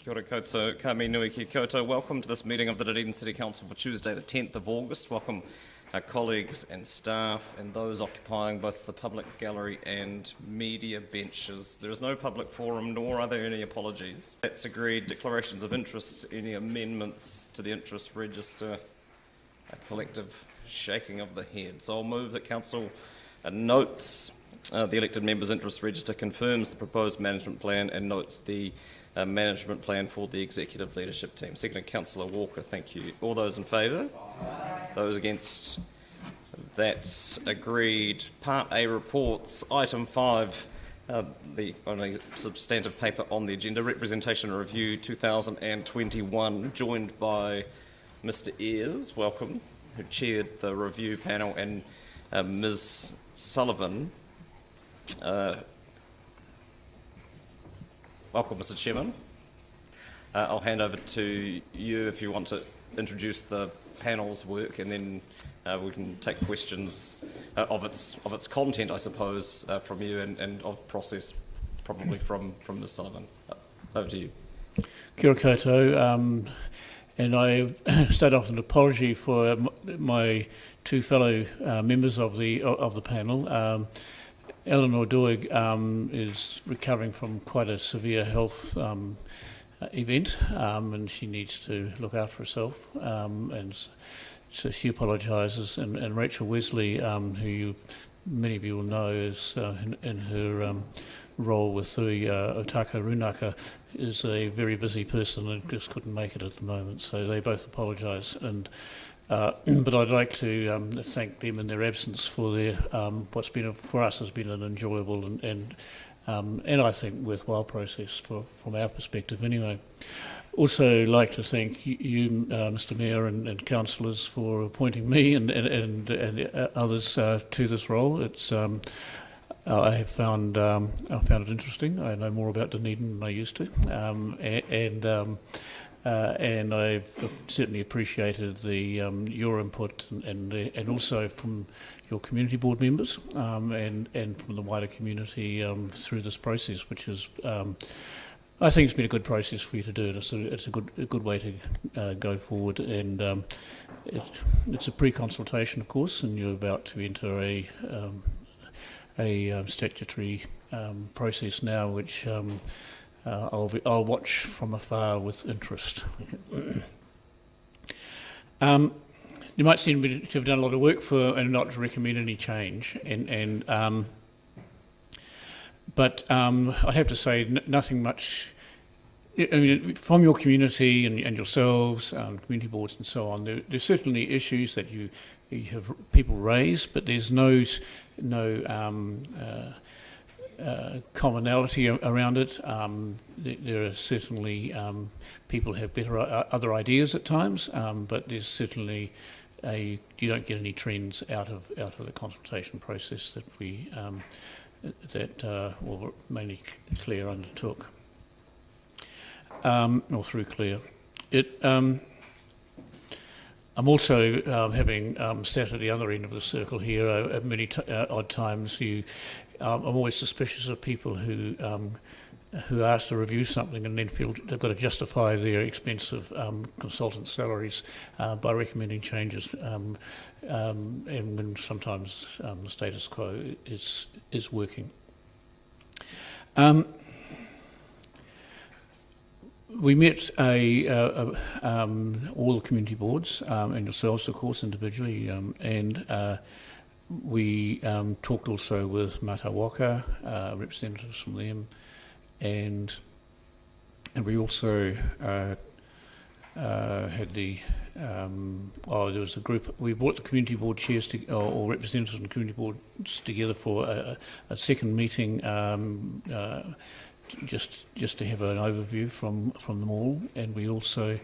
Kia ora koutou, ka mi nui ki koutou. Welcome to this meeting of the Dunedin City Council for Tuesday the 10th of August. Welcome our colleagues and staff and those occupying both the public gallery and media benches. There is no public forum, nor are there any apologies. That's agreed. Declarations of interest, any amendments to the interest register, a collective shaking of the head. So I'll move that Council notes the elected members' interest register, confirms the proposed management plan and notes the management plan for the executive leadership team. Seconded, Councillor Walker. Thank you. All those in favour? Those against? That's agreed. Part A reports. Item 5, the only substantive paper on the agenda, Representation Review 2021, joined by Mr. Ayres, welcome, who chaired the review panel, and Ms. Sullivan. Welcome, Mr. Chairman. I'll hand over to you if you want to introduce the panel's work, and then we can take questions of its content, I suppose, from you, and of process, probably from Ms. Sullivan. Over to you. Kia ora koutou, and I start off with an apology for my two fellow members of the panel. Eleanor Doig is recovering from quite a severe health event, and she needs to look after herself, and so she apologises. And Rachel Wesley, who many of you will know, is in her role with the Otaka Runaka, is a very busy person and just couldn't make it at the moment. So they both apologise, and but I'd like to thank them in their absence for their what's been for us has been an enjoyable and I think worthwhile process from our perspective anyway. Also like to thank you, Mr. Mayor and councillors, for appointing me and others to this role. It's I have found it interesting. I know more about Dunedin than I used to, and I've certainly appreciated your input and also from your community board members and from the wider community through this process, which is I think it's been a good process for you to do. It's a good way to go forward, and it's a pre-consultation, of course, and you're about to enter a statutory process now, which I'll watch from afar with interest. You might seem to have done a lot of work for and not to recommend any change, but I have to say nothing much. I mean, from your community and yourselves, community boards and so on, there's certainly issues that you have people raise, but there's no commonality around it. There are certainly people have better other ideas at times, but there's certainly you don't get any trends out of the consultation process that we mainly Claire undertook, or through Claire. I'm also having sat at the other end of the circle here at many odd times. I'm always suspicious of people who ask to review something and then feel they've got to justify their expensive consultant salaries by recommending changes, and when sometimes the status quo is working. We met all the community boards and yourselves, of course, individually, and we talked also with Matawaka, representatives from them, and we also had there was a group. We brought the community board chairs or representatives of the community boards together for a second meeting, just to have an overview from them all, and we also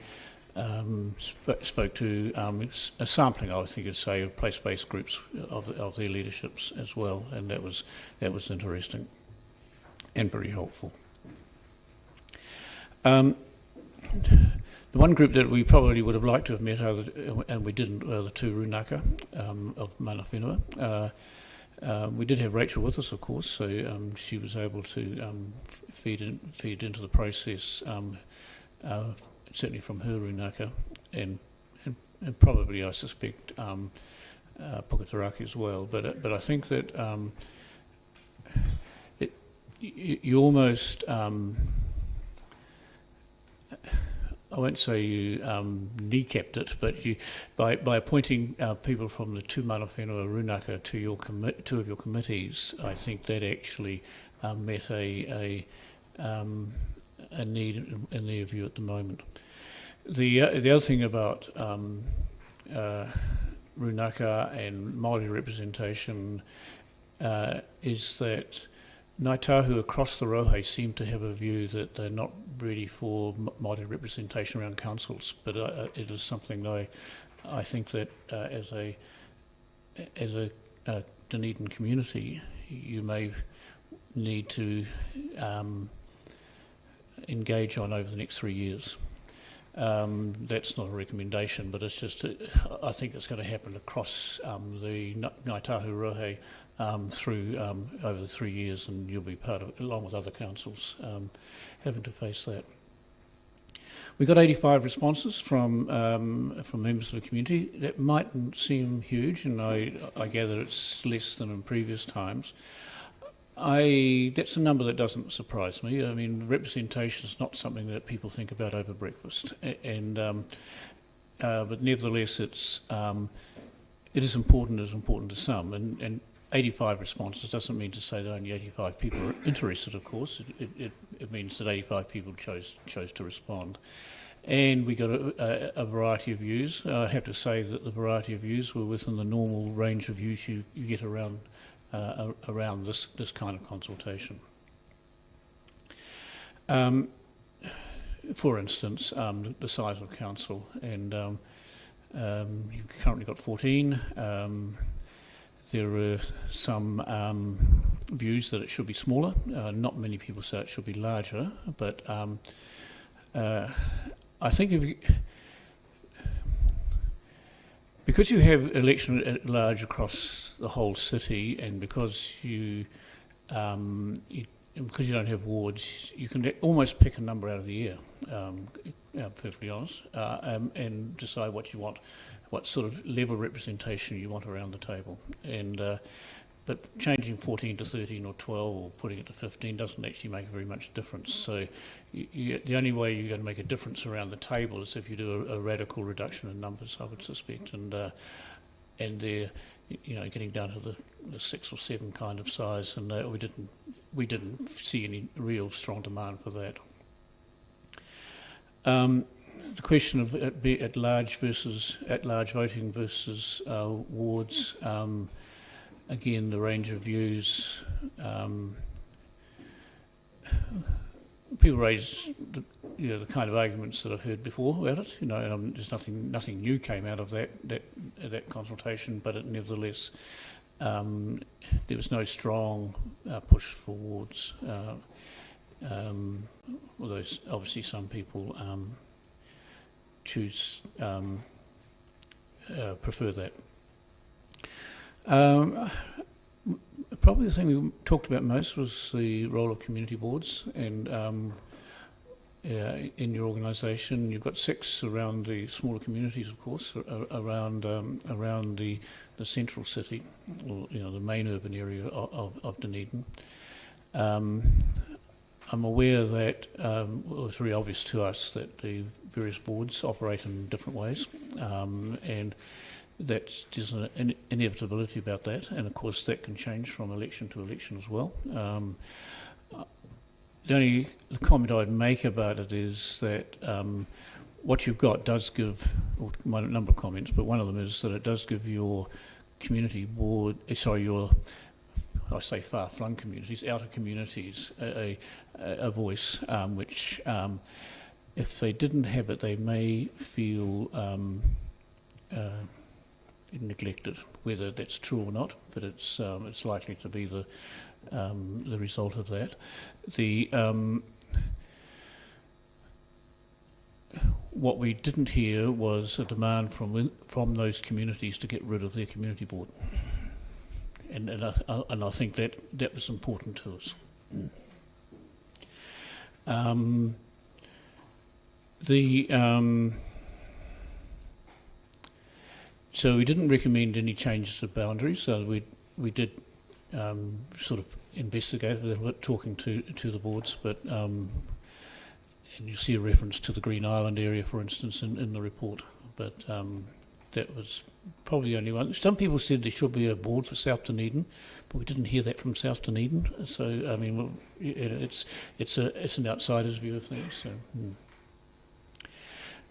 spoke to a sampling, I think I'd say, of place-based groups of their leaderships as well, and that was interesting and very helpful. The one group that we probably would have liked to have met, and we didn't, the two Runaka of Mana Whenua. We did have Rachel with us, of course, so she was able to feed into the process certainly from her runaka, and probably I suspect Puketeraki as well. But I think that you almost I won't say you kneecapped it, but you by appointing people from the two mana whenua runaka to your two of your committees, I think that actually met a need in their view at the moment. The other thing about runaka and Māori representation is that Ngāi Tahu across the Rohe seem to have a view that they're not ready for Māori representation around councils, but it is something I think that as a Dunedin community, you may need to engage on over the next 3 years. That's not a recommendation, but it's just I think it's going to happen across the Ngāi Tahu Rohe through over the 3 years, and you'll be part of it, along with other councils, having to face that. We got 85 responses from members of the community. That mightn't seem huge, and I gather it's less than in previous times. That's a number that doesn't surprise me. I mean, representation is not something that people think about over breakfast, but nevertheless, it is important. It is important to some, and 85 responses doesn't mean to say that only 85 people are interested. Of course, it means that 85 people chose to respond, and we got a variety of views. I have to say that the variety of views were within the normal range of views you get around this kind of consultation. For instance, the size of council, and you've currently got 14. There are some views that it should be smaller. Not many people say it should be larger, but I think because you have election at large across the whole city, and because because you don't have wards, you can almost pick a number out of the air, perfectly honest, and decide what you want, what sort of level of representation you want around the table. And but changing 14 to 13 or 12 or putting it to 15 doesn't actually make very much difference. So the only way you're going to make a difference around the table is if you do a radical reduction in numbers, I would suspect, and they're getting down to the 6 or 7 kind of size, and we didn't see any real strong demand for that. The question of at large voting versus wards. Again, the range of views. People raise the kind of arguments that I've heard before about it. There's nothing new came out of that consultation, but nevertheless, there was no strong push for wards. Although obviously some people prefer that. Probably the thing we talked about most was the role of community boards, and in your organisation you've got 6 around the smaller communities, of course, around the central city, or the main urban area of Dunedin. I'm aware that it's very obvious to us that the various boards operate in different ways, and there's an inevitability about that, and of course that can change from election to election as well. The comment I'd make about it is that what you've got does give, or a number of comments, but one of them is that it does give your community board, I say far-flung communities, outer communities, a voice, which if they didn't have it, they may feel neglected. Whether that's true or not, but it's likely to be the result of that. What we didn't hear was a demand from those communities to get rid of their community board, and I think that was important to us. So we didn't recommend any changes of boundaries. So we did sort of investigate a little bit, talking to the boards, but and you see a reference to the Green Island area, for instance, in the report. But that was probably the only one. Some people said there should be a board for South Dunedin, but we didn't hear that from South Dunedin. So I mean, well, it's an outsider's view of things. So.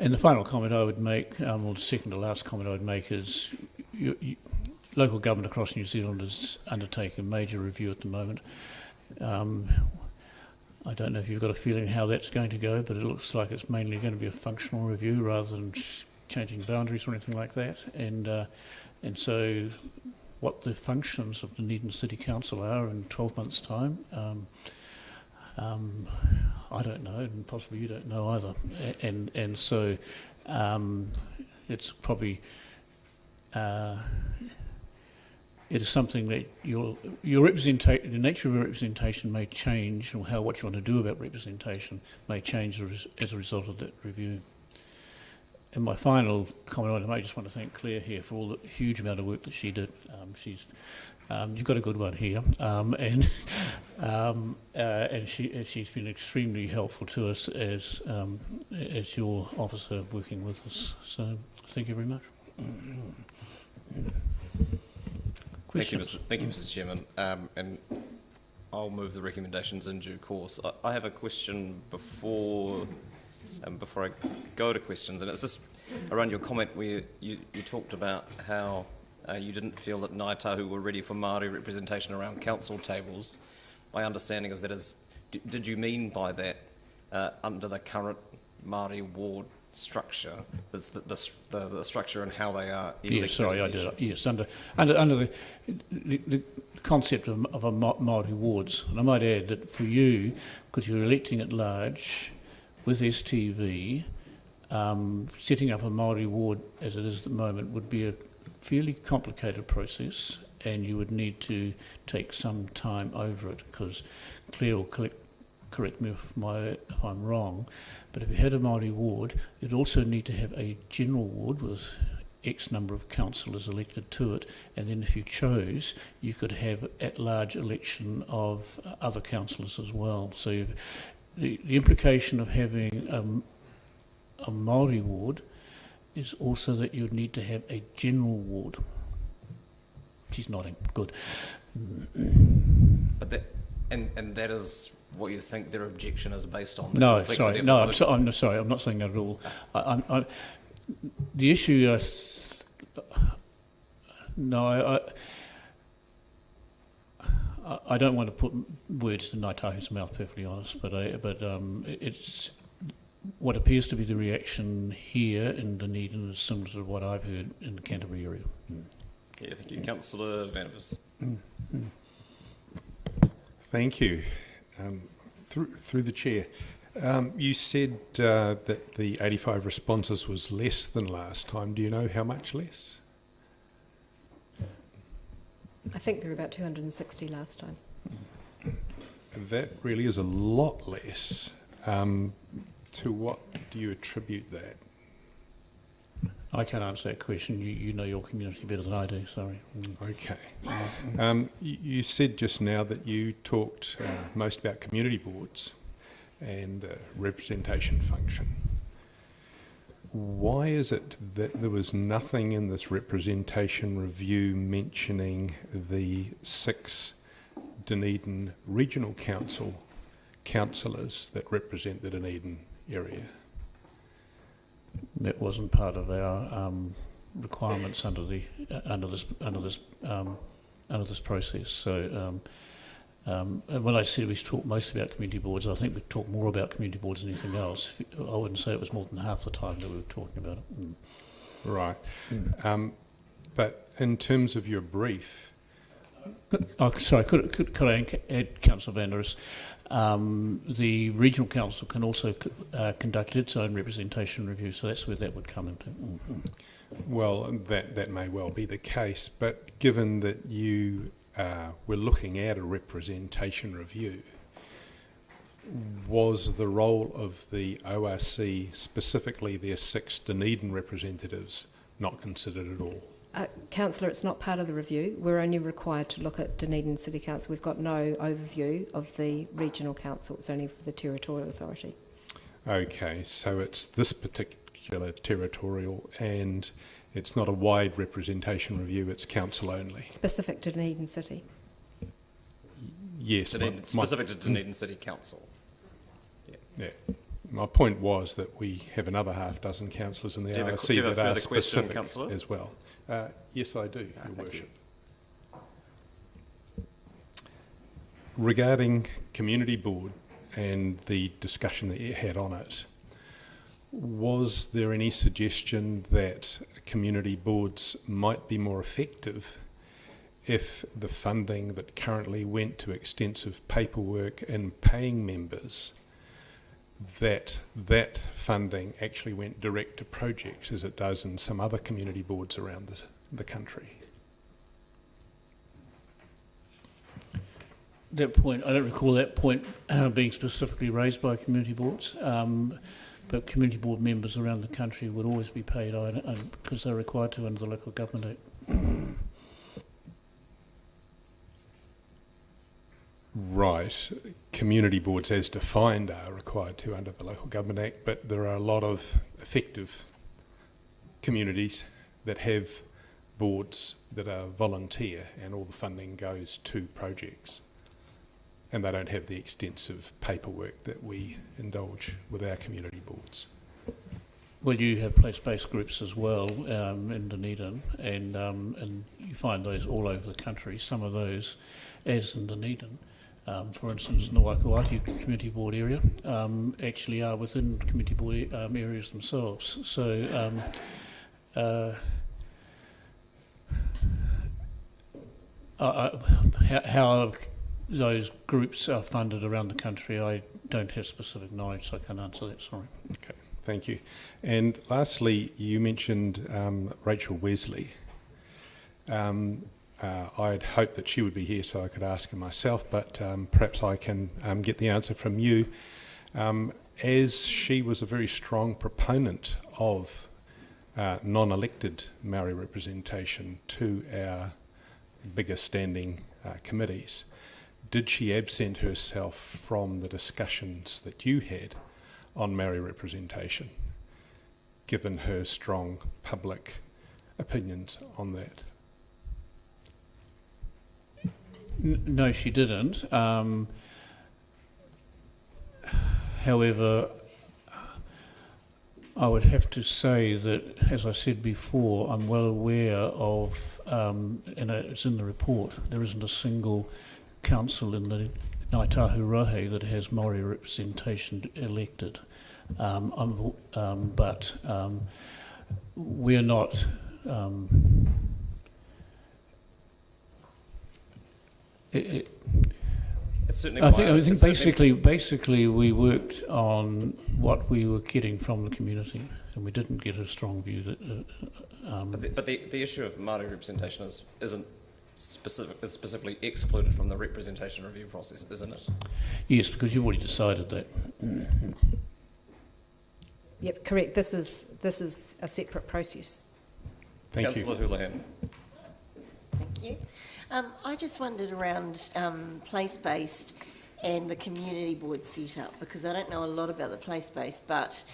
And the final comment I would make, or the second to last comment I would make, is local government across New Zealand is undertaking a major review at the moment. I don't know if you've got a feeling how that's going to go, but it looks like it's mainly going to be a functional review rather than changing boundaries or anything like that. And so what the functions of Dunedin City Council are in 12 months' time, I don't know, and possibly you don't know either. And so it's probably it is something that your the nature of your representation may change, or what you want to do about representation may change as a result of that review. And my final comment, I just want to thank Claire here for all the huge amount of work that she did. You've got a good one here, and she's been extremely helpful to us as your officer working with us. So thank you very much. Thank you, Mr. Chairman. And I'll move the recommendations in due course. I have a question before I go to questions, and it's just around your comment where you talked about how you didn't feel that Ngāi Tahu were ready for Māori representation around council tables. My understanding is did you mean by that under the current Māori ward structure, that's the structure and how they are elected? Yes, sorry, I did. Yes, under the concept of a Māori wards. And I might add that for you, because you're electing at large with STV, setting up a Māori ward as it is at the moment would be a fairly complicated process, and you would need to take some time over it, because Claire will correct me if I'm wrong, but if you had a Māori ward, you'd also need to have a general ward with X number of councillors elected to it, and then if you chose, you could have at-large election of other councillors as well. So the implication of having a Māori ward is also that you would need to have a general ward. She's nodding. Good. But that is what you think their objection is based on? No, sorry. No, I'm sorry. I'm not saying that at all. The issue. I don't want to put words in Ngāi Tahu's mouth, perfectly honest, but it's what appears to be the reaction here in Dunedin is similar to what I've heard in the Canterbury area. Yeah, thank you. Councillor Vandervis. Thank you. Through the chair, you said that the 85 responses was less than last time. Do you know how much less? I think there were about 260 last time. That really is a lot less. To what do you attribute that? I can't answer that question. You know your community better than I do, sorry. Okay. You said just now that you talked most about community boards and representation function. Why is it that there was nothing in this representation review mentioning the 6 Dunedin Regional Council councillors that represent the Dunedin area? That wasn't part of our requirements under this process. So when I said we talked mostly about community boards, I think we talked more about community boards than anything else. I wouldn't say it was more than half the time that we were talking about it. Right. But in terms of your brief... sorry, could I add, Councillor Vandervis? The regional council can also conduct its own representation review, so that's where that would come into. Well, that may well be the case, but given that you were looking at a representation review, Was the role of the ORC, specifically their 6 Dunedin representatives, not considered at all? Councillor, it's not part of the review. We're only required to look at Dunedin City Council. We've got no overview of the regional council. It's only for the territorial authority. Okay, so it's this particular territorial, and it's not a wide representation review, it's council only. Specific to Dunedin City. Yes. Specific to Dunedin City Council. Yeah. My point was that we have another half dozen councillors in the Do you have RC do you have a that are further question, specific Councillor? as well. Yes, I do, Your thank Worship. Regarding Community Board and the discussion that you had on it, was there any suggestion that community boards might be more effective if the funding that currently went to extensive paperwork and paying members, that funding actually went direct to projects as it does in some other community boards around the country? That point, I don't recall that point being specifically raised by community boards, but community board members around the country would always be paid because they're required to under the Local Government Act. Right. Community boards as defined are required to under the Local Government Act, but there are a lot of effective communities that have boards that are volunteer and all the funding goes to projects. And they don't have the extensive paperwork that we indulge with our community boards. Well, you have place-based groups as well in Dunedin, and you find those all over the country. Some of those, as in Dunedin, for instance, in the Waikori Community Board area, actually are within community board areas themselves. So, how those groups are funded around the country, I don't have specific knowledge, so I can't answer that, sorry. Okay, thank you. And lastly, you mentioned Rachel Wesley. I'd hoped that she would be here so I could ask her myself, but perhaps I can get the answer from you. As she was a very strong proponent of non-elected Maori representation to our bigger standing committees, did she absent herself from the discussions that you had on Maori representation, given her strong public opinions on that? No, she didn't. However, I would have to say that, as I said before, I'm well aware of, and it's in the report, there isn't a single council in the Ngāi Tahu Rahe that has Māori representation elected. But we're not... It's certainly I think basically we worked on what we were getting from the community, and we didn't get a strong view that. But the issue of Māori representation isn't specifically excluded from the representation review process, isn't it? Yes, because you've already decided that. Yep, correct. This is a separate process. Thank you. Councillor Houlihan. Thank you. I just wondered around place-based and the community board setup, because I don't know a lot about the place-based, but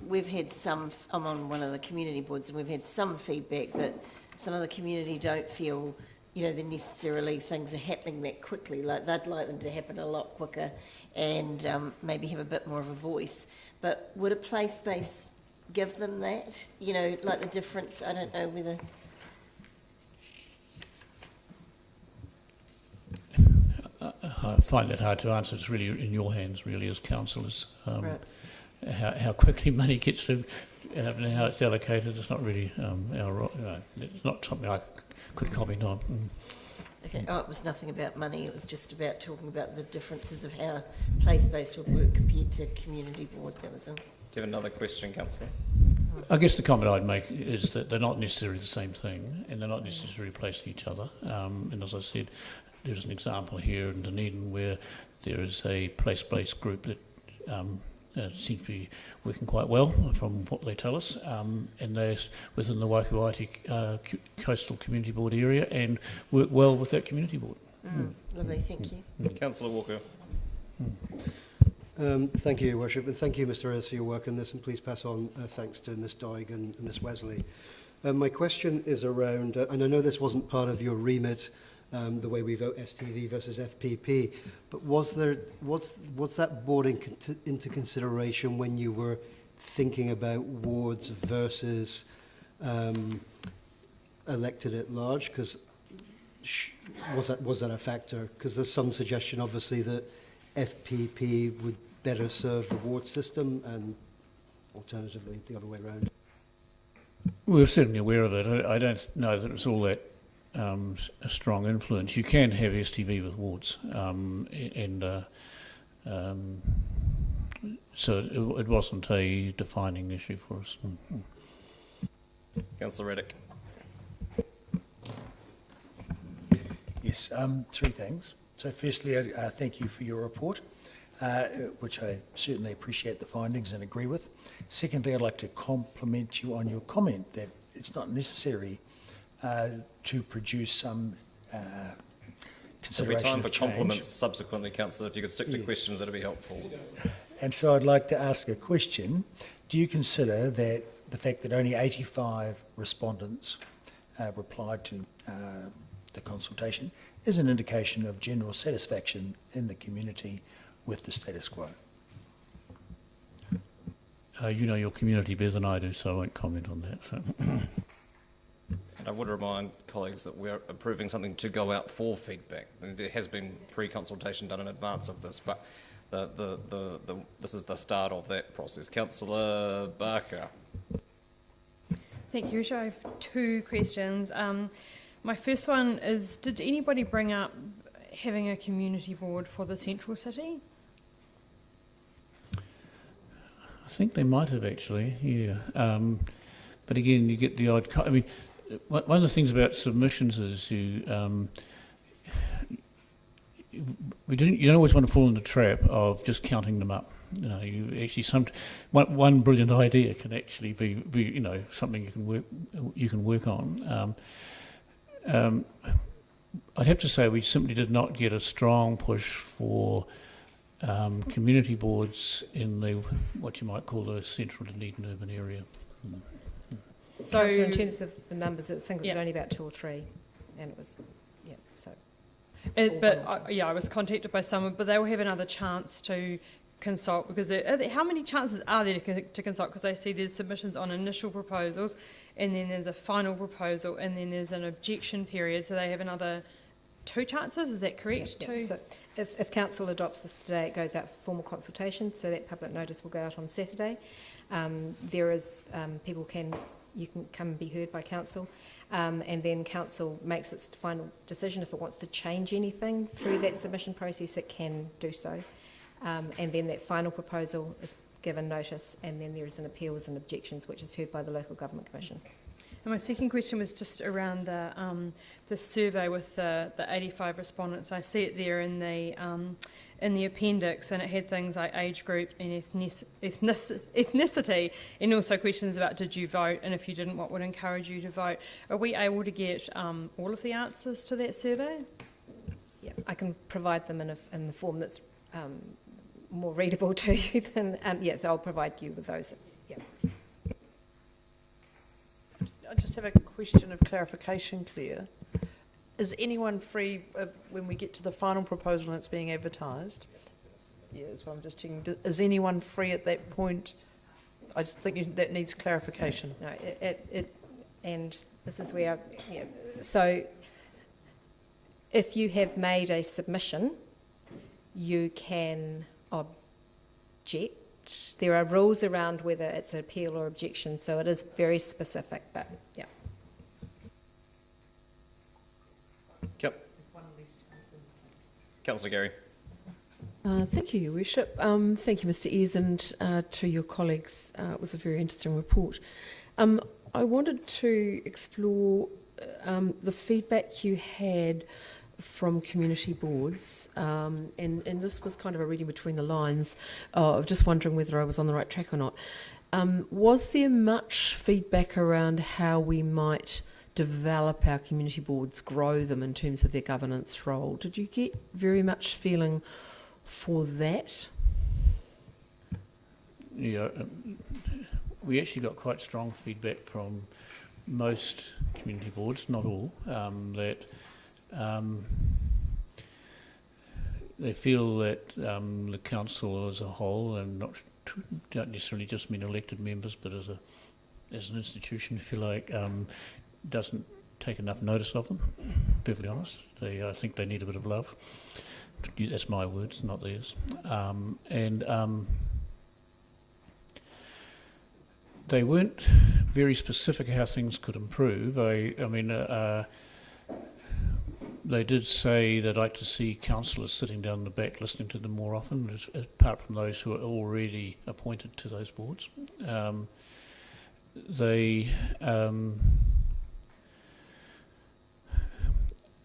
we've had some, I'm on one of the community boards, and we've had some feedback that some of the community don't feel, that necessarily things are happening that quickly. Like they'd like them to happen a lot quicker and maybe have a bit more of a voice. But would a place-based give them that? Like the difference, I don't know whether... I find that hard to answer. It's really in your hands, really, as councillors. Right. How quickly money gets to, and how it's allocated, it's not really it's not something I could comment on. Okay. Oh, it was nothing about money. It was just about talking about the differences of how place-based would work compared to community board. That was all. Do you have another question, Councillor? I guess the comment I'd make is that they're not necessarily the same thing, and they're not necessarily replacing each other. And as I said, there's an example here in Dunedin where there is a place-based group that seems to be working quite well from what they tell us, and they're within the Waikori Coastal Community Board area and work well with that community board. Lovely, thank you. Councillor Walker. Thank you, Your Worship, and thank you, Mr Ayres, for your work on this, and please pass on thanks to Ms Doig and Ms Wesley. My question is around, and I know this wasn't part of your remit, the way we vote STV versus FPP, but was that board into consideration when you were thinking about wards versus elected at large? Because was that a factor? Because there's some suggestion, obviously, that FPP would better serve the ward system, and alternatively the other way around. We're certainly aware of it. I don't know that it's all that a strong influence. You can have STV with wards, so it wasn't a defining issue for us. Councillor Reddick. Yes, three things. So firstly, thank you for your report, which I certainly appreciate the findings and agree with. Secondly, I'd like to compliment you on your comment that it's not necessary to produce some There'll be consideration time of for change. compliments subsequently, Councillor. If you could stick to Yes. questions, that'd be helpful. And so I'd like to ask a question. Do you consider that the fact that only 85 respondents replied to the consultation is an indication of general satisfaction in the community with the status quo? You know your community better than I do, so I won't comment on that. So. And I would remind colleagues that we're approving something to go out for feedback. There has been pre-consultation done in advance of this, but this is the start of that process. Councillor Barker. Thank you. I have two questions. My first one is, did anybody bring up having a community board for the central city? I think they might have actually, yeah. But again, you get the odd. I mean, one of the things about submissions is you don't always want to fall in the trap of just counting them up. You know, you actually one brilliant idea can actually be you know, something you can work on. I'd have to say we simply did not get a strong push for community boards in the what you might call the central Dunedin urban area. So in terms of the numbers, I think it was only about 2 or 3, and it was, so. I was contacted by someone, but they will have another chance to consult, because how many chances are there to consult? Because I see there's submissions on initial proposals, and then there's a final proposal, and then there's an objection period, so they have another 2 chances, is that correct? Yeah. So if council adopts this today, it goes out for formal consultation, so that public notice will go out on Saturday. There is, you can come and be heard by council, and then council makes its final decision. If it wants to change anything through that submission process, it can do so. And then that final proposal is given notice, and then there is an appeals and objections, which is heard by the Local Government Commission. And my second question was just around the survey with the 85 respondents. I see it there in the appendix, and it had things like age group and ethnicity, and also questions about did you vote, and if you didn't, what would encourage you to vote. Are we able to get all of the answers to that survey? Yeah, I can provide them in the form that's more readable to you than, so I'll provide you with those. Yeah. I just have a question of clarification, Claire. Is anyone free when we get to the final proposal and it's being advertised? Yeah, that's what I'm just checking. Is anyone free at that point? I just think that needs clarification. No, and this is where, so if you have made a submission, you can object. There are rules around whether it's an appeal or objection, so it is very specific, but yeah. Councillor Gary. Thank you, Your Worship. Thank you, Mr Ayres, and to your colleagues. It was a very interesting report. I wanted to explore the feedback you had from community boards, and this was kind of a reading between the lines of just wondering whether I was on the right track or not. Was there much feedback around how we might develop our community boards, grow them in terms of their governance role? Did you get very much feeling for that? Yeah, we actually got quite strong feedback from most community boards, not all, that they feel that the council as a whole, and don't necessarily just mean elected members, but as an institution, if you like, doesn't take enough notice of them. Perfectly honest, I think they need a bit of love. That's my words, not theirs. They weren't very specific how things could improve. They did say they'd like to see councillors sitting down the back listening to them more often, apart from those who are already appointed to those boards.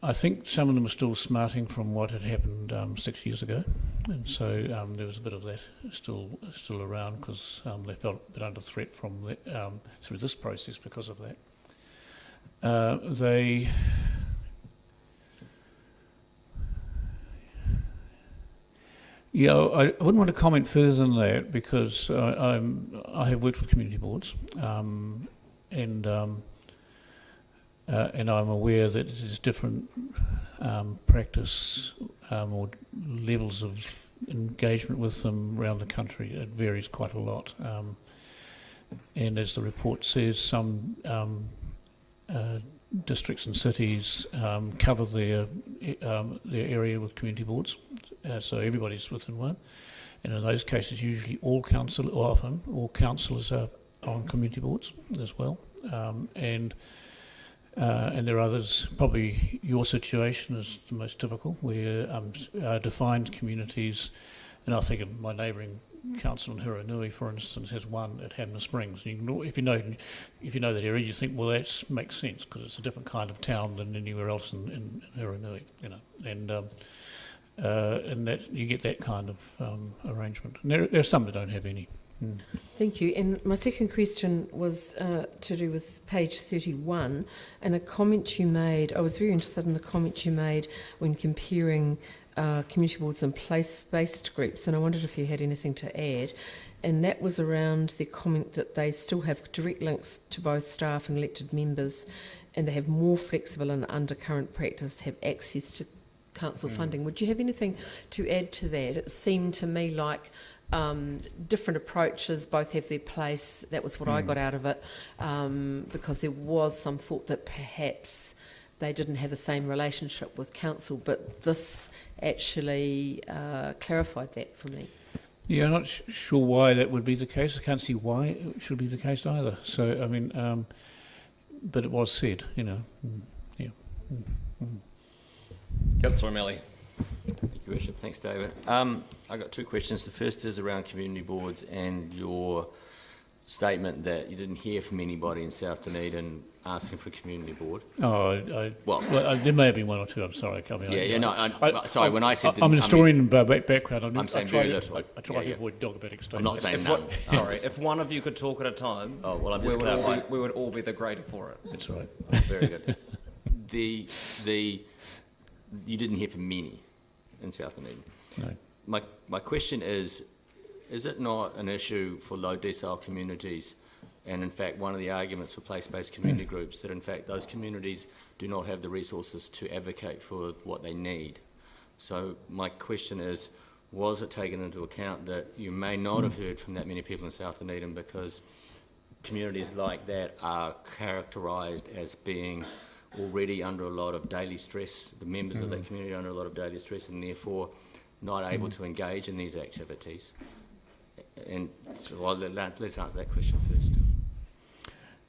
I think some of them are still smarting from what had happened 6 years ago, and so there was a bit of that still around, because they felt a bit under threat from through this process because of that. I wouldn't want to comment further than that, because I have worked with community boards, and I'm aware that there's different practice or levels of engagement with them around the country. It varies quite a lot. And as the report says, some districts and cities cover their area with community boards, so everybody's within one. And in those cases, usually often all councillors are on community boards as well. And there are others, probably your situation is the most typical, where defined communities, and I think of my neighbouring council in Hiranui, for instance, has one at Hanna Springs. If you know that area, you think, well, that makes sense, because it's a different kind of town than anywhere else in Hiranui, and that you get that kind of arrangement. And there are some that don't have any. Thank you. And my second question was to do with page 31, and a comment you made. I was very interested in the comment you made when comparing community boards and place-based groups, and I wondered if you had anything to add. And that was around the comment that they still have direct links to both staff and elected members, and they have more flexible and under current practice have access to council funding. Would you have anything to add to that? It seemed to me like different approaches both have their place. That was what I got out of it, because there was some thought that perhaps they didn't have the same relationship with council, but this actually clarified that for me. Yeah, I'm not sure why that would be the case. I can't see why it should be the case either. So, I mean, but it was said, Yeah. Councillor O'Malley. Thank you, Bishop. Thanks, David. I've got two questions. The first is around community boards and your statement that you didn't hear from anybody in South Dunedin asking for a community board. Oh, well, there may have been one or two. I'm sorry, sorry. When I said, I'm a historian by background. I'm saying very little. I try to avoid dogmatic statements. I'm not saying none. Sorry, if one of you could talk at a time, we would all be the greater for it. That's right. Very good. You didn't hear from many in South Dunedin. No. My question is it not an issue for low decile communities, and in fact one of the arguments for place-based community groups, that in fact those communities do not have the resources to advocate for what they need? So my question is, was it taken into account that you may not have heard from that many people in South Dunedin because communities like that are characterised as being already under a lot of daily stress, the members of that community are under a lot of daily stress, and therefore not able to engage in these activities? And so, let's answer that question first.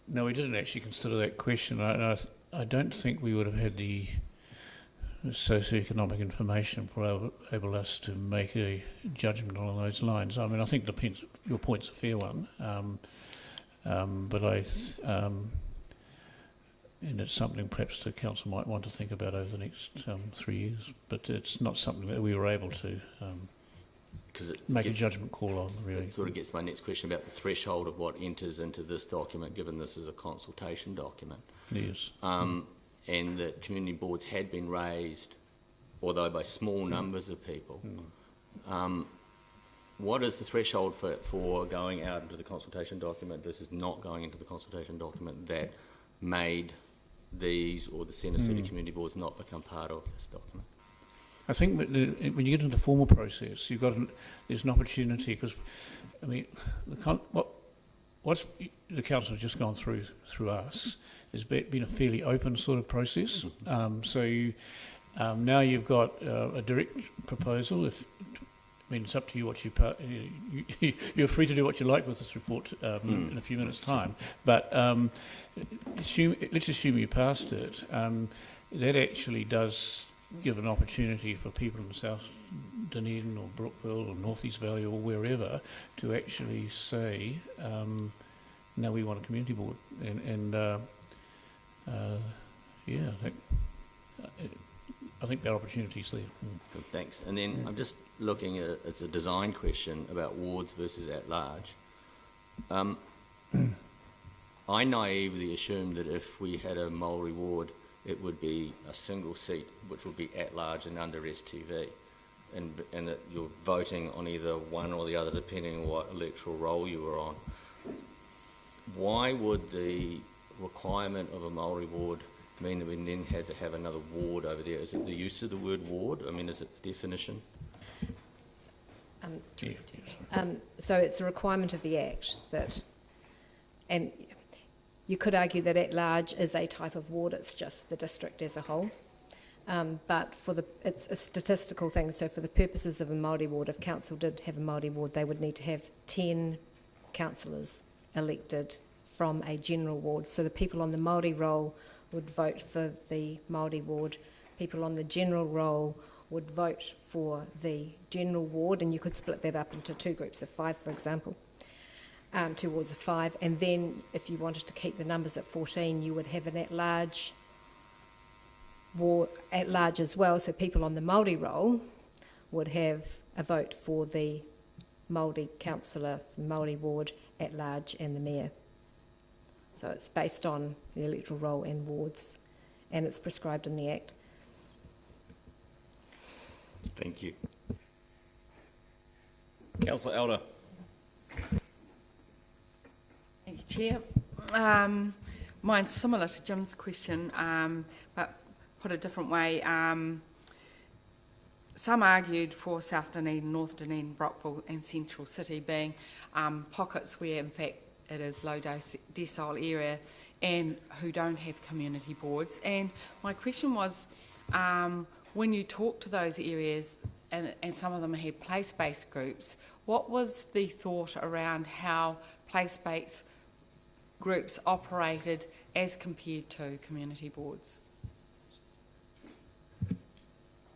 No, we didn't actually consider that question. I don't think we would have had the socioeconomic information for able us to make a judgment along those lines. I mean, I think your point's a fair one, but it's something perhaps the council might want to think about over the next 3 years. But it's not something that we were able to make a judgment call on, really. It sort of gets my next question about the threshold of what enters into this document, given this is a consultation document. Yes. And that community boards had been raised, although by small numbers of people. What is the threshold for going out into the consultation document versus not going into the consultation document that made these or the Centre City community boards not become part of this document? I think that when you get into the formal process, there's an opportunity, because, I mean, what's the council has just gone through us has been a fairly open sort of process. So now you've got a direct proposal. I mean, it's up to you what you're free to do what you like with this report in a few minutes' time. But let's assume you passed it. That actually does give an opportunity for people in South Dunedin or Brookville or North East Valley or wherever to actually say, now we want a community board. I think that opportunity's there. Good, thanks. And then I'm just looking at it's a design question about wards versus at large. I naively assumed that if we had a Maori ward, it would be a single seat, which would be at large and under STV, and that you're voting on either one or the other depending on what electoral roll you were on. Why would the requirement of a Maori ward mean that we then had to have another ward over there? Is it the use of the word ward? I mean, is it the definition? So it's a requirement of the Act and you could argue that at large is a type of ward, it's just the district as a whole. But it's a statistical thing, so for the purposes of a Māori ward, if council did have a Māori ward, they would need to have 10 councillors elected from a general ward. So the people on the Māori roll would vote for the Māori ward. People on the general roll would vote for the general ward, and you could split that up into 2 groups of 5, for example. 2 wards of 5, and then if you wanted to keep the numbers at 14, you would have an at-large ward at large as well. So people on the Māori roll would have a vote for the Māori councillor, Māori ward at large, and the mayor. So it's based on the electoral roll and wards, and it's prescribed in the Act. Thank you. Councillor Elder. Thank you, Chair. Mine's similar to Jim's question, but put a different way. Some argued for South Dunedin, North Dunedin, Brockville and Central City being pockets where, in fact, it is low decile area and who don't have community boards. And my question was, when you talk to those areas, and some of them had place-based groups, what was the thought around how place-based groups operated as compared to community boards?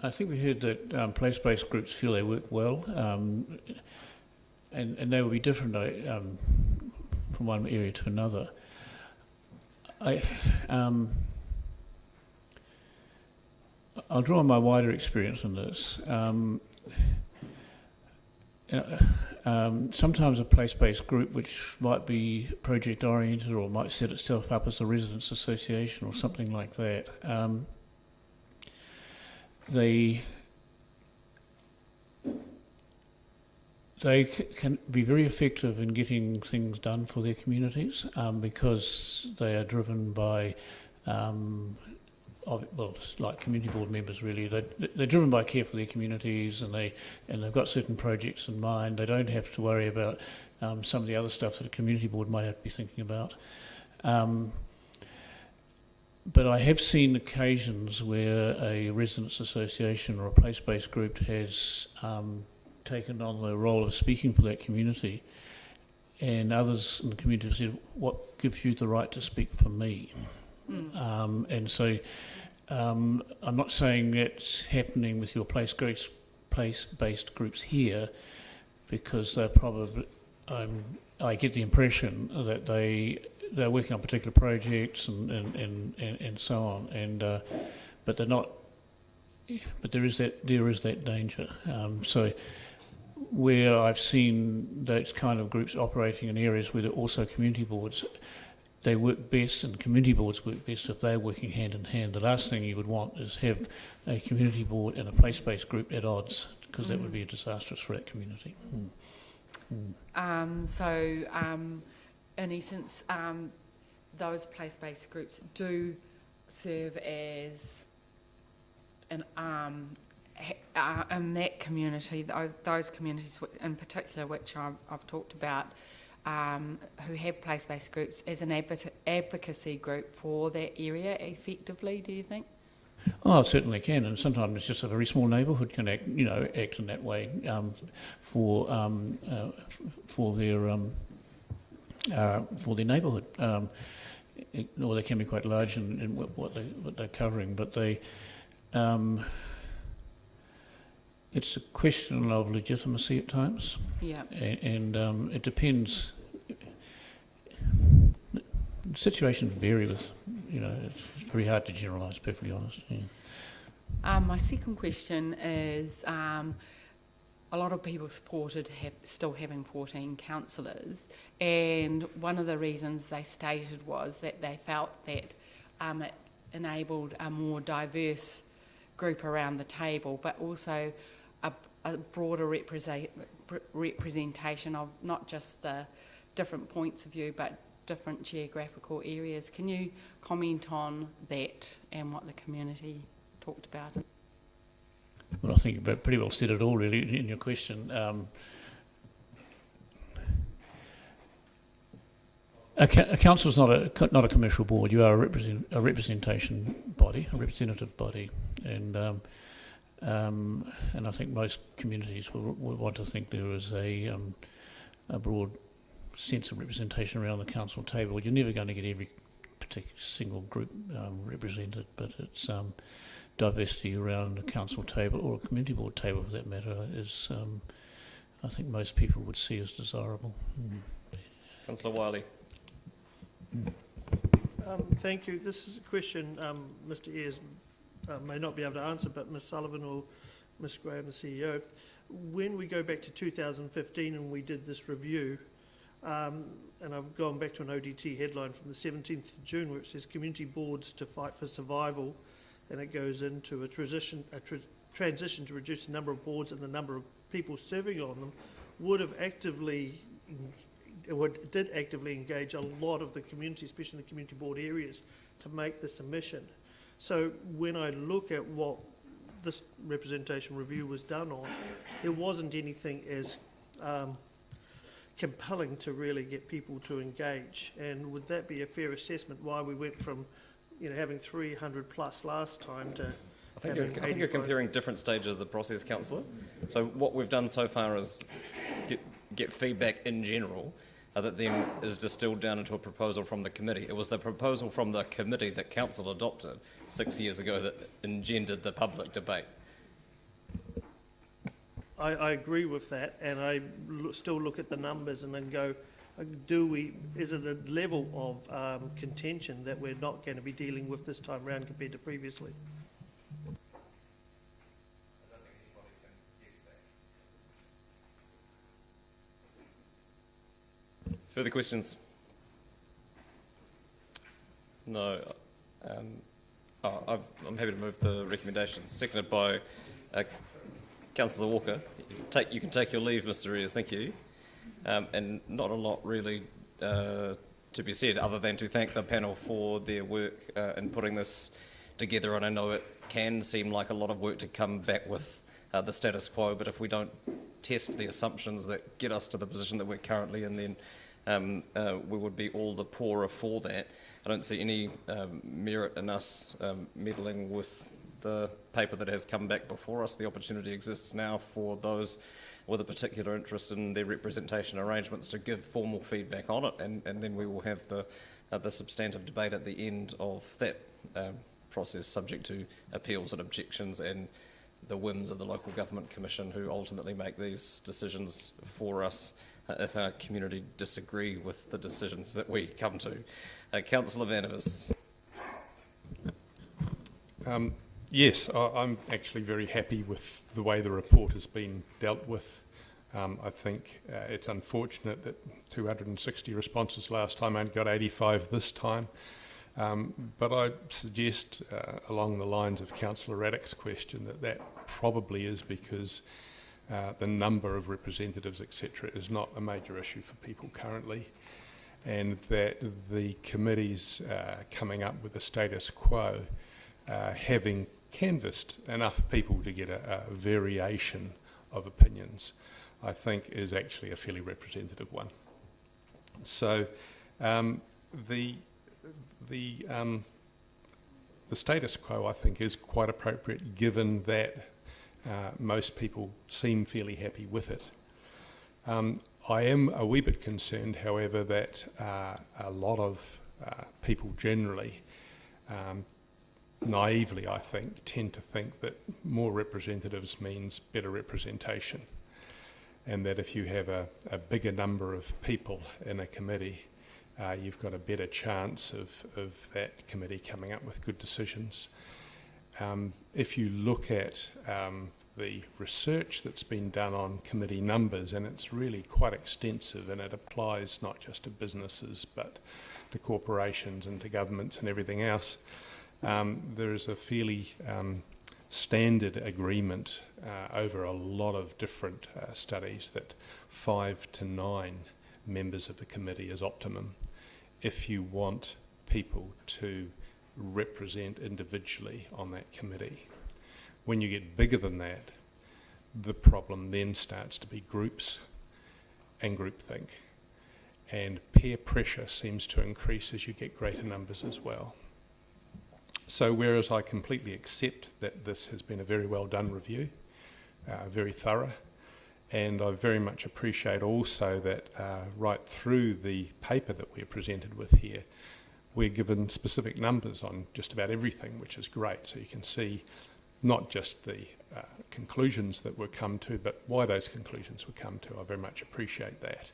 I think we heard that place-based groups feel they work well, and they will be different from one area to another. I'll draw on my wider experience in this. Sometimes a place-based group, which might be project-oriented or might set itself up as a residents' association or something like that, they can be very effective in getting things done for their communities because they are driven by, like community board members really. They're driven by care for their communities, and they've got certain projects in mind. They don't have to worry about some of the other stuff that a community board might have to be thinking about. But I have seen occasions where a residents' association or a place-based group has taken on the role of speaking for that community, and others in the community have said, what gives you the right to speak for me? And so I'm not saying that's happening with your place-based groups here, because they're probably, I get the impression that they're working on particular projects and so on, and but they're not. But there is that danger. So where I've seen those kind of groups operating in areas where there are also community boards, they work best, and community boards work best if they're working hand in hand. The last thing you would want is have a community board and a place-based group at odds, because that would be disastrous for that community. In essence, those place-based groups do serve as an in that community, those communities in particular, which I've talked about, who have place-based groups, as an advocacy group for that area effectively, do you think? Oh, it certainly can, and sometimes it's just a very small neighbourhood can act in that way for their neighbourhood, or they can be quite large in what they're covering, but they. It's a question of legitimacy at times. Yeah. And it depends. Situations vary with, it's very hard to generalise, perfectly honest. Yeah. My second question is, a lot of people supported still having 14 councillors, and one of the reasons they stated was that they felt that it enabled a more diverse group around the table, but also a broader representation of not just the different points of view, but different geographical areas. Can you comment on that and what the community talked about? Well, I think you've pretty well said it all, really, in your question. A council is not a commercial board. You are a representation body, a representative body, and I think most communities will want to think there is a broad sense of representation around the council table. You're never going to get every particular single group represented, but it's diversity around a council table or a community board table, for that matter, is I think most people would see as desirable. Councillor Wiley. Thank you. This is a question Mr. Ayres may not be able to answer, but Ms. Sullivan or Ms. Graham, the CEO. When we go back to 2015 and we did this review, and I've gone back to an ODT headline from the 17th of June where it says community boards to fight for survival, and it goes into a transition to reduce the number of boards and the number of people serving on them, did actively engage a lot of the community, especially in the community board areas, to make this submission. So when I look at what this representation review was done on, there wasn't anything as compelling to really get people to engage. And would that be a fair assessment why we went from having 300 plus last time to I think you're comparing different stages of the process, Councillor. So what we've done so far is get feedback in general that then is distilled down into a proposal from the committee. It was the proposal from the committee that Council adopted 6 years ago that engendered the public debate. I agree with that, and I still look at the numbers and then go, is it a level of contention that we're not going to be dealing with this time round compared to previously? Further questions? No. I'm happy to move the recommendations. Seconded by Councillor Walker. You can take your leave, Mr. Ayres. Thank you. And not a lot really to be said other than to thank the panel for their work in putting this together. And I know it can seem like a lot of work to come back with the status quo, but if we don't test the assumptions that get us to the position that we're currently in, then we would be all the poorer for that. I don't see any merit in us meddling with the paper that has come back before us. The opportunity exists now for those with a particular interest in their representation arrangements to give formal feedback on it, and then we will have the substantive debate at the end of that process, subject to appeals and objections and the whims of the Local Government Commission, who ultimately make these decisions for us if our community disagree with the decisions that we come to. Councillor Vanivers. Yes, I'm actually very happy with the way the report has been dealt with. I think it's unfortunate that 260 responses last time and got 85 this time. But I suggest, along the lines of Councillor Raddick's question, that probably is because the number of representatives, etc., is not a major issue for people currently, and that the committees coming up with a status quo, having canvassed enough people to get a variation of opinions, I think is actually a fairly representative one. So the status quo, I think, is quite appropriate given that most people seem fairly happy with it. I am a wee bit concerned, however, that a lot of people generally, naively I think, tend to think that more representatives means better representation, and that if you have a bigger number of people in a committee, you've got a better chance of that committee coming up with good decisions. If you look at the research that's been done on committee numbers, and it's really quite extensive, and it applies not just to businesses but to corporations and to governments and everything else, there is a fairly standard agreement over a lot of different studies that 5 to 9 members of the committee is optimum if you want people to represent individually on that committee. When you get bigger than that, the problem then starts to be groups and groupthink, and peer pressure seems to increase as you get greater numbers as well. So whereas I completely accept that this has been a very well done review, very thorough, and I very much appreciate also that right through the paper that we're presented with here, we're given specific numbers on just about everything, which is great. So you can see not just the conclusions that were come to, but why those conclusions were come to. I very much appreciate that.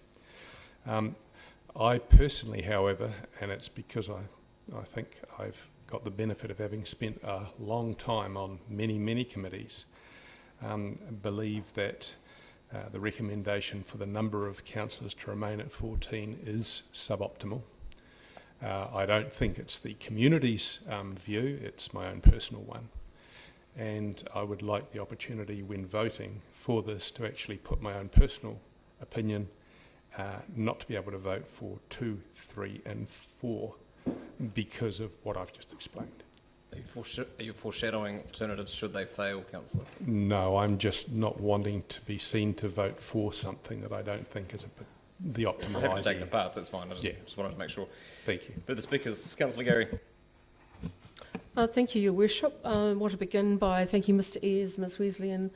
I personally, however, and it's because I think I've got the benefit of having spent a long time on many, many committees, believe that the recommendation for the number of councillors to remain at 14 is suboptimal. I don't think it's the community's view, it's my own personal one. And I would like the opportunity when voting for this to actually put my own personal opinion, not to be able to vote for 2, 3 and 4 because of what I've just explained. Are you foreshadowing alternatives should they fail, Councillor? No, I'm just not wanting to be seen to vote for something that I don't think is the optimal idea. Happy to take it apart, that's fine. I just wanted to make sure. Thank you. Further speakers, Councillor Gary. Thank you, Your Worship. I want to begin by thanking Mr Ayres, Ms Wesley and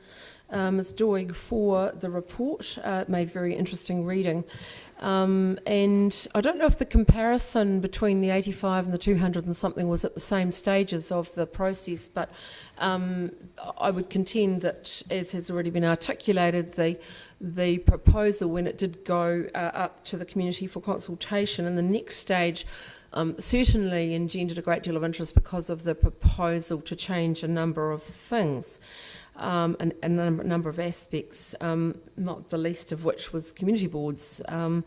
Ms Doig for the report. It made very interesting reading. And I don't know if the comparison between the 85 and the 200 and something was at the same stages of the process, but I would contend that, as has already been articulated, the proposal, when it did go up to the community for consultation in the next stage, certainly engendered a great deal of interest because of the proposal to change a number of things, and a number of aspects, not the least of which was community boards. And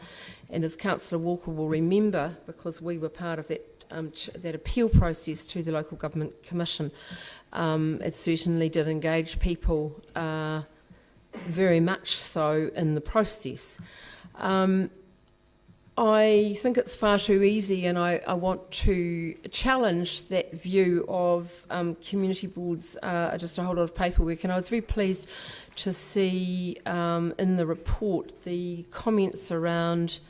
as Councillor Walker will remember, because we were part of that appeal process to the Local Government Commission, it certainly did engage people very much so in the process. I think it's far too easy, and I want to challenge that view of community boards are just a whole lot of paperwork. And I was very pleased to see in the report the comments around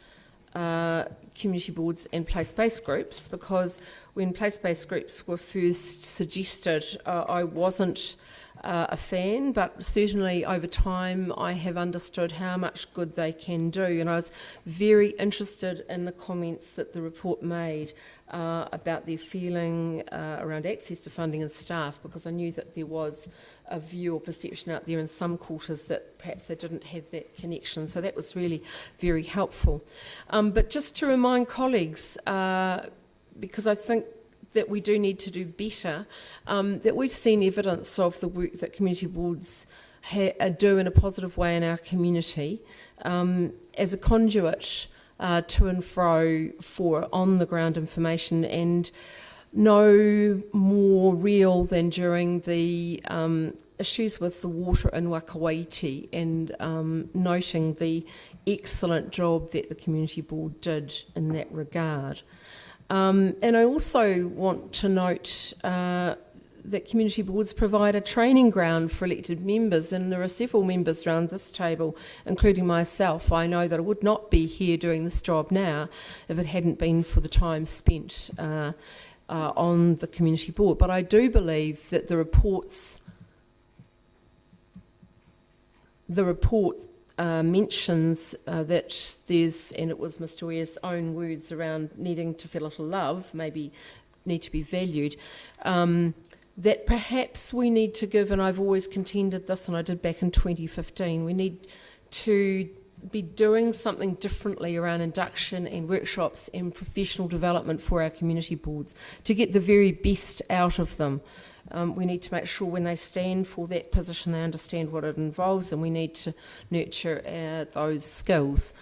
community boards and place-based groups, because when place-based groups were first suggested, I wasn't a fan, but certainly over time I have understood how much good they can do, and I was very interested in the comments that the report made about their feeling around access to funding and staff, because I knew that there was a view or perception out there in some quarters that perhaps they didn't have that connection, so that was really very helpful. But just to remind colleagues, because I think that we do need to do better, that we've seen evidence of the work that community boards do in a positive way in our community as a conduit to and fro for on-the-ground information, and no more real than during the issues with the water in Waikori, and noting the excellent job that the community board did in that regard. And I also want to note that community boards provide a training ground for elected members, and there are several members around this table, including myself. I know that I would not be here doing this job now if it hadn't been for the time spent on the community board. But I do believe that the report mentions that there's, and it was Mr. Ware's own words around needing to feel a little love, maybe need to be valued, that perhaps we need to give, and I've always contended this, and I did back in 2015, we need to be doing something differently around induction and workshops and professional development for our community boards to get the very best out of them. We need to make sure when they stand for that position they understand what it involves, and we need to nurture those skills.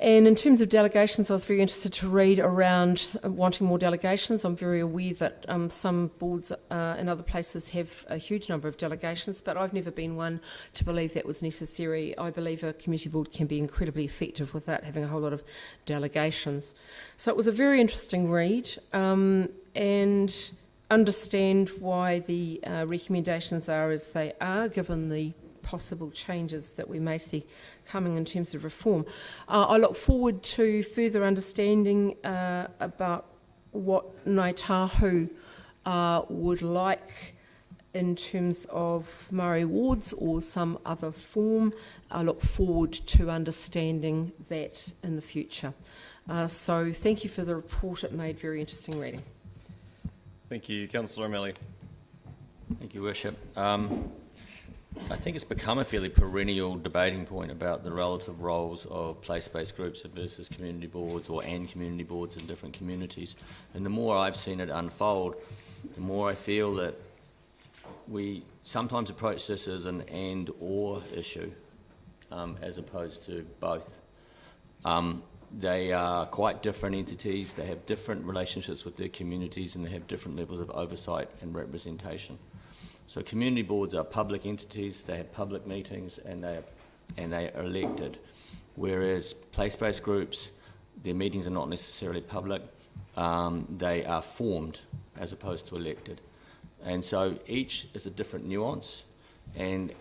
And in terms of delegations, I was very interested to read around wanting more delegations. I'm very aware that some boards in other places have a huge number of delegations, but I've never been one to believe that was necessary. I believe a community board can be incredibly effective without having a whole lot of delegations. So it was a very interesting read, and understand why the recommendations are as they are, given the possible changes that we may see coming in terms of reform. I look forward to further understanding about what Ngāi Tahu would like in terms of Māori wards or some other form. I look forward to understanding that in the future. So thank you for the report. It made very interesting reading. Thank you. Councillor O'Malley. Thank you, Worship. I think it's become a fairly perennial debating point about the relative roles of place-based groups versus community boards and community boards in different communities. And the more I've seen it unfold, the more I feel that we sometimes approach this as an and/or issue as opposed to both. They are quite different entities, they have different relationships with their communities, and they have different levels of oversight and representation. So community boards are public entities, they have public meetings, and they are elected. Whereas place-based groups, their meetings are not necessarily public, they are formed as opposed to elected. And so each is a different nuance, and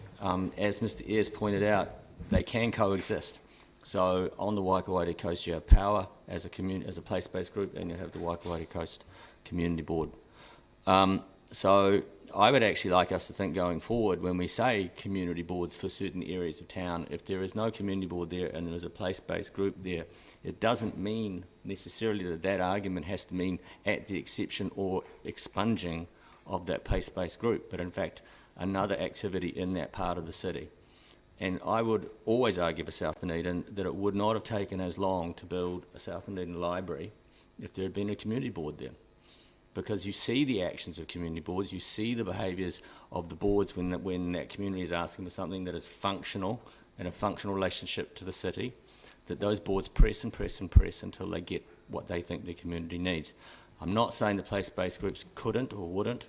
as Mr. Ayres pointed out, they can coexist. So on the Waikori Coast you have power as a place-based group, and you have the Waikori Coast Community Board. So I would actually like us to think going forward, when we say community boards for certain areas of town, if there is no community board there and there is a place-based group there, it doesn't mean necessarily that that argument has to mean at the exception or expunging of that place-based group, but in fact another activity in that part of the city. And I would always argue for South Dunedin that it would not have taken as long to build a South Dunedin library if there had been a community board there. Because you see the actions of community boards, you see the behaviours of the boards when that community is asking for something that is functional, in a functional relationship to the city, that those boards press and press and press until they get what they think their community needs. I'm not saying the place-based groups couldn't or wouldn't,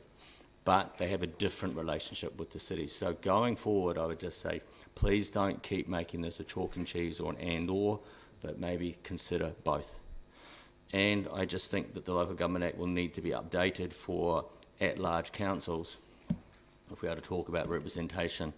but they have a different relationship with the city. So going forward, I would just say, please don't keep making this a chalk and cheese or an and/or, but maybe consider both. And I just think that the Local Government Act will need to be updated for at-large councils, if we are to talk about representation,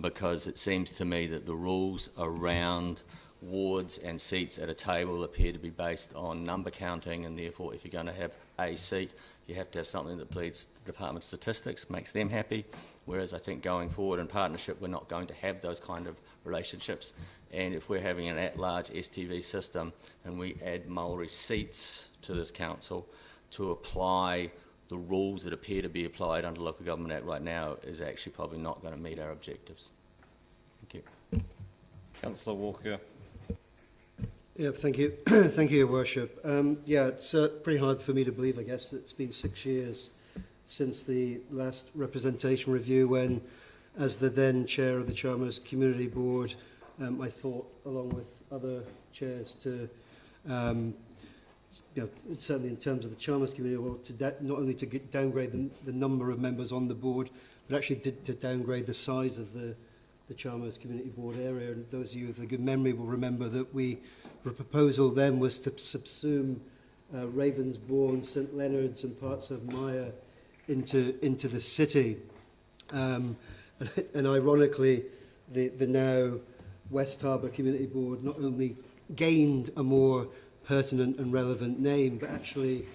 because it seems to me that the rules around wards and seats at a table appear to be based on number counting, and therefore if you're going to have a seat, You have to have something that pleads the Department of Statistics, makes them happy, whereas I think going forward in partnership, we're not going to have those kind of relationships. And if we're having an at-large STV system and we add Maori seats to this council to apply the rules that appear to be applied under the Local Government Act right now, is actually probably not going to meet our objectives. Thank you. Councillor Walker. Yeah, thank you. Thank you, Your Worship. Yeah, it's pretty hard for me to believe, I guess, that it's been 6 years since the last representation review when, as the then chair of the Chalmers Community Board, I thought, along with other chairs, to, certainly in terms of the Chalmers Community Board, not only to downgrade the number of members on the board, but actually to downgrade the size of the Chalmers Community Board area. And those of you with a good memory will remember that the proposal then was to subsume Ravensbourne, St Leonard's and parts of Maya into the city. And ironically, the now West Harbour Community Board not only gained a more pertinent and relevant name, but actually,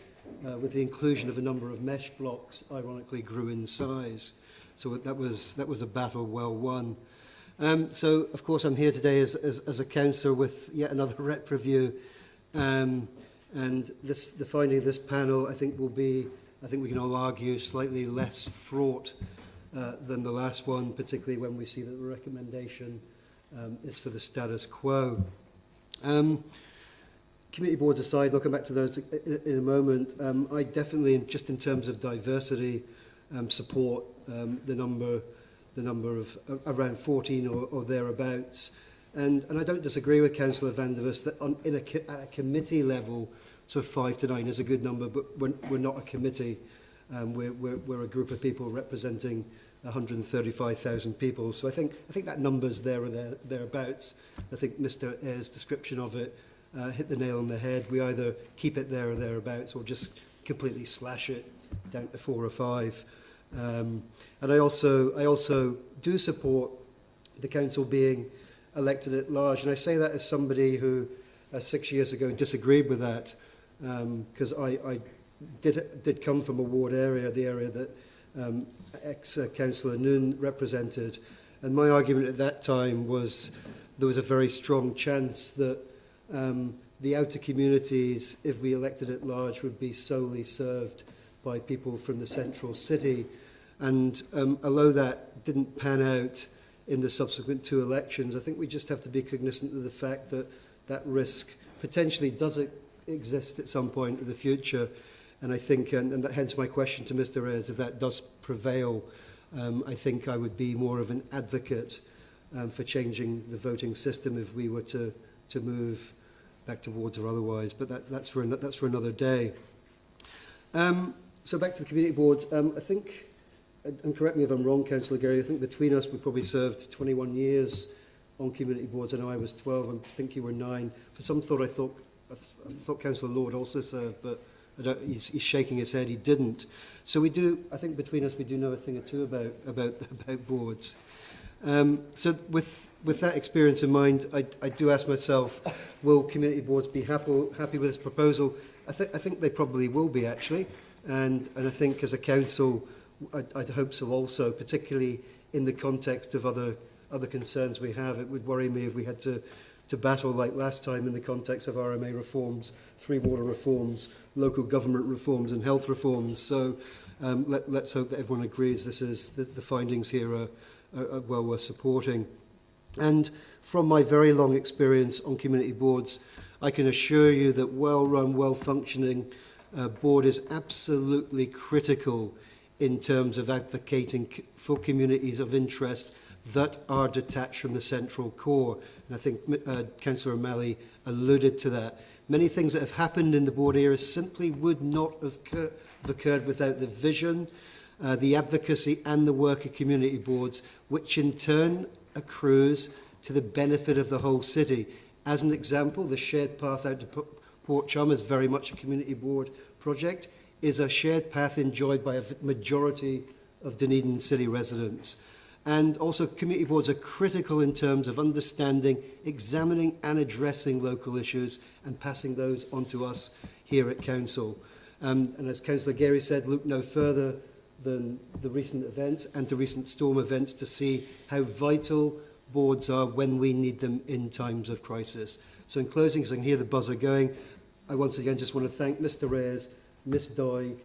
with the inclusion of a number of mesh blocks, ironically grew in size. So that was a battle well won. So, of course, I'm here today as a councillor with yet another rep review. And the finding of this panel, I think we can all argue, slightly less fraught than the last one, particularly when we see that the recommendation is for the status quo. Community boards aside, I'll come back to those in a moment. I definitely, just in terms of diversity, support the number of around 14 or thereabouts. And I don't disagree with Councillor Van der Vos that at a committee level, so 5 to 9 is a good number, but we're not a committee. We're a group of people representing 135,000 people. So I think that number's there or thereabouts. I think Mr. Ayres' description of it hit the nail on the head. We either keep it there or thereabouts or just completely slash it down to 4 or 5. And I also do support the council being elected at large, and I say that as somebody who 6 years ago disagreed with that, because I did come from a ward area, the area that ex-councillor Noon represented, and my argument at that time was there was a very strong chance that the outer communities, if we elected at large, would be solely served by people from the central city. And although that didn't pan out in the subsequent 2 elections, I think we just have to be cognizant of the fact that that risk potentially does exist at some point in the future. And I think, and that, hence my question to Mr. Ayres, if that does prevail, I think I would be more of an advocate for changing the voting system if we were to move back towards or otherwise. But that's for another day. So back to the community boards. I think, and correct me if I'm wrong, Councillor Gary, I think between us we probably served 21 years on community boards. I know I was 12, and I think you were 9. For some I thought Councillor Lord also served, but he's shaking his head, he didn't. So we do, I think between us we do know a thing or two about boards. So with that experience in mind, I do ask myself, will community boards be happy with this proposal? I think they probably will be, actually. And I think as a council, I'd hope so also, particularly in the context of other concerns we have. It would worry me if we had to battle like last time in the context of RMA reforms, 3 water reforms, local government reforms and health reforms. So let's hope that everyone agrees the findings here are well worth supporting. And from my very long experience on community boards, I can assure you that well-run, well-functioning board is absolutely critical in terms of advocating for communities of interest that are detached from the central core. And I think Councillor O'Malley alluded to that. Many things that have happened in the board era simply would not have occurred without the vision, the advocacy and the work of community boards, which in turn accrues to the benefit of the whole city. As an example, the shared path out to Port Chalmers, very much a community board project, is a shared path enjoyed by a majority of Dunedin city residents. And also community boards are critical in terms of understanding, examining and addressing local issues and passing those on to us here at Council. And as Councillor Gary said, look no further than the recent events and the recent storm events to see how vital boards are when we need them in times of crisis. So in closing, because I can hear the buzzer going, I once again just want to thank Mr Reyes, Miss Doig,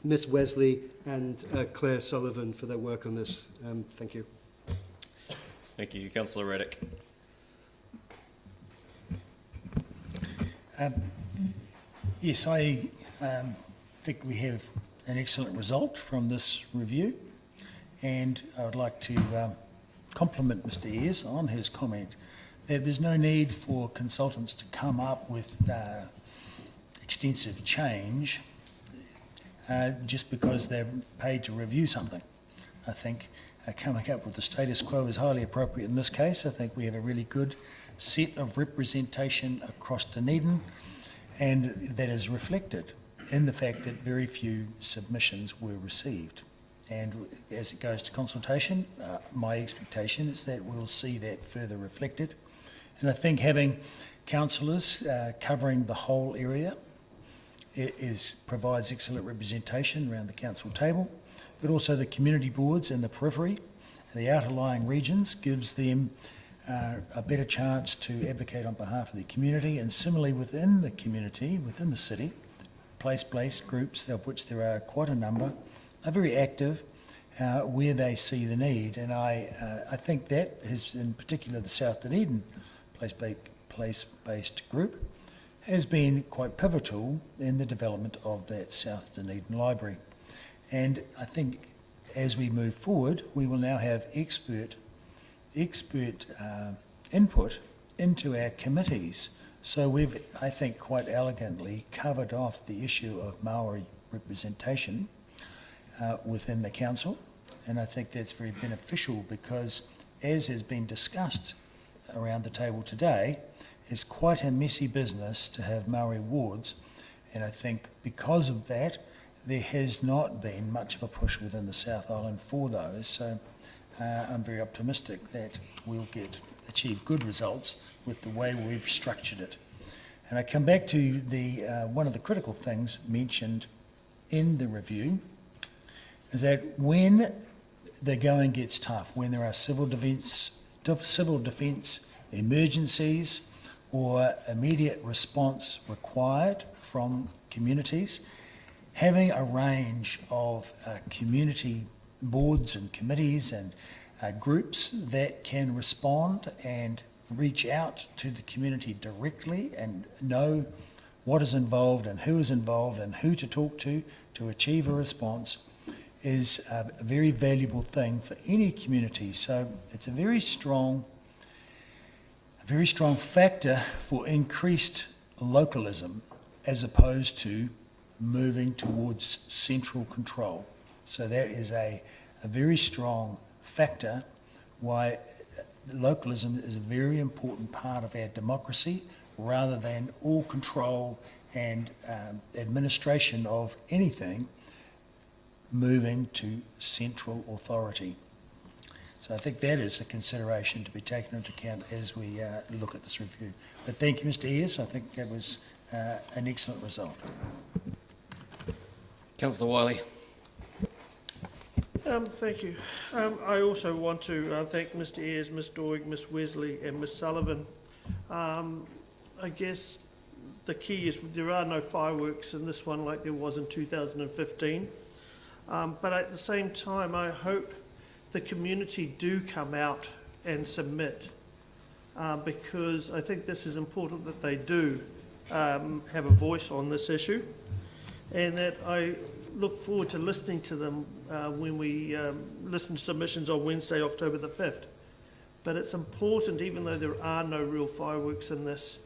Miss Wesley and Claire Sullivan for their work on this. Thank you. Thank you. Councillor Reddick. Yes, I think we have an excellent result from this review, and I would like to compliment Mr Ayres on his comment that there's no need for consultants to come up with extensive change just because they're paid to review something. I think coming up with the status quo is highly appropriate in this case. I think we have a really good set of representation across Dunedin, and that is reflected in the fact that very few submissions were received. And as it goes to consultation, my expectation is that we'll see that further reflected. And I think having councillors covering the whole area provides excellent representation around the council table, but also the community boards in the periphery, the outer-lying regions, gives them a better chance to advocate on behalf of the community. And similarly within the community, within the city, place-based groups, of which there are quite a number, are very active where they see the need. And I think that is, in particular, the South Dunedin place-based group has been quite pivotal in the development of that South Dunedin library. And I think as we move forward, we will now have expert input into our committees. So we've, I think, quite elegantly covered off the issue of Maori representation within the council. And I think that's very beneficial because, as has been discussed around the table today, it's quite a messy business to have Maori wards. And I think because of that, there has not been much of a push within the South Island for those. So I'm very optimistic that we'll achieve good results with the way we've structured it. And I come back to the one of the critical things mentioned in the review is that when the going gets tough, when there are civil defence emergencies or immediate response required from communities, having a range of community boards and committees and groups that can respond and reach out to the community directly and know what is involved and who to talk to achieve a response is a very valuable thing for any community. So it's a very strong factor for increased localism as opposed to moving towards central control. So that is a very strong factor why localism is a very important part of our democracy rather than all control and administration of anything moving to central authority. So I think that is a consideration to be taken into account as we look at this review. But thank you, Mr Ayres. I think that was an excellent result. Councillor Wiley. Thank you. I also want to thank Mr Ayres, Miss Doig, Miss Wesley and Miss Sullivan. I guess the key is there are no fireworks in this one like there was in 2015. But at the same time, I hope the community do come out and submit because I think this is important that they do have a voice on this issue, and that I look forward to listening to them when we listen to submissions on Wednesday, October the 5th. But it's important, even though there are no real fireworks in this,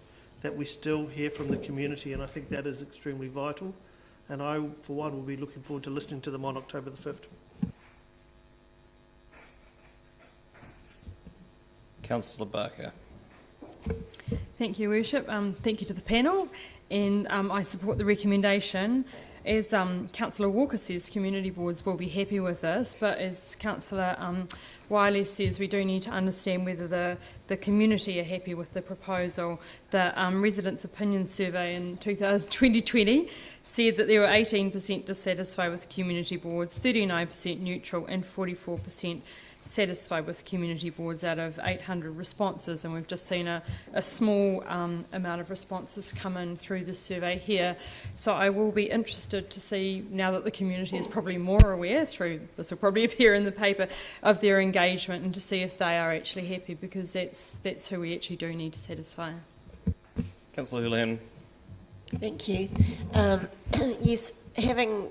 that we still hear from the community, and I think that is extremely vital. And I, for one, will be looking forward to listening to them on October the 5th. Councillor Barker. Thank you, Worship. Thank you to the panel, and I support the recommendation. As Councillor Walker says, community boards will be happy with this, but as Councillor Wiley says, we do need to understand whether the community are happy with the proposal. The Residents' Opinion Survey in 2020 said that there were 18% dissatisfied with community boards, 39% neutral, and 44% satisfied with community boards out of 800 responses. And we've just seen a small amount of responses come in through the survey here. So I will be interested to see, now that the community is probably more aware through, this will probably appear in the paper, of their engagement, and to see if they are actually happy, because that's who we actually do need to satisfy. Councillor Houlihan. Thank you. Yes, having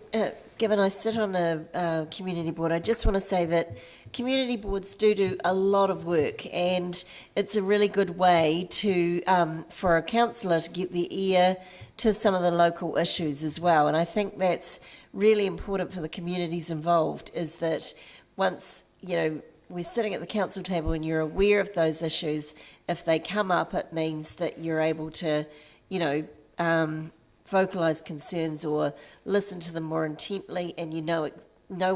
given I sit on a community board, I just want to say that community boards do a lot of work, and it's a really good way to for a councillor to get their ear to some of the local issues as well. And I think that's really important for the communities involved, is that once, you know, we're sitting at the council table and you're aware of those issues, if they come up, it means that you're able to, you know, vocalise concerns or listen to them more intently, and you know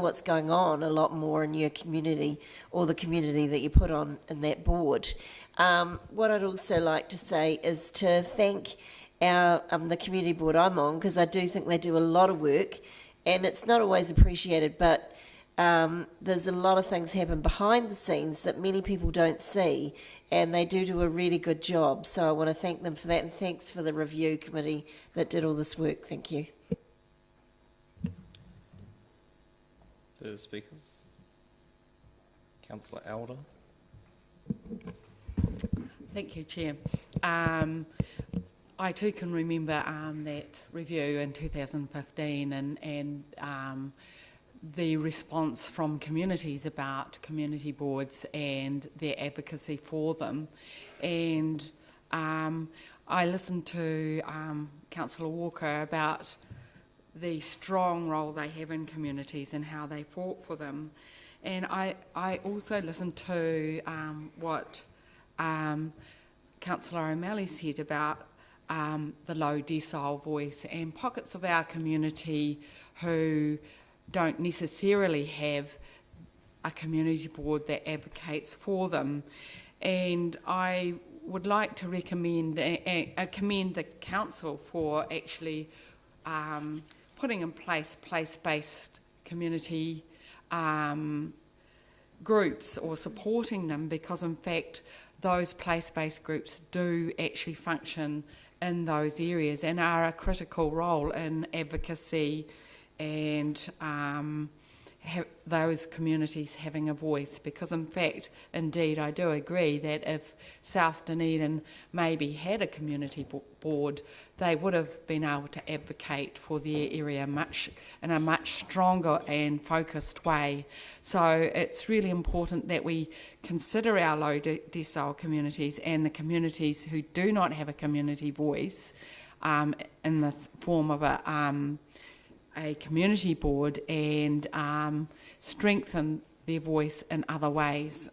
what's going on a lot more in your community, or the community that you put on in that board. What I'd also like to say is to thank our the community board I'm on, because I do think they do a lot of work, and it's not always appreciated, but there's a lot of things happen behind the scenes that many people don't see, and they do a really good job. So I want to thank them for that, and thanks for the review committee that did all this work. Thank you. Further speakers? Councillor Elder. Thank you, Chair. I too can remember that review in 2015 and the response from communities about community boards and their advocacy for them. And I listened to Councillor Walker about the strong role they have in communities and how they fought for them. And I also listened to what Councillor O'Malley said about the low decile voice, and pockets of our community who don't necessarily have a community board that advocates for them. And I would like to recommend commend the council for actually putting in place place-based community groups, or supporting them, because in fact those place-based groups do actually function in those areas and are a critical role in advocacy and those communities having a voice. Because in fact, indeed, I do agree that if South Dunedin maybe had a community board, they would have been able to advocate for their area in a much stronger and focused way. So it's really important that we consider our low decile communities and the communities who do not have a community voice in the form of a community board, and strengthen their voice in other ways.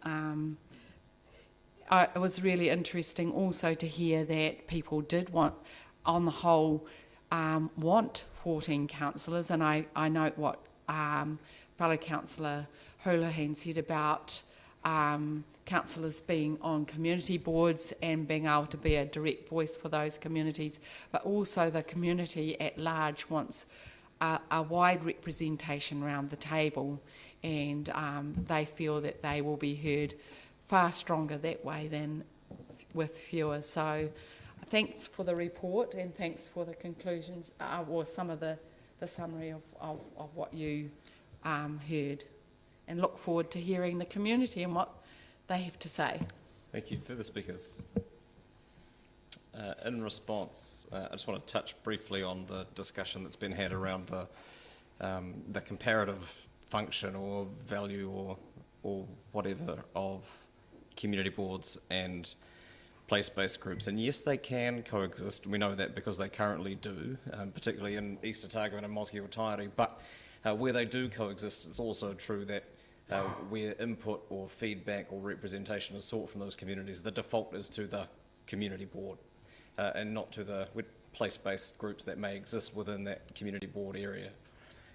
It was really interesting also to hear that people did want, on the whole, want 14 councillors, and I note what fellow councillor Houlihan said about councillors being on community boards and being able to be a direct voice for those communities, but also the community at large wants a wide representation around the table, and they feel that they will be heard far stronger that way than with fewer. So thanks for the report, and thanks for the conclusions, or some of the summary of what you heard, and look forward to hearing the community and what they have to say. Thank you. Further speakers? In response, I just want to touch briefly on the discussion that's been had around the comparative function or value or whatever of community boards and place-based groups. And yes, they can coexist. We know that because they currently do, particularly in East Otago and in Mosque Otairi. But where they do coexist, it's also true that where input or feedback or representation is sought from those communities, the default is to the community board. And not to the place-based groups that may exist within that community board area.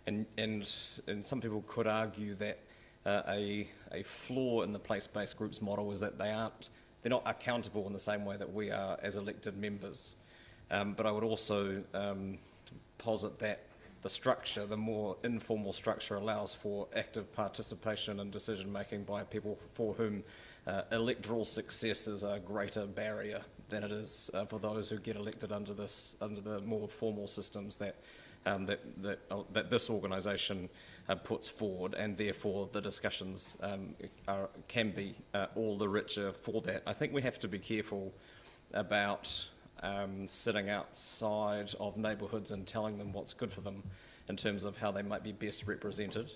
And some people could argue that a flaw in the place-based groups model is that they're not accountable in the same way that we are as elected members. But I would also posit that the structure, the more informal structure, allows for active participation and decision-making by people for whom electoral success is a greater barrier than it is for those who get elected under the more formal systems that this organisation puts forward, and therefore the discussions can be all the richer for that. I think we have to be careful about sitting outside of neighbourhoods and telling them what's good for them in terms of how they might be best represented.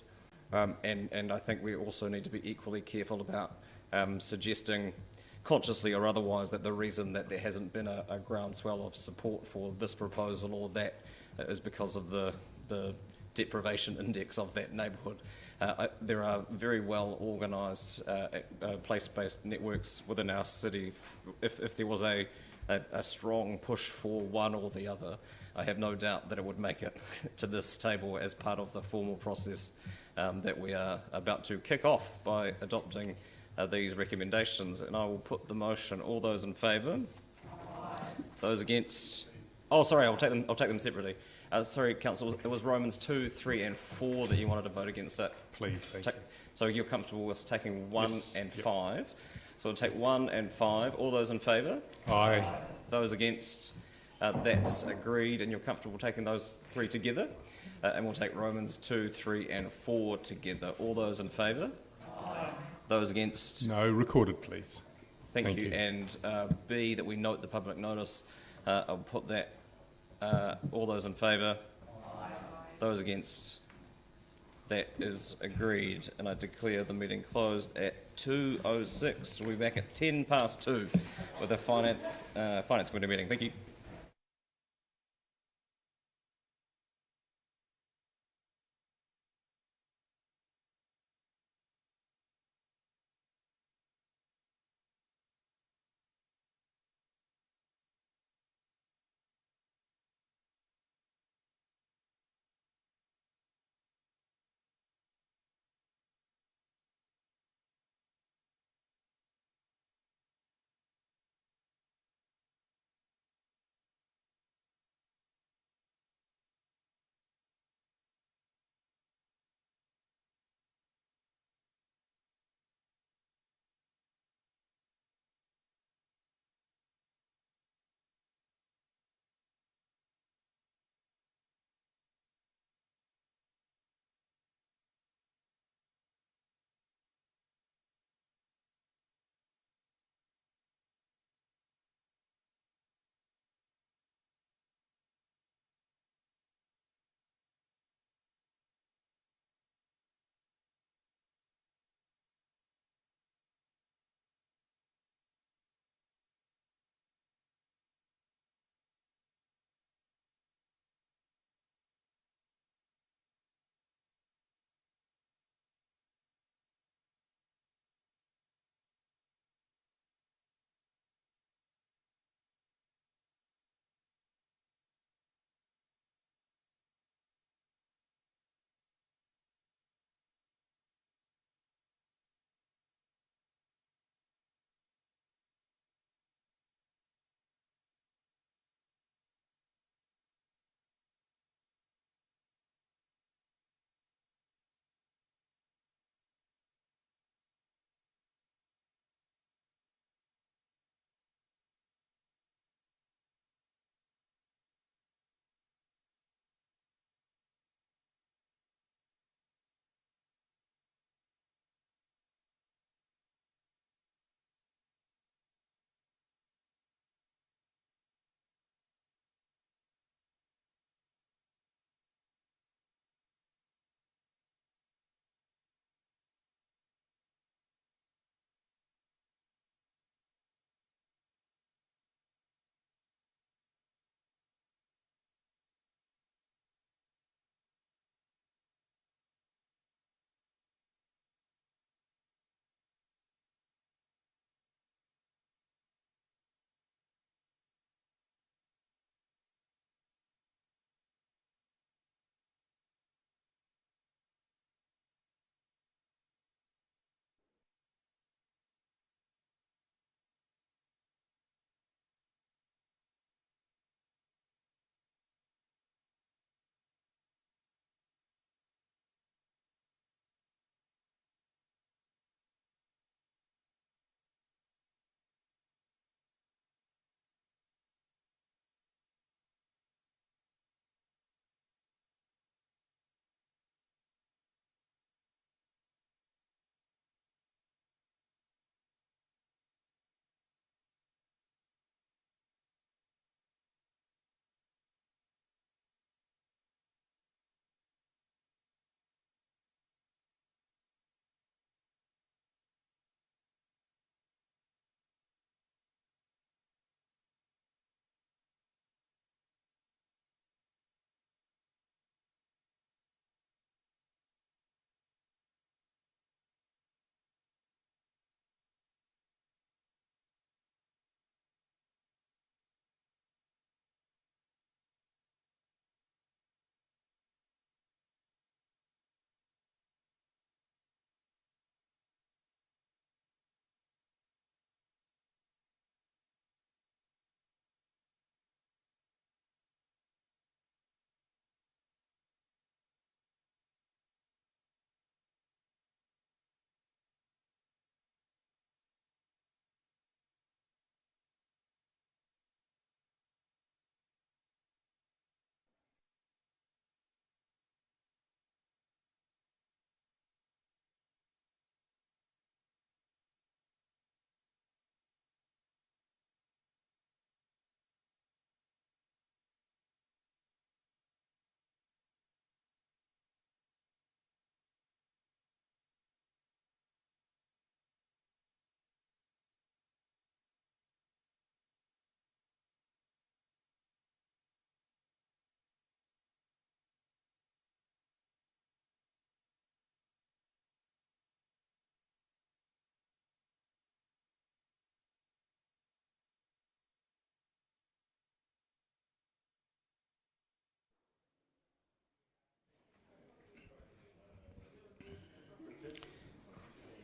And I think we also need to be equally careful about suggesting, consciously or otherwise, that the reason that there hasn't been a groundswell of support for this proposal or that is because of the deprivation index of that neighbourhood. There are very well organised place-based networks within our city. If there was a strong push for one or the other, I have no doubt that it would make it to this table as part of the formal process that we are about to kick off by adopting these recommendations. And I will put the motion. All those in favour? Those against? Oh, sorry, I'll take them separately. Sorry, Council, it was Romans 2, 3 and 4 that you wanted to vote against it. Please, thank you. So you're comfortable with taking 1 and Yep. 5. So we'll take 1 and 5. All those in favour? Aye. Those against? That's agreed, and you're comfortable taking those 3 together? And we'll take Romans 2, 3 and 4 together. All those in favour? Those against? No, recorded, please. Thank you. And B, that we note the public notice. I'll put that. All those in favour? Those against? That is agreed, and I declare the meeting closed at 2:06. We'll be back at 2:10 with a Finance Committee meeting. Thank you.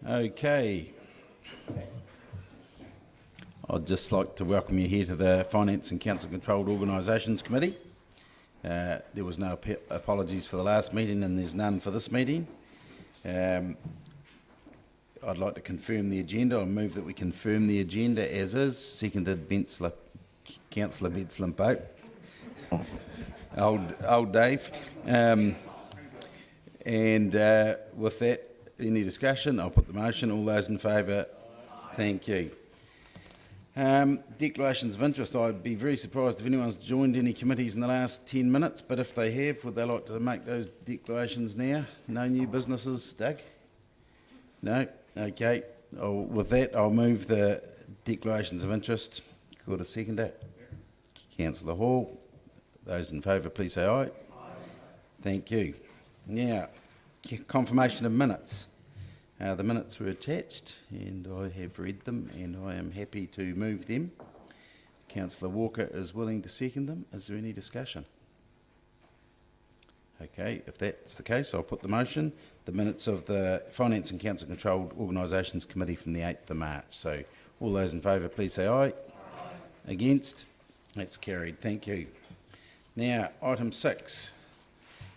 Okay. I'd just like to welcome you here to the Finance and Council Controlled Organisations Committee. There was no apologies for the last meeting and there's none for this meeting. I'd like to confirm the agenda. I move that we confirm the agenda as is. Seconded Councillor Benslimpope. Old Dave. With that, any discussion? I'll put the motion. All those in favour? Thank you. Declarations of interest. I'd be very surprised if anyone's joined any committees in the last 10 minutes, but if they have, would they like to make those declarations now? No new businesses, Doug? No? Okay. With that, I'll move the declarations of interest. Got a seconder? Councillor Hall. Those in favour, please say aye. Aye. Thank you. Now, confirmation of minutes. The minutes were attached and I have read them and I am happy to move them. Councillor Walker is willing to second them. Is there any discussion? Okay, if that's the case, I'll put the motion. The minutes of the Finance and Council Controlled Organisations Committee from the 8th of March. So all those in favour, please say aye. Aye. Against? That's carried. Thank you. Now, item 6.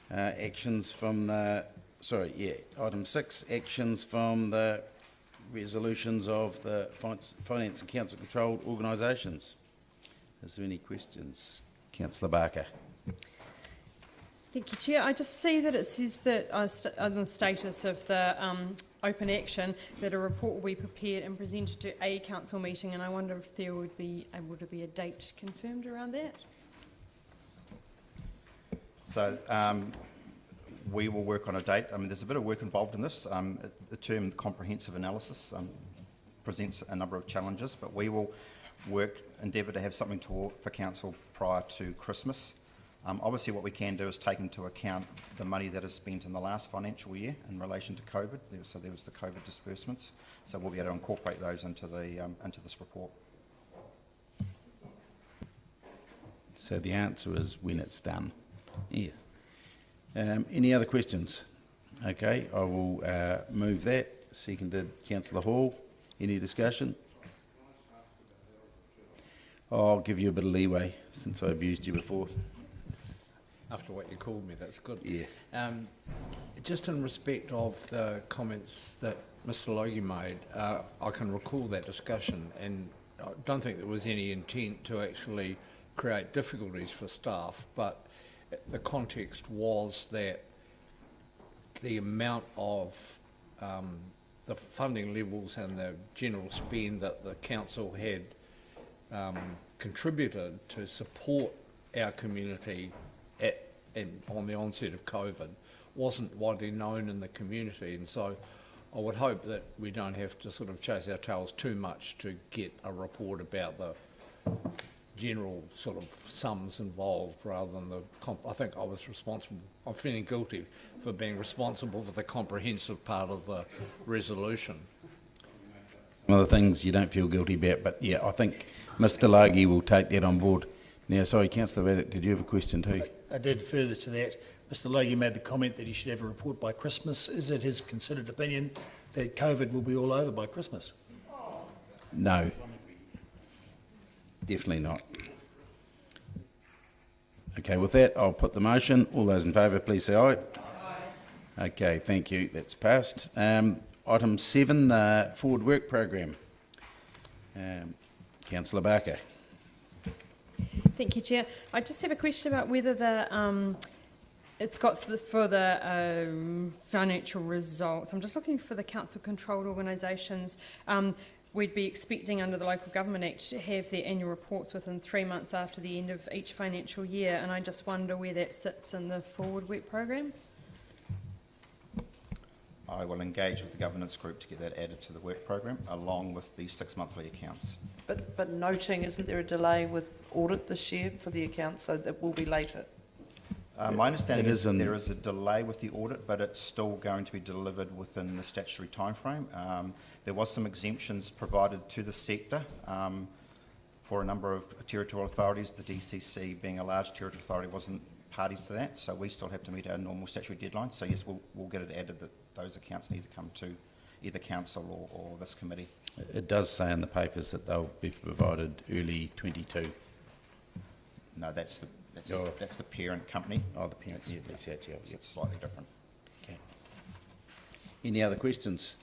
Actions from the... Item 6, actions from the resolutions of the Finance and Council Controlled Organisations. Is there any questions? Councillor Barker. Thank you, Chair. I just see that it says that on the status of the open action that a report will be prepared and presented to a council meeting, and I wonder if there would be able to be a date confirmed around that. So we will work on a date. I mean, there's a bit of work involved in this. The term comprehensive analysis presents a number of challenges, but we will endeavour to have something for council prior to Christmas. Obviously, what we can do is take into account the money that is spent in the last financial year in relation to COVID. So there was the COVID disbursements. So we'll be able to incorporate those into this report. So the answer is when it's done. Yes. Any other questions? Okay, I will move that. Seconded Councillor Hall. Any discussion? I'll give you a bit of leeway since I abused you before. After what you called me, that's good. Yeah. Just in respect of the comments that Mr. Logie made, I can recall that discussion, and I don't think there was any intent to actually create difficulties for staff, but the context was that the amount of the funding levels and the general spend that the council had contributed to support our community on the onset of COVID wasn't widely known in the community, and so I would hope that we don't have to sort of chase our tails too much to get a report about the general sort of sums involved rather than the I think I was responsible. I'm feeling guilty for being responsible for the comprehensive part of the resolution. Some of the things you don't feel guilty about, but yeah, I think Mr. Logie will take that on board. Now, sorry, Councillor Raddick, did you have a question too? I did. Further to that, Mr. Logie made the comment that he should have a report by Christmas. Is it his considered opinion that COVID will be all over by Christmas? No. Definitely not. Okay, with that, I'll put the motion. All those in favour, please say aye. Aye. Okay, thank you. That's passed. Item 7, the Forward Work Programme. Councillor Barker. Thank you, Chair. I just have a question about whether the it's got for the financial results. I'm just looking for the council-controlled organisations. We'd be expecting under the Local Government Act to have their annual reports within 3 months after the end of each financial year, and I just wonder where that sits in the Forward Work Programme. I will engage with the governance group to get that added to the work program, along with the 6 monthly accounts. But noting, isn't there a delay with audit this year for the accounts, so that will be later? My understanding is that there is a delay with the audit, but it's still going to be delivered within the statutory timeframe. There was some exemptions provided to the sector for a number of territorial authorities. The DCC, being a large territorial authority, wasn't party to that, so we still have to meet our normal statutory deadline. So yes, we'll get it added that those accounts need to come to either council or this committee. It does say in the papers that they'll be provided early 22. No, that's the parent company. Oh, the parent, yeah, So it's slightly different. Okay. Any other questions?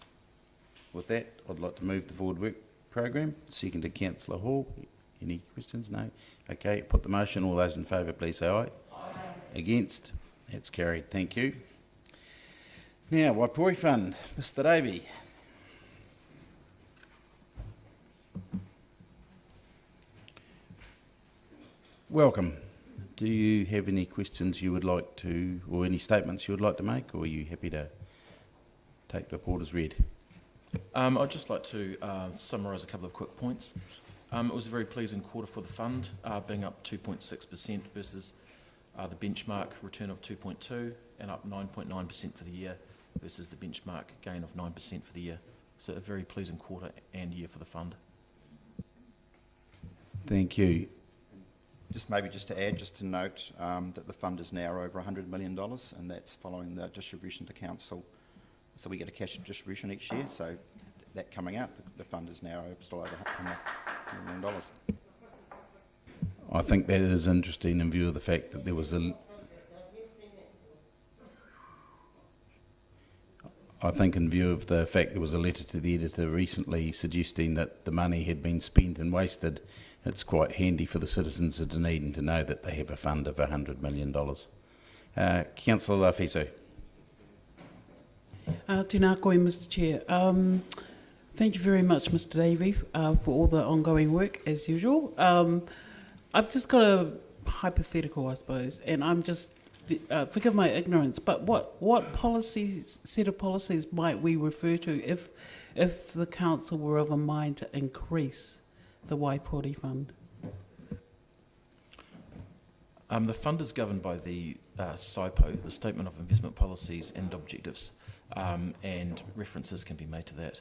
With that, I'd like to move the forward work program. Seconded Councillor Hall. Any questions? No? Okay, put the motion. All those in favour, please say aye. Aye. Against? That's carried. Thank you. Now, Waikori Fund. Mr Davey. Welcome. Do you have any questions you would like to, or any statements you would like to make, or are you happy to take the report as read? I'd just like to summarise a couple of quick points. It was a very pleasing quarter for the fund, being up 2.6% versus the benchmark return of 2.2%, and up 9.9% for the year versus the benchmark gain of 9% for the year. So a very pleasing quarter and year for the fund. Thank you. Just to add, just to note that the fund is now over $100 million, and that's following the distribution to council. So we get a cash distribution each year, so that coming out, the fund is now still over $100 million. I think that is interesting in view of the fact that there was a... I think in view of the fact there was a letter to the editor recently suggesting that the money had been spent and wasted, it's quite handy for the citizens of Dunedin to know that they have a fund of $100 million. Councillor Lafiso. Tēnā koe, Mr Chair. Thank you very much, Mr Davey, for all the ongoing work, as usual. I've just got a hypothetical, I suppose, and I'm just, forgive my ignorance, but what policies, set of policies might we refer to if the council were of a mind to increase the Waikori Fund? The fund is governed by the SIPO, the Statement of Investment Policies and Objectives, and references can be made to that.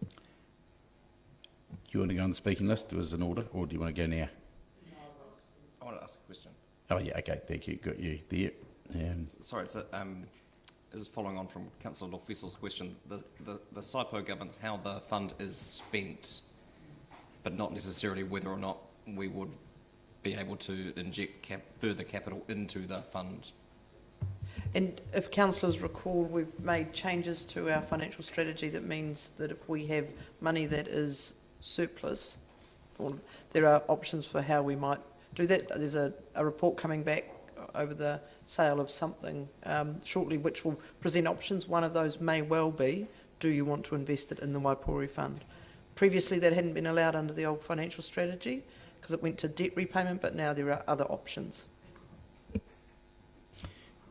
Do you want to go on the speaking list as an order, or do you want to go now? I want to ask a question. Oh, yeah, okay, thank you. Got you there. Sorry, it's is following on from Councillor Lawfissel's question. The SIPO governs how the fund is spent, but not necessarily whether or not we would be able to inject further capital into the fund. And if councillors recall, we've made changes to our financial strategy that means that if we have money that is surplus, there are options for how we might do that. There's a report coming back over the sale of something shortly which will present options. One of those may well be, do you want to invest it in the Waikori Fund? Previously that hadn't been allowed under the old financial strategy because it went to debt repayment, but now there are other options.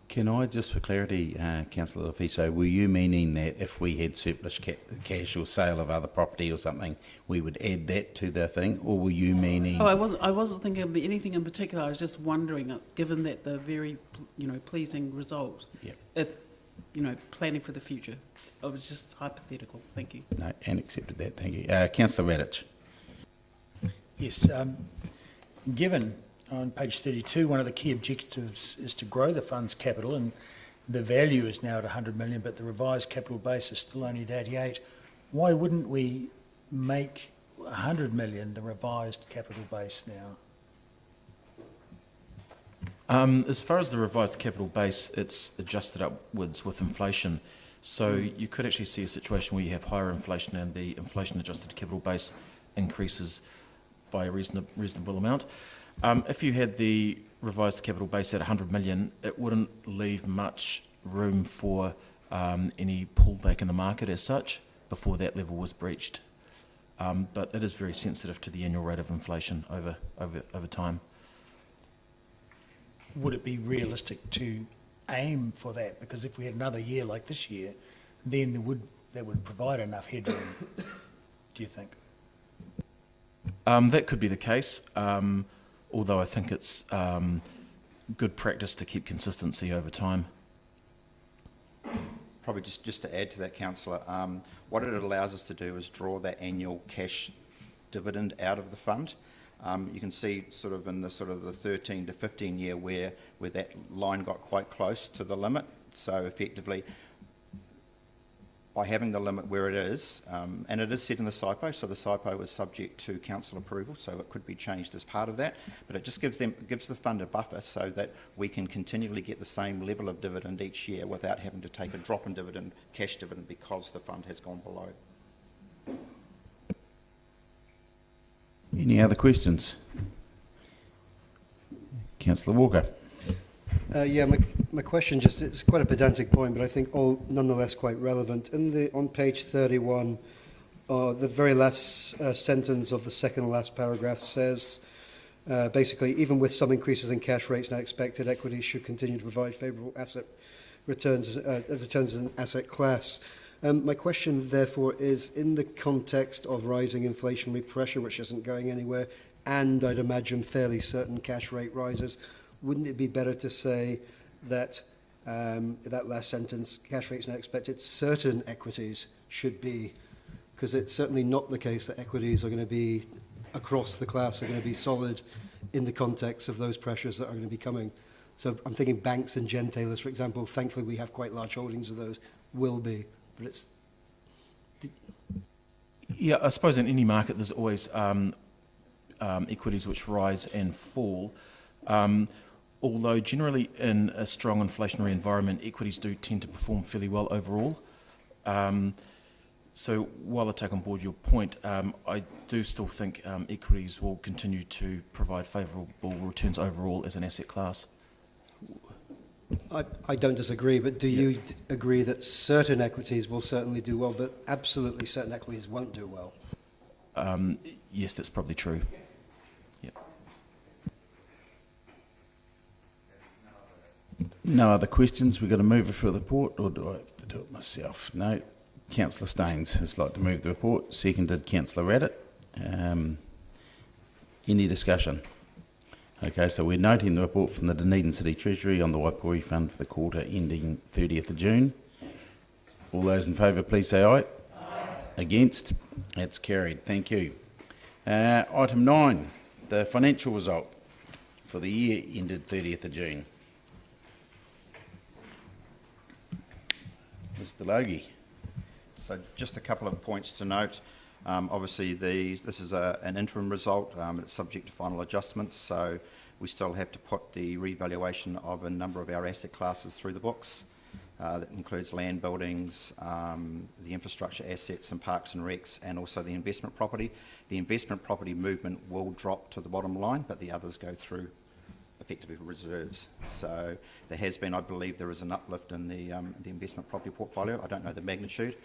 Can I, just for clarity, Councillor Lafiso, were you meaning that if we had surplus cash or sale of other property or something, we would add that to the thing, or were you meaning? Oh, I wasn't thinking of anything in particular. I was just wondering, given that the very, pleasing result, yep. If, planning for the future. I was just hypothetical. Thank you. No, and accepted that. Thank you, Councillor Radich. Yes, given on page 32, one of the key objectives is to grow the fund's capital, and the value is now at 100 million, but the revised capital base is still only at 88. Why wouldn't we make 100 million the revised capital base now? As far as the revised capital base, it's adjusted upwards with inflation. So you could actually see a situation where you have higher inflation and the inflation-adjusted capital base increases by a reasonable amount. If you had the revised capital base at 100 million, it wouldn't leave much room for any pullback in the market as such before that level was breached. But it is very sensitive to the annual rate of inflation over time. Would it be realistic to aim for that? Because if we had another year like this year, then that would provide enough headroom, do you think? That could be the case, although I think it's good practice to keep consistency over time. Probably just to add to that, Councillor, what it allows us to do is draw that annual cash dividend out of the fund. You can see sort of in the 13 to 15 year where that line got quite close to the limit. So effectively, by having the limit where it is, and it is set in the SIPO, so the SIPO is subject to council approval, so it could be changed as part of that, but it just gives the fund a buffer so that we can continually get the same level of dividend each year without having to take a drop in dividend, cash dividend, because the fund has gone below. Any other questions? Councillor Walker. Yeah, my question it's quite a pedantic point, but I think all nonetheless quite relevant. On page 31, the very last sentence of the second last paragraph says, basically, even with some increases in cash rates now expected, equities should continue to provide favourable asset returns as an asset class. My question, therefore, is in the context of rising inflationary pressure, which isn't going anywhere, and I'd imagine fairly certain cash rate rises, wouldn't it be better to say that that last sentence, cash rates now expected, certain equities should be, because it's certainly not the case that equities are going to be across the class, are going to be solid in the context of those pressures that are going to be coming. So I'm thinking banks and gentailers, for example, thankfully we have quite large holdings of those, will be, but it's... Yeah, I suppose in any market there's always equities which rise and fall. Although generally in a strong inflationary environment, equities do tend to perform fairly well overall. So while I take on board your point, I do still think equities will continue to provide favourable returns overall as an asset class. I don't disagree, but do you agree that certain equities will certainly do well, but absolutely certain equities won't do well? Yes, that's probably true. No other questions? We've got to move it for the report, or do I have to do it myself? No. Councillor Staines has like to move the report. Seconded Councillor Radditt. Any discussion? Okay, so we're noting the report from the Dunedin City Treasury on the Waikori Fund for the quarter ending 30th of June. All those in favour, please say aye. Aye. Against? That's carried. Thank you. Item 9, the financial result for the year ended 30th of June. Mr. Logie. So just a couple of points to note. Obviously, this is an interim result. It's subject to final adjustments, so we still have to put the revaluation of a number of our asset classes through the books. That includes land buildings, the infrastructure assets and parks and recs, and also the investment property. The investment property movement will drop to the bottom line, but the others go through effectively reserves. So there has been, I believe, there is an uplift in the investment property portfolio. I don't know the magnitude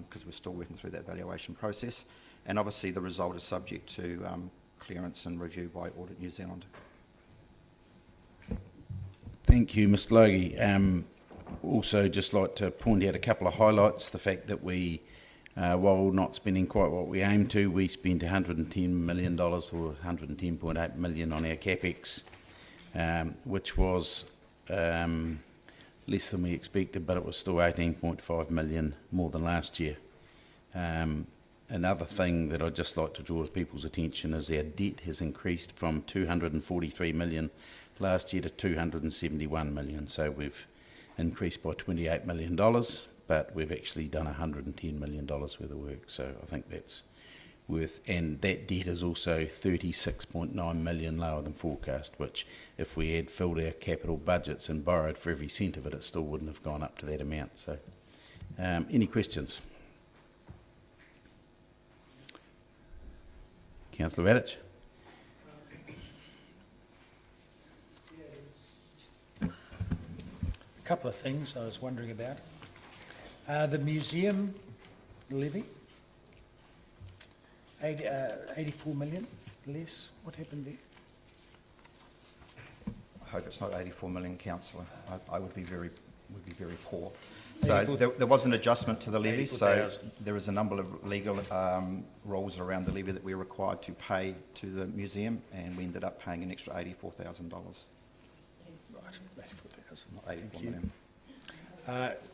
because we're still working through that valuation process. And obviously the result is subject to clearance and review by Audit New Zealand. Thank you, Mr. Logie. Also just like to point out a couple of highlights. The fact that we, while not spending quite what we aimed to, we spent $110 million or $110.8 million on our CapEx, which was less than we expected, but it was still 18.5 million more than last year. Another thing that I'd just like to draw people's attention is our debt has increased from 243 million last year to 271 million. So we've increased by $28 million, but we've actually done $110 million worth of work. So I think that's worth, and that debt is also 36.9 million lower than forecast, which if we had filled our capital budgets and borrowed for every cent of it, it still wouldn't have gone up to that amount. So any questions? Councillor Radditt. A couple of things I was wondering about. The museum levy, 84 million less. What happened there? I hope it's not 84 million, Councillor. I would be very poor. So there was an adjustment to the levy. So there is a number of legal rules around the levy that we're required to pay to the museum, and we ended up paying an extra $84,000. Right, 84,000. Not 84 million.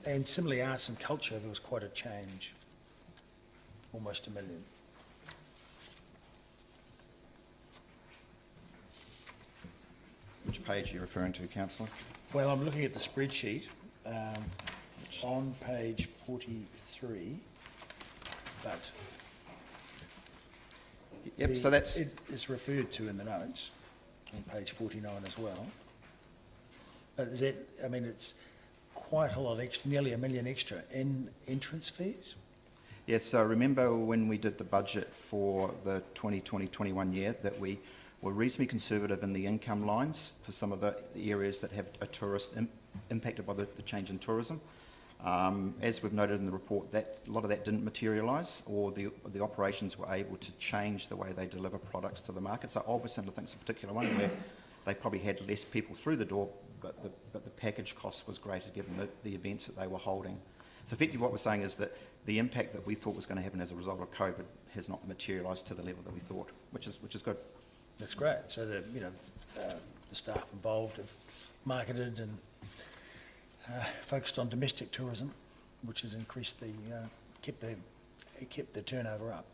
And similarly, arts and culture, there was quite a change, almost $1 million. Which page are you referring to, Councillor? Well, I'm looking at the spreadsheet. on page 43, but Yep, so that's... It is referred to in the notes on page 49 as well. But is that, I mean, it's quite a lot extra, nearly $1 million extra in entrance fees? Yes, so remember when we did the budget for the 2020-21 year that we were reasonably conservative in the income lines for some of the areas that have a tourist impacted by the change in tourism. As we've noted in the report, that a lot of that didn't materialise, or the operations were able to change the way they deliver products to the market. So obviously, I think it's a particular one where they probably had less people through the door, but the package cost was greater given the events that they were holding. So effectively what we're saying is that the impact that we thought was going to happen as a result of COVID has not materialised to the level that we thought, which is good. That's great. So the the staff involved have marketed and focused on domestic tourism, which has increased kept the turnover up.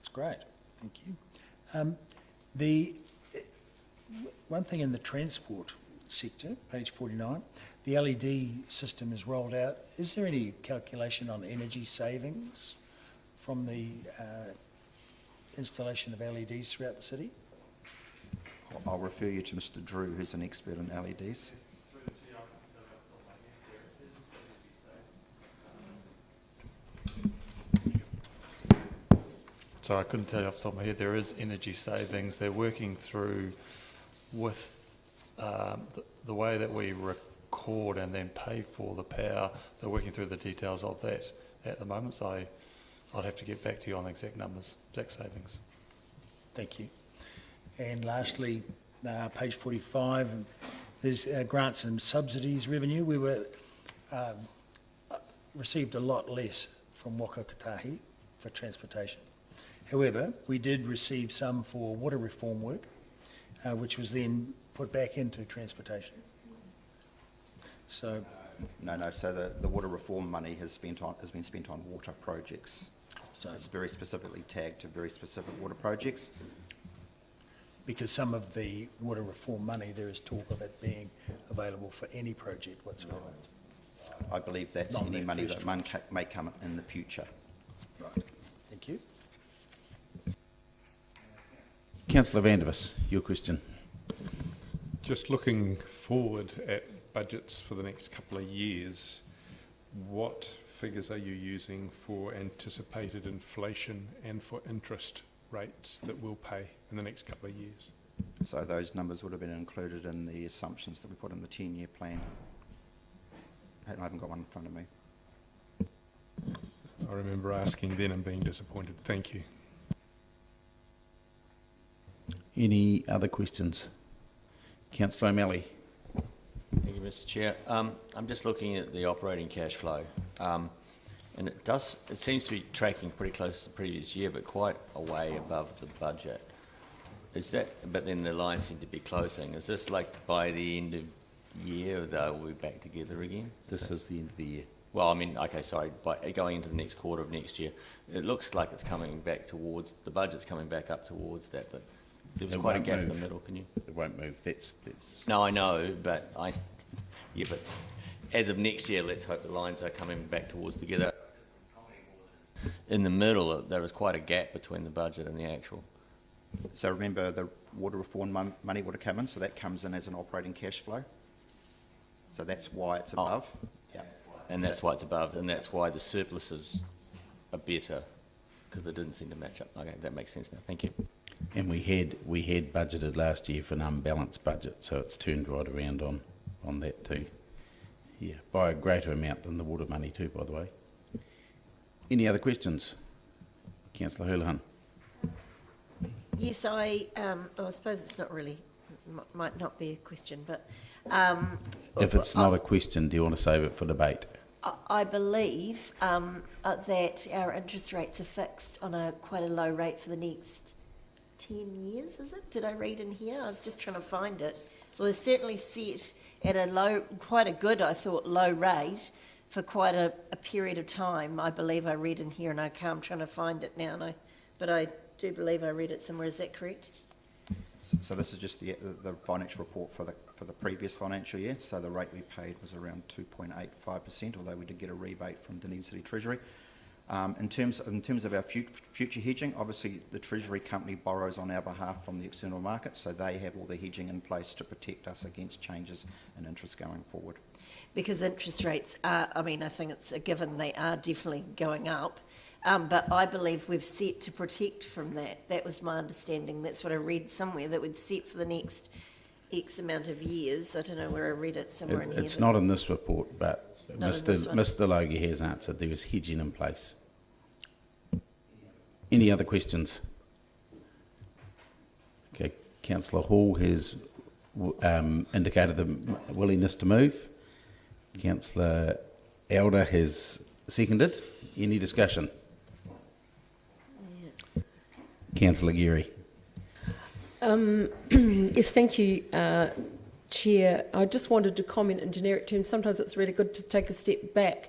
It's great. Thank you. The one thing in the transport sector, page 49, the LED system is rolled out. Is there any calculation on energy savings from the installation of LEDs throughout the city? I'll refer you to Mr. Drew, who's an expert in LEDs. So I couldn't tell you off the top of my head. There is energy savings. They're working through with the way that we record and then pay for the power. They're working through the details of that at the moment. So I'd have to get back to you on the exact numbers, exact savings. Thank you. And lastly, page 45, there's grants and subsidies revenue. We were received a lot less from Waka Kotahi for transportation. However, we did receive some for water reform work, which was then put back into transportation. So, no. So the water reform money has been spent on water projects. So it's very specifically tagged to very specific water projects. Because some of the water reform money, there is talk of it being available for any project whatsoever. I believe that's Not any that money first that may come in the future. Right. Thank you. Councillor Vandevers, your question. Just looking forward at budgets for the next couple of years, what figures are you using for anticipated inflation and for interest rates that we'll pay in the next couple of years? So those numbers would have been included in the assumptions that we put in the 10-year plan. I haven't got one in front of me. I remember asking then and being disappointed. Thank you. Any other questions? Councillor O'Malley. Thank you, Mr. Chair. I'm just looking at the operating cash flow, and it seems to be tracking pretty close to the previous year, but quite a way above the budget. Is that? But then the lines seem to be closing. Is this like by the end of the year, they'll be back together again? This is the end of the year. Well, I mean, okay, sorry, by going into the next quarter of next year, it looks like it's coming back towards, the budget's coming back up towards that, but there was quite a gap in the middle, can you? It won't move, that's... No, I know, but but as of next year, let's hope the lines are coming back towards together. In the middle, there was quite a gap between the budget and the actual. So remember, the water reform money would have come in, so that comes in as an operating cash flow. So that's why it's above. Yeah. And that's why it's above, and that's why the surpluses are better, because it didn't seem to match up. Okay, that makes sense now. Thank you. And we had budgeted last year for an unbalanced budget, so it's turned right around on that too. Yeah, by a greater amount than the water money too, by the way. Any other questions? Councillor Hurley. Yes, I suppose it's not really, might not be a question, but... if it's not a question, do you want to save it for debate? I believe that our interest rates are fixed on quite a low rate for the next 10 years, is it? Did I read in here? I was just trying to find it. Well, it's certainly set at quite a good, I thought, low rate for quite a period of time. I believe I read in here, and I'm trying to find it now, but I do believe I read it somewhere. Is that correct? So this is just the financial report for for the previous financial year. So the rate we paid was around 2.85%, although we did get a rebate from Dunedin City Treasury. In terms of our future hedging, obviously the Treasury company borrows on our behalf from the external market, so they have all the hedging in place to protect us against changes in interest going forward. Because interest rates are, I mean, I think it's a given they are definitely going up, but I believe we've set to protect from that. That was my understanding. That's what I read somewhere, that we'd set for the next X amount of years. I don't know where I read it, somewhere in here. It's not in this report, but Mr. Logie has answered. There is hedging in place. Any other questions? Okay, Councillor Hall has indicated the willingness to move. Councillor Elder has seconded. Any discussion? Yeah. Councillor Geary. Yes, thank you, Chair. I just wanted to comment in generic terms. Sometimes it's really good to take a step back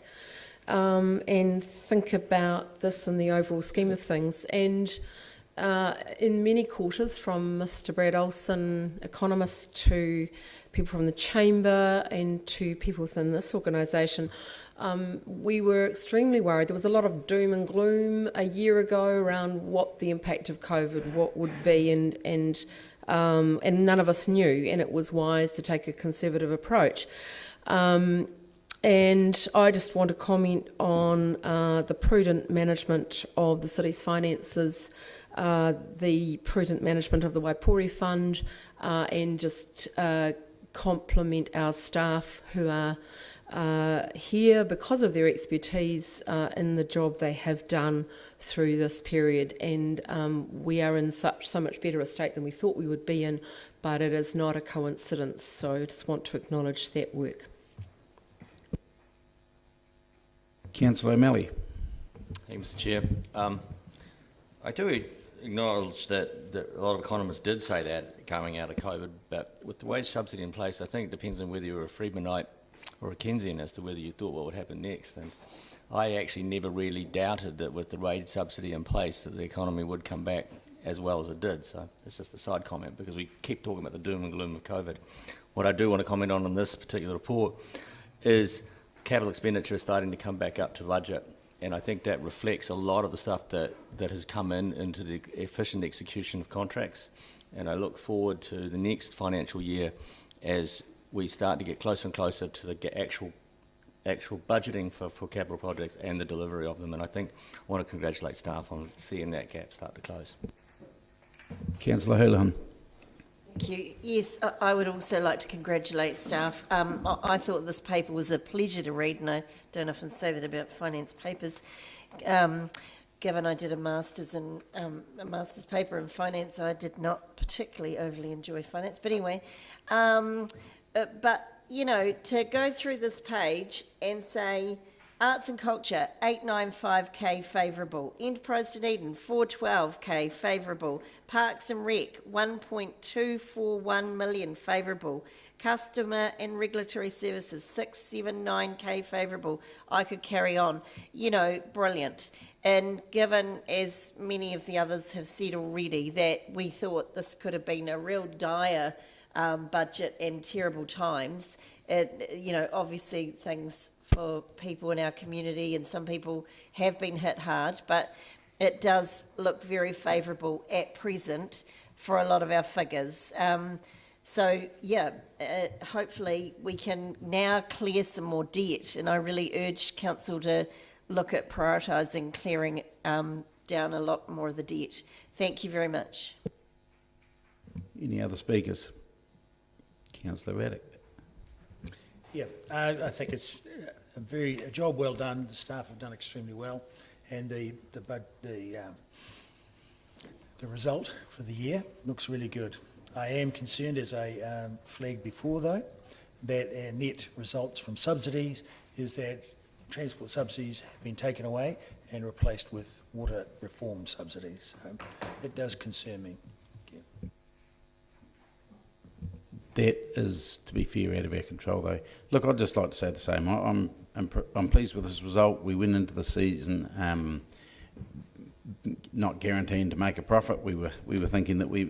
and think about this in the overall scheme of things. And in many quarters, from Mr. Brad Olsen, economist, to people from the Chamber and to people within this organisation, we were extremely worried. There was a lot of doom and gloom a year ago around what the impact of COVID, what would be, and none of us knew, and it was wise to take a conservative approach. And I just want to comment on the prudent management of the city's finances, the prudent management of the Waikori Fund, and just compliment our staff who are here because of their expertise in the job they have done through this period. And we are in so much better a state than we thought we would be in, but it is not a coincidence. So I just want to acknowledge that work. Councillor O'Malley. Thanks, Mr. Chair. I do acknowledge that a lot of economists did say that coming out of COVID, but with the wage subsidy in place, I think it depends on whether you're a Friedmanite or a Keynesian as to whether you thought what would happen next. And I actually never really doubted that with the wage subsidy in place that the economy would come back as well as it did. So it's just a side comment because we keep talking about the doom and gloom of COVID. What I do want to comment on in this particular report is capital expenditure is starting to come back up to budget, and I think that reflects a lot of the stuff that has come into the efficient execution of contracts. And I look forward to the next financial year as we start to get closer and closer to the actual budgeting for capital projects and the delivery of them. And I think I want to congratulate staff on seeing that gap start to close. Councillor Houlihan. Thank you. Yes, I would also like to congratulate staff. I thought this paper was a pleasure to read, and I don't often say that about finance papers. Given I did a master's paper in finance, I did not particularly overly enjoy finance. But anyway, but you know, to go through this page and say arts and culture 895k favourable, enterprise Dunedin 412k favourable, parks and rec 1.241 million favourable, customer and regulatory services 679k favourable. I could carry on. You know, brilliant. And given, as many of the others have said already, that we thought this could have been a real dire budget and terrible times, you know, obviously things for people in our community, and some people have been hit hard, but it does look very favourable at present for a lot of our figures. So, yeah, hopefully we can now clear some more debt, and I really urge Council to look at prioritising clearing down a lot more of the debt. Thank you very much. Any other speakers? Councillor Raddick. Yeah, I think it's a job well done. The staff have done extremely well, and the result for the year looks really good. I am concerned, as I flagged before, though, that our net results from subsidies is that transport subsidies have been taken away and replaced with water reform subsidies. So it does concern me. That is, to be fair, out of our control, though. Look, I'd just like to say the same. I'm pleased with this result. We went into the season not guaranteeing to make a profit. We were thinking that we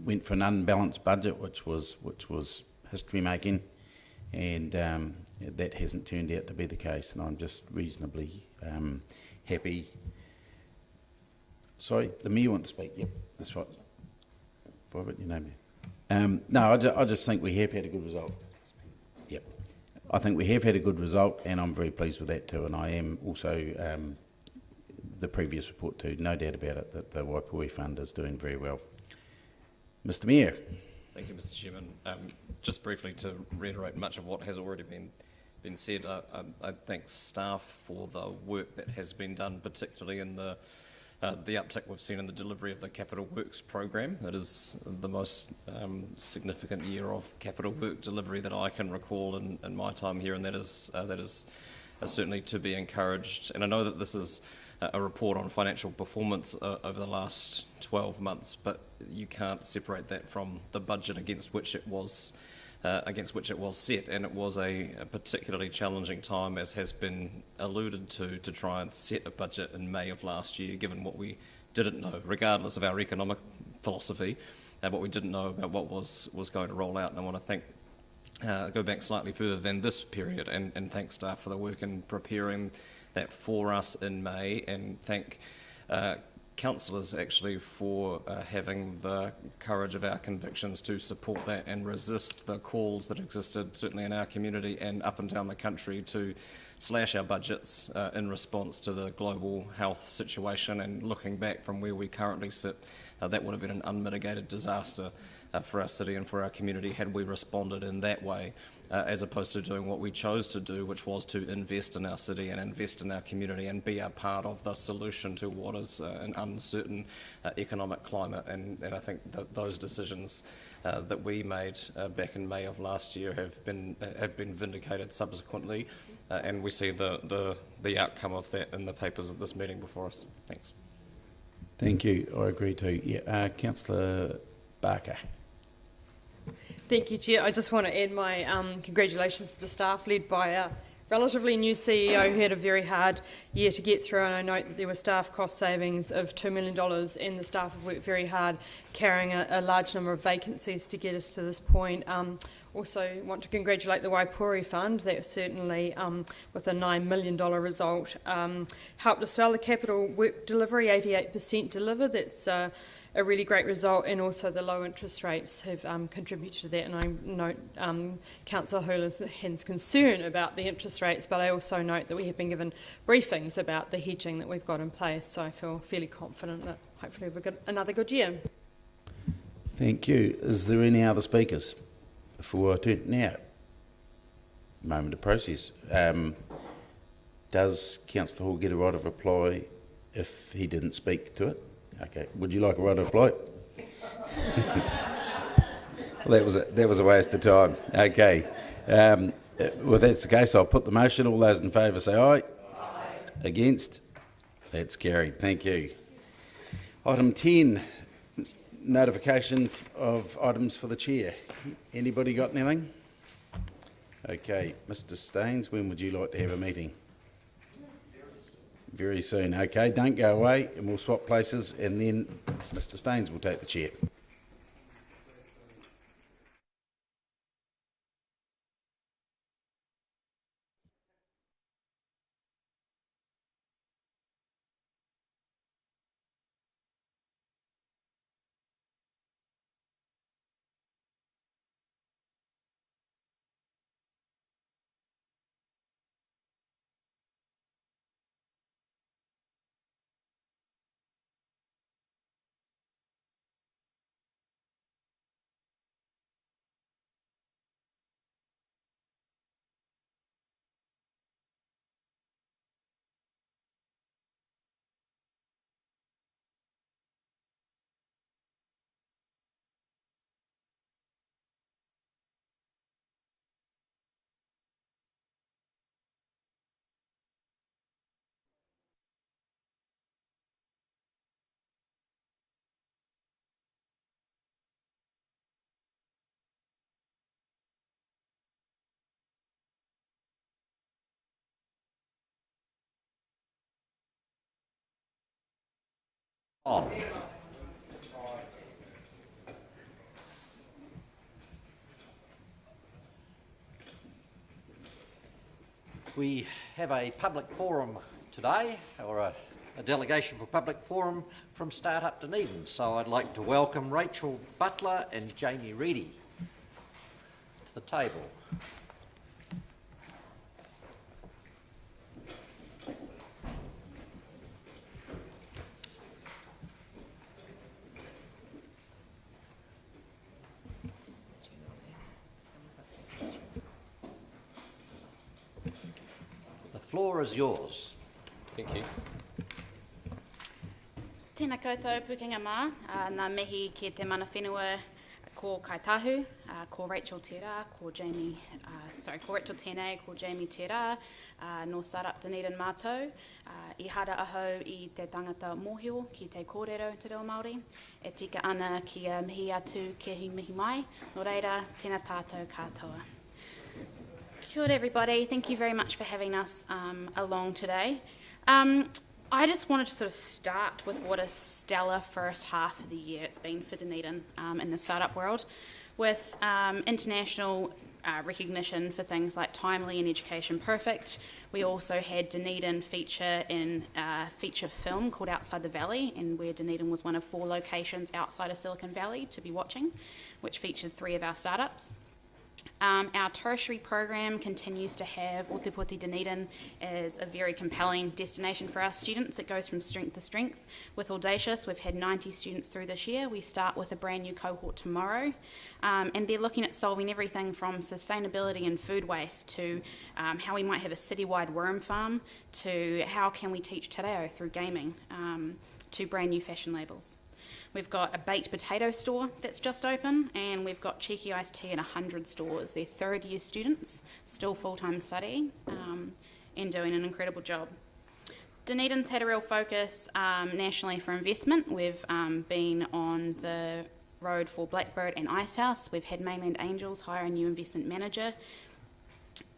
went for an unbalanced budget, which was history making, and that hasn't turned out to be the case, and I'm just reasonably happy. Sorry, the Mayor wants to speak. Yep, that's right. Private, you know me. No, I just think we have had a good result. Yep, I think we have had a good result, and I'm very pleased with that too. And I am also the previous report too. No doubt about it that the Waikori Fund is doing very well. Mr. Mayor. Thank you, Mr. Chairman. Just briefly to reiterate much of what has already been said, I thank staff for the work that has been done, particularly in the uptick we've seen in the delivery of the Capital Works program. It is the most significant year of capital work delivery that I can recall in my time here, and that is certainly to be encouraged. And I know that this is a report on financial performance over the last 12 months, but you can't separate that from the budget against which it was set, and it was a particularly challenging time, as has been alluded to try and set a budget in May of last year, given what we didn't know, regardless of our economic philosophy, what we didn't know about what was going to roll out. And I want to go back slightly further than this period and thank staff for the work in preparing that for us in May, and thank councillors actually for having the courage of our convictions to support that and resist the calls that existed certainly in our community and up and down the country to slash our budgets in response to the global health situation. And looking back from where we currently sit, that would have been an unmitigated disaster for our city and for our community had we responded in that way, as opposed to doing what we chose to do, which was to invest in our city and invest in our community and be a part of the solution to what is an uncertain economic climate. And I think that those decisions that we made back in May of last year have been vindicated subsequently, and we see the outcome of that in the papers at this meeting before us. Thanks. Thank you. I agree too. Yeah, Councillor Barker. Thank you, Chair. I just want to add my congratulations to the staff led by a relatively new CEO who had a very hard year to get through, and I note that there were staff cost savings of $2 million, and the staff have worked very hard carrying a large number of vacancies to get us to this point. Also want to congratulate the Waikori Fund. That certainly, with a $9 million result, helped us well. The capital work delivery, 88% delivered. That's a really great result, and also the low interest rates have contributed to that. And I note Councillor Houlihan's concern about the interest rates, but I also note that we have been given briefings about the hedging that we've got in place, so I feel fairly confident that hopefully we've got another good year. Thank you. Is there any other speakers before I turn now? Moment of process. Does Councillor Hall get a right of reply if he didn't speak to it? Okay. Would you like a right of reply? Well, that was a waste of time. Okay. Well, that's the case. I'll put the motion. All those in favour say aye. Aye. Against? That's carried. Thank you. Item 10, notification of items for the chair. Anybody got anything? Okay. Mr. Staines, when would you like to have a meeting? Very soon. Okay, don't go away, and we'll swap places, and then Mr. Staines will take the chair. On. We have a public forum today, or a delegation for public forum from Startup Dunedin. So I'd like to welcome Rachel Butler and Jamie Reedy to the table. The floor is yours. Thank you. Tēnā koutou pukenga mā, nā mihi ki te mana whenua ko Kaitahu, ko Rachel Tera, ko Jamie, ko Rachel Tēnei, ko Jamie Tera, no Startup Dunedin mātou, I hara ahau I te tangata mōhio ki te kōrero te reo Māori, e tika ana ki a mihi atu ki hi mihi mai, no reira, tēnā tātou katoa. Kia ora everybody, thank you very much for having us along today. I just wanted to sort of start with what a stellar first half of the year it's been for Dunedin in the startup world, with international recognition for things like Timely and Education Perfect. We also had Dunedin feature in a feature film called Outside the Valley, and where Dunedin was one of 4 locations outside of Silicon Valley to be watching, which featured 3 of our startups. Our tertiary program continues to have Ōtepoti Dunedin as a very compelling destination for our students. It goes from strength to strength. With Audacious, we've had 90 students through this year. We start with a brand new cohort tomorrow, and they're looking at solving everything from sustainability and food waste to how we might have a citywide worm farm, to how can we teach te reo through gaming, to brand new fashion labels. We've got a baked potato store that's just open, and we've got Cheeky Iced Tea in 100 stores. They're third-year students, still full-time studying, and doing an incredible job. Dunedin's had a real focus nationally for investment. We've been on the road for Blackbird and Icehouse. We've had Mainland Angels hire a new investment manager.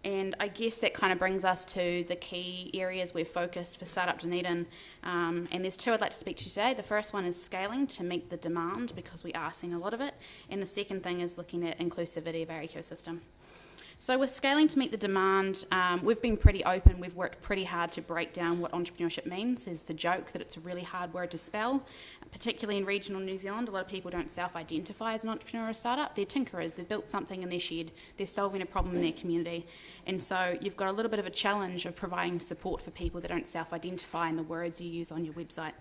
And I guess that kind of brings us to the key areas we've focused for Startup Dunedin. And there's 2 I'd like to speak to today. The first one is scaling to meet the demand, because we are seeing a lot of it. And the second thing is looking at inclusivity of our ecosystem. So with scaling to meet the demand, we've been pretty open. We've worked pretty hard to break down what entrepreneurship means. There's the joke that it's a really hard word to spell, particularly in regional New Zealand. A lot of people don't self-identify as an entrepreneur or startup. They're tinkerers. They've built something in their shed. They're solving a problem in their community. And so you've got a little bit of a challenge of providing support for people that don't self-identify in the words you use on your website.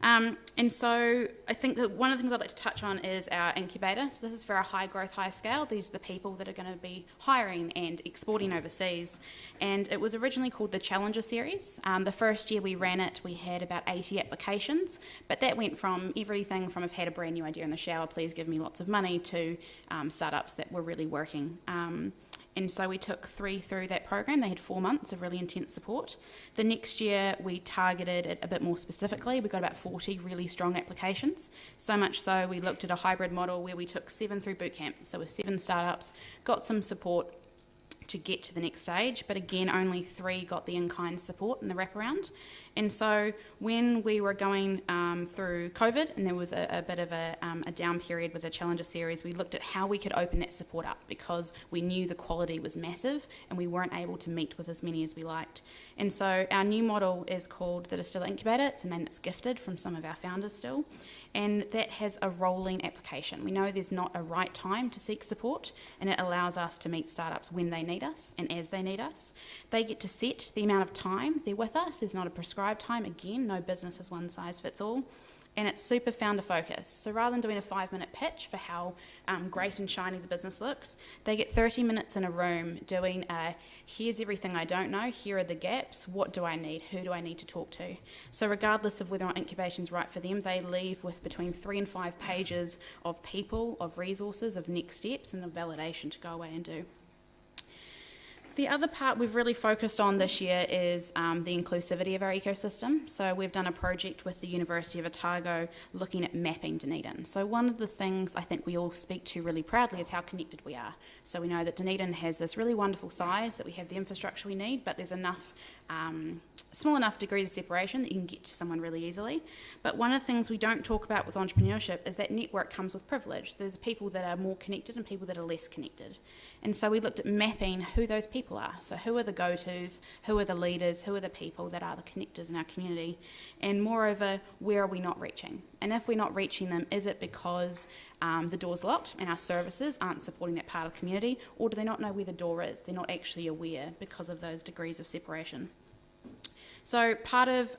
And so I think that one of the things I'd like to touch on is our incubator. So this is for our high growth, high scale. These are the people that are going to be hiring and exporting overseas. And it was originally called the Challenger Series. The first year we ran it, we had about 80 applications, but that went from everything from I've had a brand new idea in the shower, please give me lots of money, to startups that were really working. And so we took 3 through that program. They had 4 months of really intense support. The next year, we targeted it a bit more specifically. We got about 40 really strong applications. So much so, we looked at a hybrid model where we took 7 through bootcamp. So with 7 startups, got some support to get to the next stage, but again, only 3 got the in-kind support and the wraparound. And so when we were going through COVID, and there was a bit of a down period with the Challenger Series, we looked at how we could open that support up, because we knew the quality was massive and we weren't able to meet with as many as we liked. And so our new model is called the Distiller Incubator. It's a name that's gifted from some of our founders still. And that has a rolling application. We know there's not a right time to seek support, and it allows us to meet startups when they need us and as they need us. They get to set the amount of time they're with us. There's not a prescribed time. Again, no business is one size fits all. And it's super founder focused. So rather than doing a 5-minute pitch for how great and shiny the business looks, they get 30 minutes in a room doing here's everything I don't know, here are the gaps, what do I need, who do I need to talk to? So regardless of whether or not incubation's right for them, they leave with between 3 and 5 pages of people, of resources, of next steps, and the validation to go away and do. The other part we've really focused on this year is the inclusivity of our ecosystem. So we've done a project with the University of Otago looking at mapping Dunedin. So one of the things I think we all speak to really proudly is how connected we are. So we know that Dunedin has this really wonderful size, that we have the infrastructure we need, but there's enough small enough degree of separation that you can get to someone really easily. But one of the things we don't talk about with entrepreneurship is that network comes with privilege. There's people that are more connected and people that are less connected. And so we looked at mapping who those people are. So who are the go-tos, who are the leaders, who are the people that are the connectors in our community? And moreover, where are we not reaching? And if we're not reaching them, is it because the door's locked and our services aren't supporting that part of the community, or do they not know where the door is? They're not actually aware because of those degrees of separation. So part of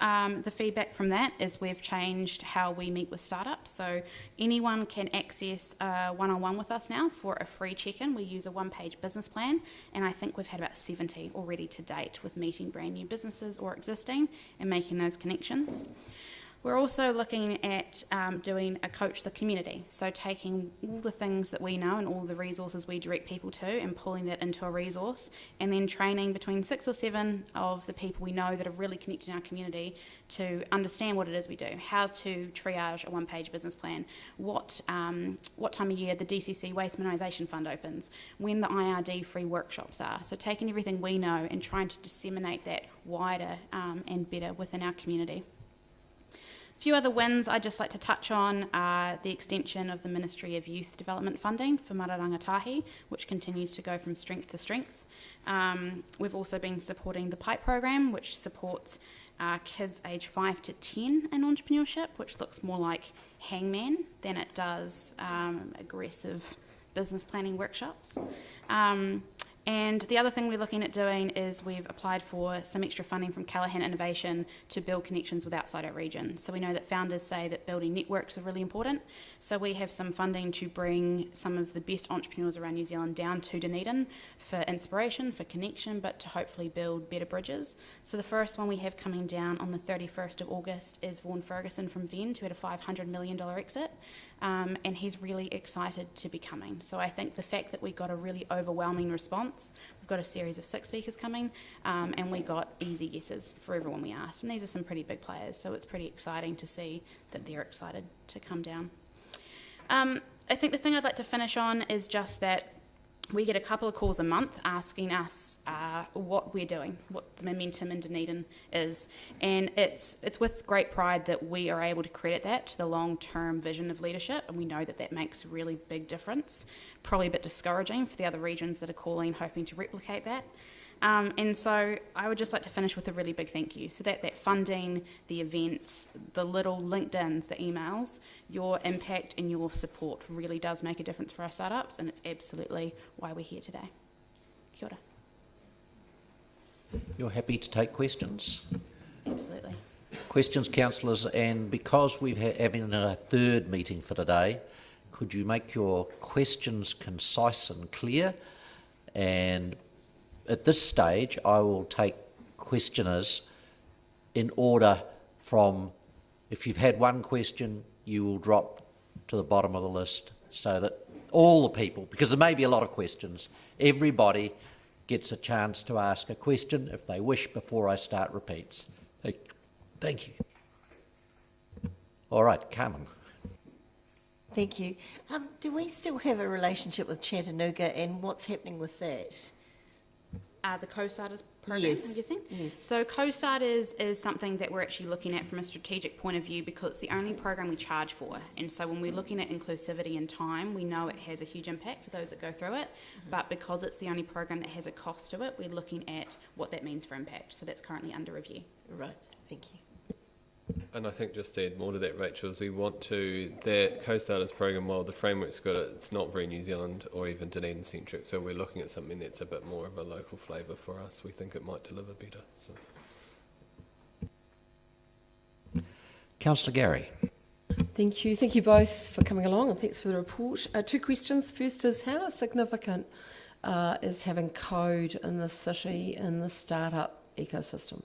the feedback from that is we've changed how we meet with startups. So anyone can access a one-on-one with us now for a free check-in. We use a one-page business plan, and I think we've had about 70 already to date with meeting brand new businesses or existing and making those connections. We're also looking at doing a coach the community, so taking all the things that we know and all the resources we direct people to and pulling that into a resource, and then training between 6 or 7 of the people we know that are really connected in our community to understand what it is we do, how to triage a one-page business plan, what time of year the DCC Waste Minimisation Fund opens, when the IRD free workshops are. So taking everything we know and trying to disseminate that wider and better within our community. A few other wins I'd just like to touch on are the extension of the Ministry of Youth Development funding for Mararangatahi, which continues to go from strength to strength. We've also been supporting the PIPE program, which supports kids aged 5 to 10 in entrepreneurship, which looks more like hangman than it does aggressive business planning workshops. And the other thing we're looking at doing is we've applied for some extra funding from Callaghan Innovation to build connections with outside our region. So we know that founders say that building networks are really important. So we have some funding to bring some of the best entrepreneurs around New Zealand down to Dunedin for inspiration, for connection, but to hopefully build better bridges. So the first one we have coming down on the 31st of August is Vaughan Ferguson from Vend, who had a $500 million exit. And he's really excited to be coming. So I think the fact that we got a really overwhelming response, we've got a series of 6 speakers coming, and we got easy yeses for everyone we asked. And these are some pretty big players, so it's pretty exciting to see that they're excited to come down. I think the thing I'd like to finish on is just that we get a couple of calls a month asking us what we're doing, what the momentum in Dunedin is. And it's with great pride that we are able to credit that to the long-term vision of leadership, and we know that that makes a really big difference. Probably a bit discouraging for the other regions that are calling, hoping to replicate that. And so I would just like to finish with a really big thank you. So that funding, the events, the little LinkedIns, the emails, your impact and your support really does make a difference for our startups, and it's absolutely why we're here today. Kia ora. You're happy to take questions? Absolutely. Questions, councillors, and because we're having a third meeting for today, could you make your questions concise and clear? And at this stage, I will take questioners in order from, if you've had one question, you will drop to the bottom of the list so that all the people, because there may be a lot of questions, everybody gets a chance to ask a question if they wish before I start repeats. Thank you. All right, Carmen. Thank you. Do we still have a relationship with Chattanooga, and what's happening with that? The Co-Starters program, Yes. I'm guessing? Yes. So Co-Starters is something that we're actually looking at from a strategic point of view because it's the only program we charge for. And so when we're looking at inclusivity and time, we know it has a huge impact for those that go through it. But because it's the only program that has a cost to it, we're looking at what that means for impact. So that's currently under review. Right, thank you. And I think just to add more to that, Rachel, is we want to, that Co-Starters program, while the framework's good, it's not very New Zealand or even Dunedin centric, so we're looking at something that's a bit more of a local flavour for us. We think it might deliver better. So. Councillor Gary. Thank you. Thank you both for coming along, and thanks for the report. 2 questions. First is, how significant is having code in the city, in the startup ecosystem?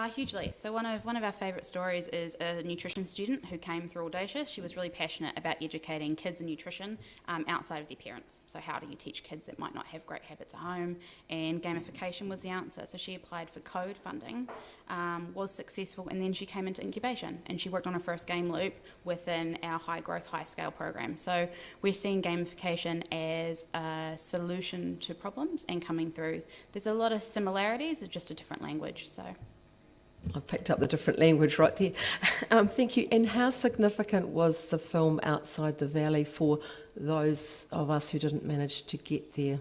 Hugely. So one of our favourite stories is a nutrition student who came through Audacious. She was really passionate about educating kids in nutrition outside of their parents. So how do you teach kids that might not have great habits at home? And gamification was the answer. So she applied for code funding, was successful, and then she came into incubation and she worked on her first game loop within our high growth, high scale program. So we're seeing gamification as a solution to problems and coming through. There's a lot of similarities, it's just a different language. So. I picked up the different language right there. Thank you. And how significant was the film Outside the Valley for those of us who didn't manage to get there?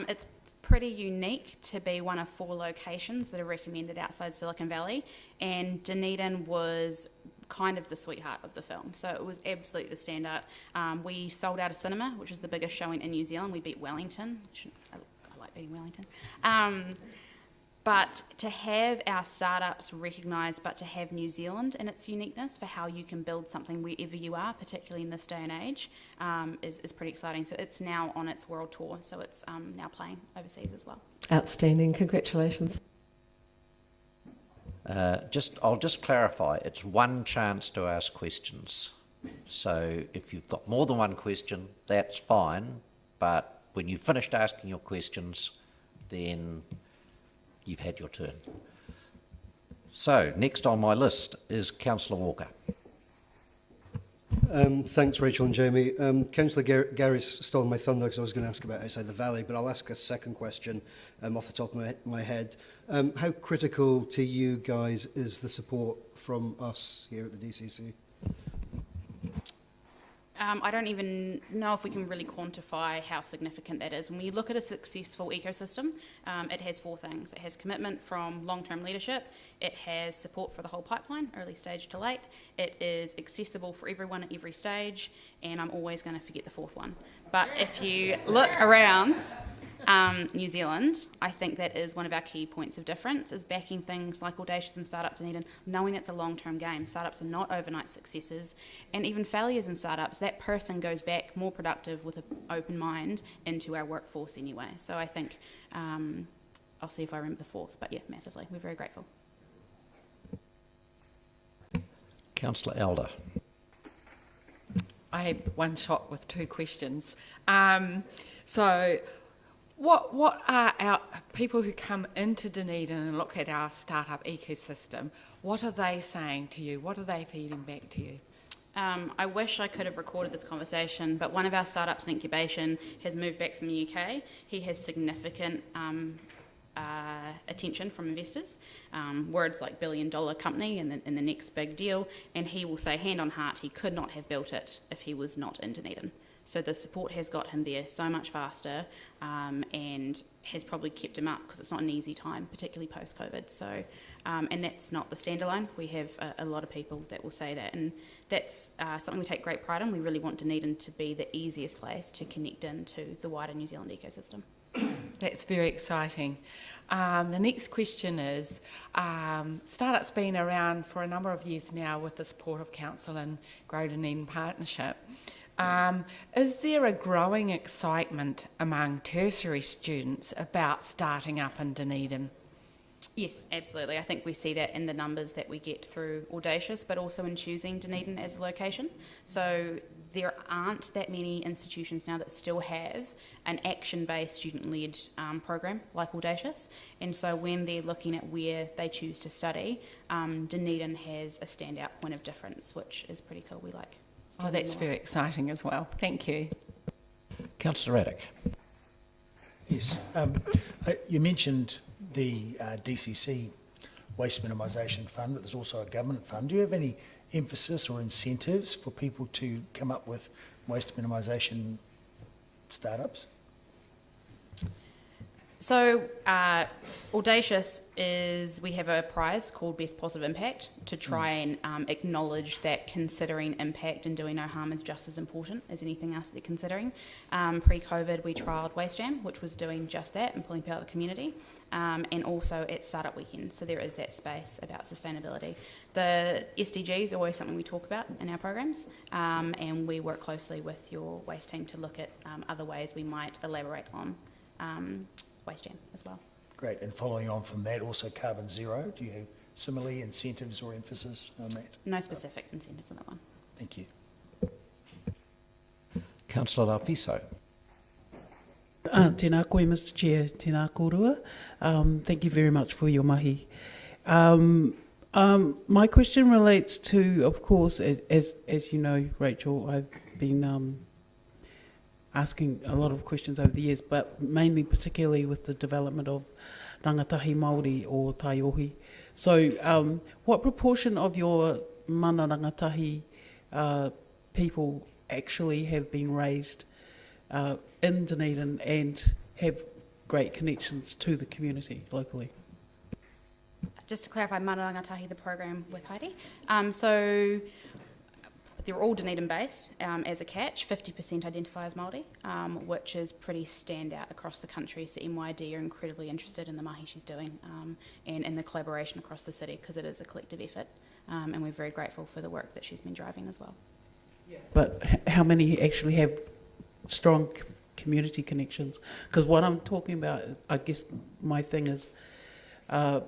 It's pretty unique to be one of 4 locations that are recommended outside Silicon Valley, and Dunedin was kind of the sweetheart of the film, so it was absolutely the standout. We sold out a cinema, which is the biggest showing in New Zealand. We beat Wellington. I like beating Wellington. But to have our startups recognised, but to have New Zealand in its uniqueness for how you can build something wherever you are, particularly in this day and age, is pretty exciting. So it's now on its world tour, so it's now playing overseas as well. Outstanding. Congratulations. I'll just clarify, it's one chance to ask questions. So if you've got more than one question, that's fine, but when you've finished asking your questions, then you've had your turn. So, next on my list is Councillor Walker. Thanks, Rachel and Jamie. Councillor Gary's stolen my thunder because I was going to ask about Outside the Valley, but I'll ask a second question off the top of my head. How critical to you guys is the support from us here at the DCC? I don't even know if we can really quantify how significant that is. When we look at a successful ecosystem, it has 4 things. It has commitment from long-term leadership, it has support for the whole pipeline, early stage to late, it is accessible for everyone at every stage, and I'm always going to forget the 4th one. But if you look around New Zealand, I think that is one of our key points of difference, is backing things like Audacious and Startup Dunedin, knowing it's a long-term game. Startups are not overnight successes, and even failures in startups, that person goes back more productive with an open mind into our workforce anyway. So I think, I'll see if I remember the 4th, but yeah, massively. We're very grateful. Councillor Elder. I had one shot with 2 questions. So what are our people who come into Dunedin and look at our startup ecosystem, what are they saying to you? What are they feeding back to you? I wish I could have recorded this conversation, but one of our startups in incubation has moved back from the UK. He has significant attention from investors, words like billion-dollar company and the next big deal, and he will say hand on heart he could not have built it if he was not in Dunedin. So the support has got him there so much faster, and has probably kept him up because it's not an easy time, particularly post-COVID. So, and that's not the standalone. We have a lot of people that will say that, and that's something we take great pride in. We really want Dunedin to be the easiest place to connect into the wider New Zealand ecosystem. That's very exciting. The next question is, Startup's been around for a number of years now with the support of Council and Grow Dunedin Partnership. Is there a growing excitement among tertiary students about starting up in Dunedin? Yes, absolutely. I think we see that in the numbers that we get through Audacious, but also in choosing Dunedin as a location. So there aren't that many institutions now that still have an action-based student-led program like Audacious. And so when they're looking at where they choose to study, Dunedin has a standout point of difference, which is pretty cool. We like. Oh, that's very exciting as well. Thank you. Councillor Raddick. Yes, you mentioned the DCC Waste Minimisation Fund, but there's also a government fund. Do you have any emphasis or incentives for people to come up with waste minimisation startups? So Audacious is, we have a prize called Best Positive Impact to try and acknowledge that considering impact and doing no harm is just as important as anything else they're considering. Pre-COVID we trialled Waste Jam, which was doing just that and pulling people out of the community, and also at Startup Weekend, so there is that space about sustainability. The SDGs are always something we talk about in our programs, and we work closely with your waste team to look at other ways we might elaborate on Waste Jam as well. Great. And following on from that, also carbon zero. Do you have similarly incentives or emphasis on that? No specific incentives on that one. Thank you. Councillor Lafiso. Tēnā koe, Mr Chair, tēnā kōrua. Thank you very much for your mahi. My question relates to, of course, as you know, Rachel, I've been asking a lot of questions over the years, but mainly particularly with the development of rangatahi Māori or taiohi. So what proportion of your mana rangatahi people actually have been raised in Dunedin and have great connections to the community locally? Just to clarify, mana rangatahi, the program with Heidi. So they're all Dunedin based as a catch. 50% identify as Māori, which is pretty standout across the country. So MYD are incredibly interested in the mahi she's doing and in the collaboration across the city, because it is a collective effort. And we're very grateful for the work that she's been driving as well. But how many actually have strong community connections? Because what I'm talking about, I guess my thing is, and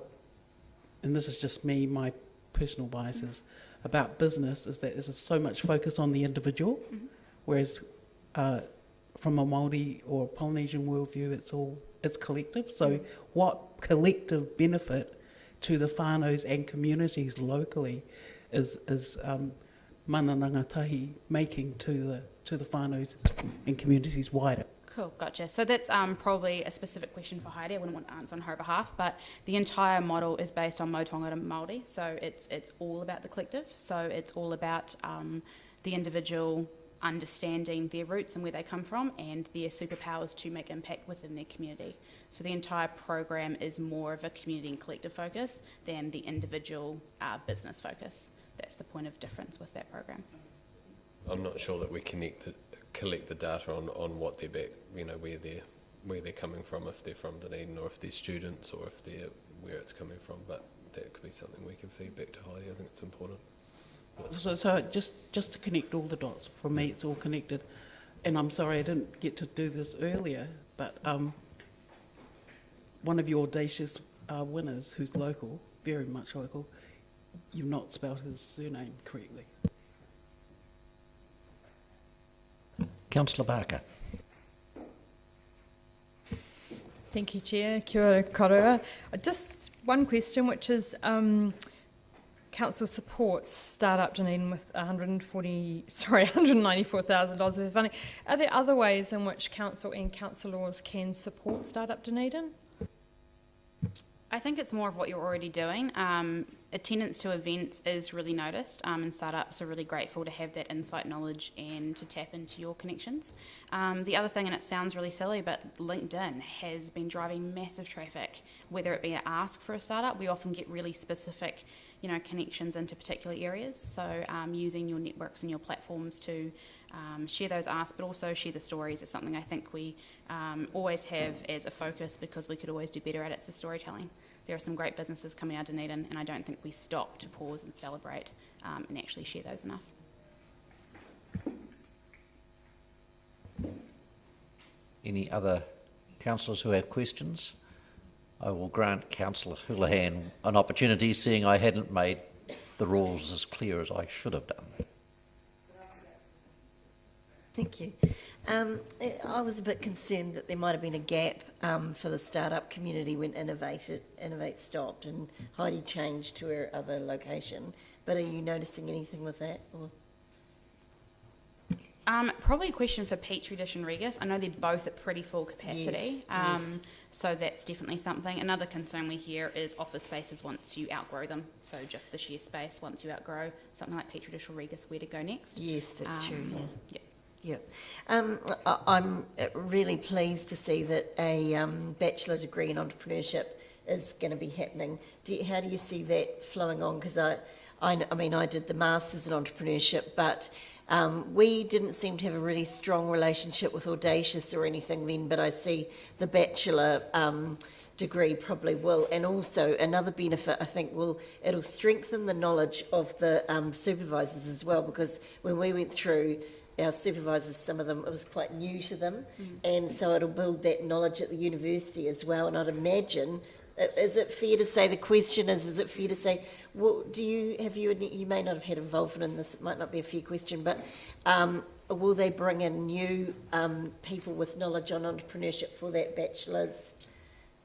this is just me, my personal biases about business, is that there's so much focus on the individual, whereas from a Māori or Polynesian worldview, it's collective. So what collective benefit to the whānaus and communities locally is mana rangatahi making to the whānaus and communities wider? Cool, gotcha. So that's probably a specific question for Heidi. I wouldn't want to answer on her behalf, but the entire model is based on Mautongara Māori, so it's all about the collective. So it's all about the individual understanding their roots and where they come from and their superpowers to make impact within their community. So the entire program is more of a community and collective focus than the individual business focus. That's the point of difference with that program. I'm not sure that we collect the data on what they're back, where they're coming from, if they're from Dunedin or if they're students or if they're where it's coming from, but that could be something we can feed back to Heidi. I think it's important. So just to connect all the dots, for me it's all connected. And I'm sorry I didn't get to do this earlier, but one of your audacious winners who's local, very much local, you've not spelled his surname correctly. Councillor Barker. Thank you, Chair. Kia ora koroa. Just one question, which is Council supports Startup Dunedin with $194,000 worth of funding. Are there other ways in which Council and councillors can support Startup Dunedin? I think it's more of what you're already doing. Attendance to events is really noticed, and startups are really grateful to have that insight knowledge and to tap into your connections. The other thing, and it sounds really silly, but LinkedIn has been driving massive traffic, whether it be an ask for a startup. We often get really specific connections into particular areas, so using your networks and your platforms to share those asks, but also share the stories is something I think we always have as a focus, because we could always do better at it. It's the storytelling. There are some great businesses coming out of Dunedin, and I don't think we stop to pause and celebrate and actually share those enough. Any other councillors who have questions? I will grant Councillor Houlihan an opportunity, seeing I hadn't made the rules as clear as I should have done. Thank you. I was a bit concerned that there might have been a gap for the startup community when Innovate stopped and Heidi changed to her other location. But are you noticing anything with that? Or? Probably a question for Petri Dish and Regis. I know they're both at pretty full capacity, yes. So that's definitely something. Another concern we hear is office spaces once you outgrow them. So just the share space once you outgrow something like Petri Dish or Regis, where to go next? Yes, that's true. Yeah. Yeah. I'm really pleased to see that a bachelor degree in entrepreneurship is going to be happening. How do you see that flowing on? Because I mean, I did the Masters in Entrepreneurship, but we didn't seem to have a really strong relationship with Audacious or anything then, but I see the bachelor degree probably will. And also another benefit, I think, it'll strengthen the knowledge of the supervisors as well, because when we went through our supervisors, some of them, it was quite new to them, and so it'll build that knowledge at the university as well. And I'd imagine, is it fair to say, the question is it fair to say, well, you may not have had involvement in this, it might not be a fair question, but will they bring in new people with knowledge on entrepreneurship for that bachelor's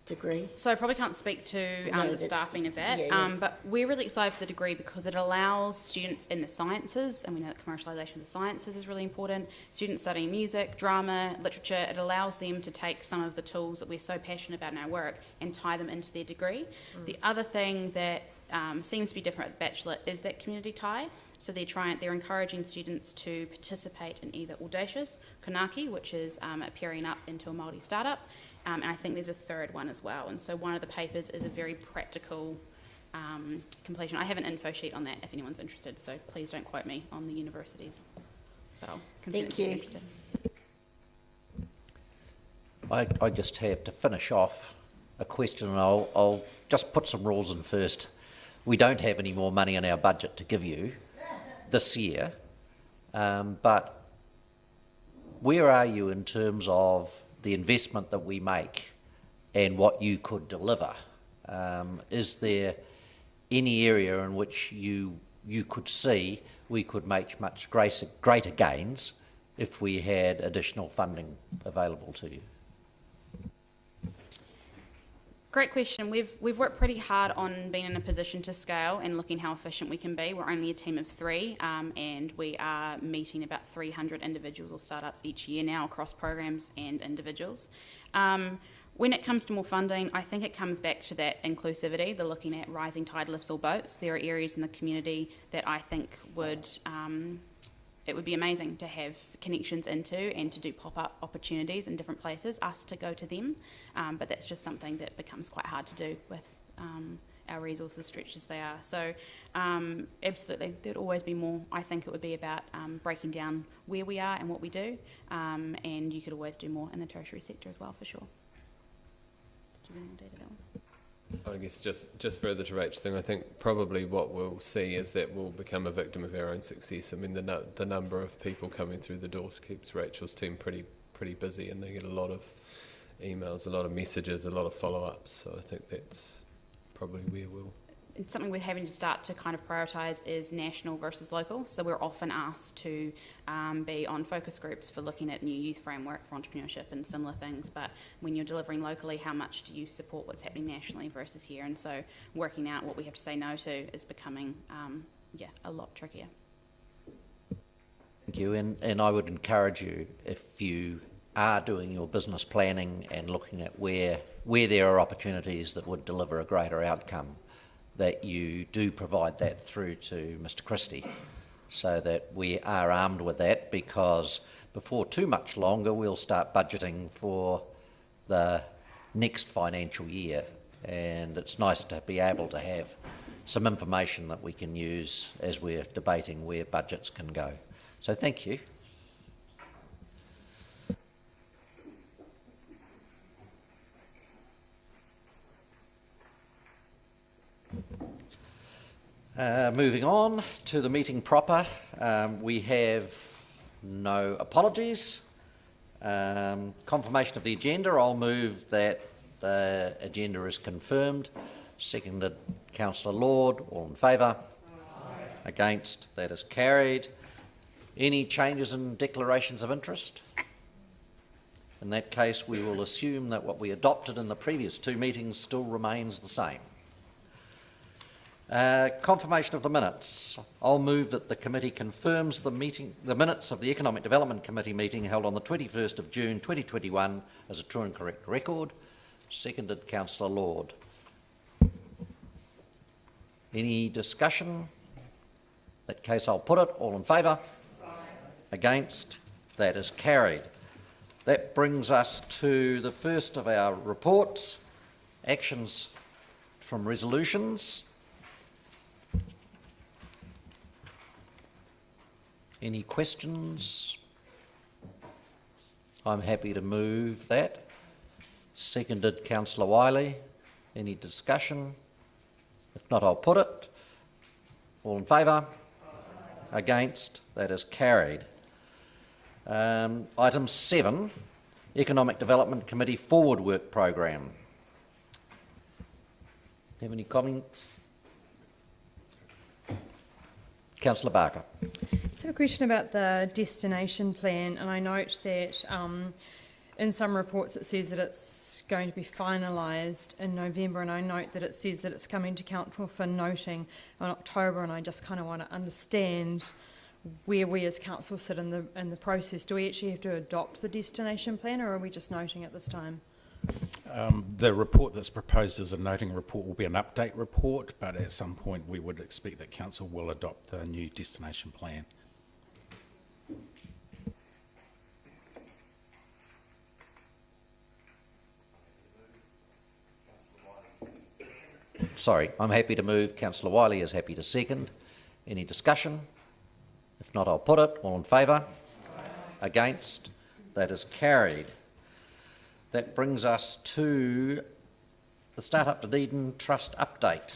degree? So I probably can't speak to the staffing of that, but we're really excited for the degree because it allows students in the sciences, and we know that commercialisation of the sciences is really important, students studying music, drama, literature, it allows them to take some of the tools that we're so passionate about in our work and tie them into their degree. The other thing that seems to be different at the Bachelor is that community tie. So they're encouraging students to participate in either Audacious, Kanaki, which is appearing up into a Māori startup, and I think there's a third one as well. And so one of the papers is a very practical completion. I have an info sheet on that if anyone's interested, so please don't quote me on the universities. But I'll consider it if you're interested. I just have to finish off a question, and I'll just put some rules in first. We don't have any more money in our budget to give you this year, but where are you in terms of the investment that we make and what you could deliver? Is there any area in which you could see we could make much greater gains if we had additional funding available to you? Great question. We've worked pretty hard on being in a position to scale and looking how efficient we can be. We're only a team of 3, and we are meeting about 300 individuals or startups each year now across programs and individuals. When it comes to more funding, I think it comes back to that inclusivity, the looking at rising tide lifts all boats. There are areas in the community that I think it would be amazing to have connections into and to do pop-up opportunities in different places, us to go to them, but that's just something that becomes quite hard to do with our resources stretched as they are. So absolutely, there'd always be more. I think it would be about breaking down where we are and what we do, and you could always do more in the tertiary sector as well, for sure. Do you have any more data that one? I guess just further to Rachel's thing, I think probably what we'll see is that we'll become a victim of our own success. I mean, the number of people coming through the doors keeps Rachel's team pretty busy, and they get a lot of emails, a lot of messages, a lot of follow-ups. So I think that's probably where we'll... It's something we're having to start to kind of prioritise is national versus local. So we're often asked to be on focus groups for looking at new youth framework for entrepreneurship and similar things. But when you're delivering locally, how much do you support what's happening nationally versus here? And so working out what we have to say no to is becoming, a lot trickier. Thank you, and I would encourage you, if you are doing your business planning and looking at where there are opportunities that would deliver a greater outcome, that you do provide that through to Mr. Christie, so that we are armed with that, because before too much longer we'll start budgeting for the next financial year, and it's nice to be able to have some information that we can use as we're debating where budgets can go. So thank you. Moving on to the meeting proper, we have no apologies. Confirmation of the agenda, I'll move that the agenda is confirmed. Seconded, Councillor Lord. All in favour? Against? That is carried. Any changes in declarations of interest? In that case, we will assume that what we adopted in the previous 2 meetings still remains the same. Confirmation of the minutes. I'll move that the committee confirms the minutes of the Economic Development Committee meeting held on the 21st of June 2021 as a true and correct record. Seconded, Councillor Lord. Any discussion? In that case, I'll put it. All in favour? Against? That is carried. That brings us to the first of our reports, actions from resolutions. Any questions? I'm happy to move that. Seconded, Councillor Wiley. Any discussion? If not, I'll put it. All in favour? Against? That is carried. Item 7, Economic Development Committee Forward Work Programme. Have any comments? Councillor Barker. So I have a question about the destination plan, and I note that in some reports it says that it's going to be finalised in November, and I note that it says that it's coming to council for noting in October, and I just kind of want to understand where we as council sit in the process. Do we actually have to adopt the destination plan, or are we just noting at this time? The report that's proposed as a noting report will be an update report, but at some point we would expect that council will adopt the new destination plan. Sorry, I'm happy to move. Councillor Wiley is happy to second. Any discussion? If not, I'll put it. All in favour? Against? That is carried. That brings us to the Startup Dunedin Trust update.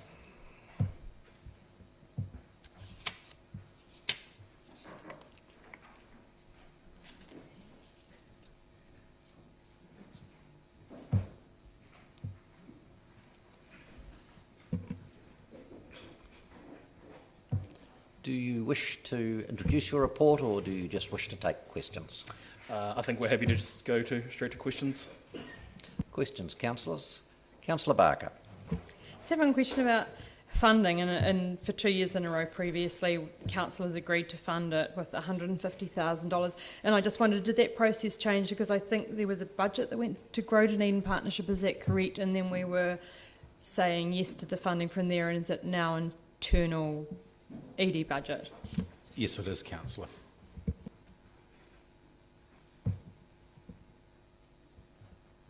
Do you wish to introduce your report, or do you just wish to take questions? I think we're happy to just go straight to questions. Questions, councillors? Councillor Barker. So I have one question about funding, and for 2 years in a row previously, the council has agreed to fund it with $150,000, and I just wondered, did that process change? Because I think there was a budget that went to Grow Dunedin Partnership, is that correct? And then we were saying yes to the funding from there, and is it now internal ED budget? Yes, it is, councillor.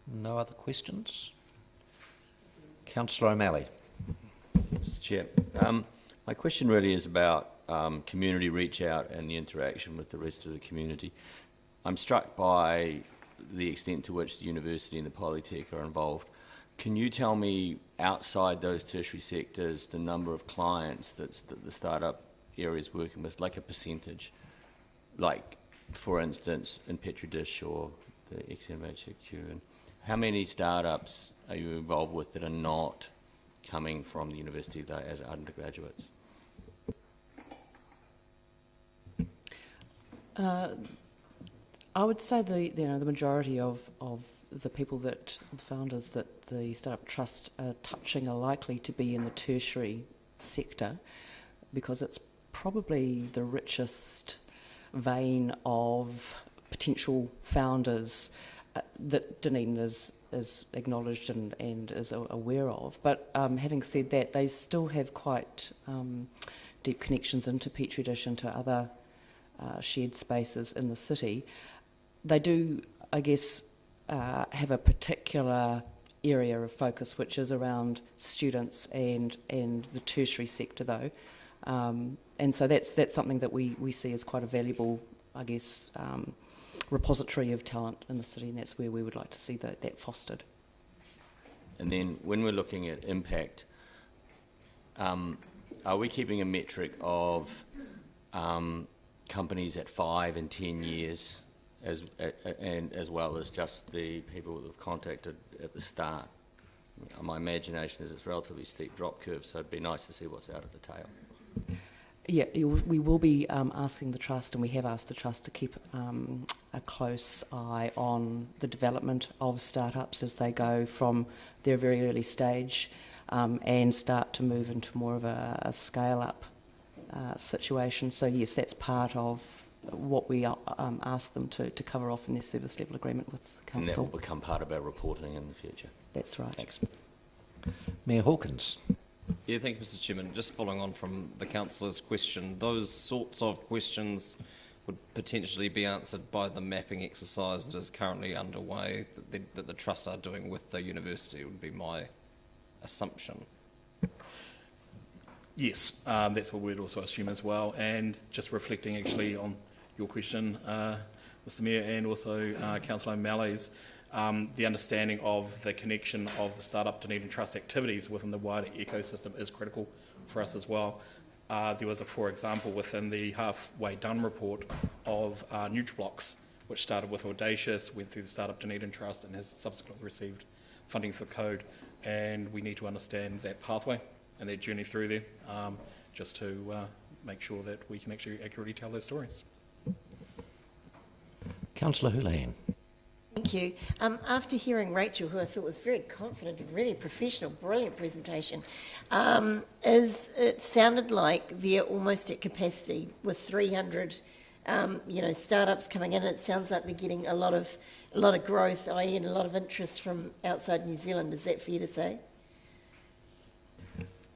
No other questions? Councillor O'Malley. Mr. Chair, my question really is about community reach out and the interaction with the rest of the community. I'm struck by the extent to which the university and the Polytech are involved. Can you tell me, outside those tertiary sectors, the number of clients that the startup area is working with, like a percentage? Like, for instance, in Petri Dish or the XMHQ, and how many startups are you involved with that are not coming from the university as undergraduates? I would say the majority of the people the founders that the Startup Trust are touching are likely to be in the tertiary sector, because it's probably the richest vein of potential founders that Dunedin is acknowledged and is aware of. But having said that, they still have quite deep connections into Petri Dish, into other shared spaces in the city. They do, I guess, have a particular area of focus, which is around students and the tertiary sector, though. And so that's something that we see as quite a valuable, I guess, repository of talent in the city, and that's where we would like to see that fostered. And then when we're looking at impact, are we keeping a metric of companies at 5 and 10 years, as well as just the people that have contacted at the start? My imagination is it's a relatively steep drop curve, so it'd be nice to see what's out at the tail. Yeah, we will be asking the Trust, and we have asked the Trust to keep a close eye on the development of startups as they go from their very early stage and start to move into more of a scale-up situation. So yes, that's part of what we ask them to cover off in their service level agreement with the council. And that will become part of our reporting in the future. That's right. Thanks. Mayor Hawkins. Yeah, thank you, Mr. Chairman. Just following on from the councillor's question, those sorts of questions would potentially be answered by the mapping exercise that is currently underway, that the Trust are doing with the university, would be my assumption. Yes, that's what we'd also assume as well. And just reflecting actually on your question, Mr. Mayor, and also Councillor O'Malley's, the understanding of the connection of the Startup Dunedin Trust activities within the wider ecosystem is critical for us as well. There was, for example, within the halfway done report of NutriBlocks which started with Audacious, went through the Startup Dunedin Trust, and has subsequently received funding for code. And we need to understand that pathway and that journey through there, just to make sure that we can actually accurately tell those stories. Councillor Houlihan. Thank you. After hearing Rachel, who I thought was very confident, really professional, brilliant presentation, it sounded like they're almost at capacity with 300, startups coming in. It sounds like they're getting a lot of growth, i.e., and a lot of interest from outside New Zealand. Is that fair to say?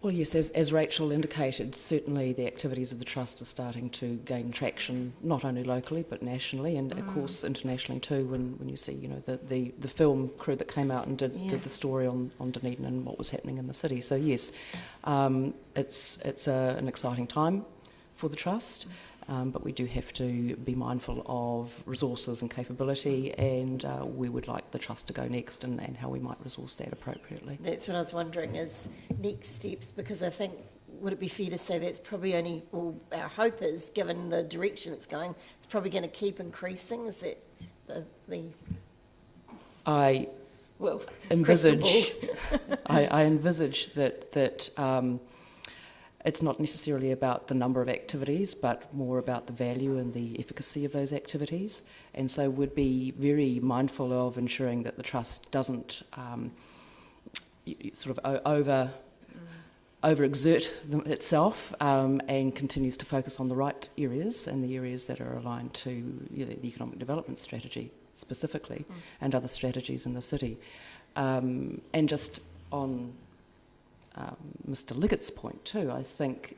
Well, yes, as Rachel indicated, certainly the activities of the Trust are starting to gain traction, not only locally but nationally, and of course internationally too, when you see, the film crew that came out and did the story on Dunedin and what was happening in the city. So yes, it's an exciting time for the Trust, but we do have to be mindful of resources and capability, and we would like the Trust to go next and how we might resource that appropriately. That's what I was wondering, is next steps, because I think, would it be fair to say that's probably only, well, our hope is, given the direction it's going, it's probably going to keep increasing? Is that the I envisage that it's not necessarily about the number of activities, but more about the value and the efficacy of those activities. And so we'd be very mindful of ensuring that the Trust doesn't sort of overexert itself, and continues to focus on the right areas and the areas that are aligned to the economic development strategy specifically, and other strategies in the city. And just on Mr. Liggett's point too, I think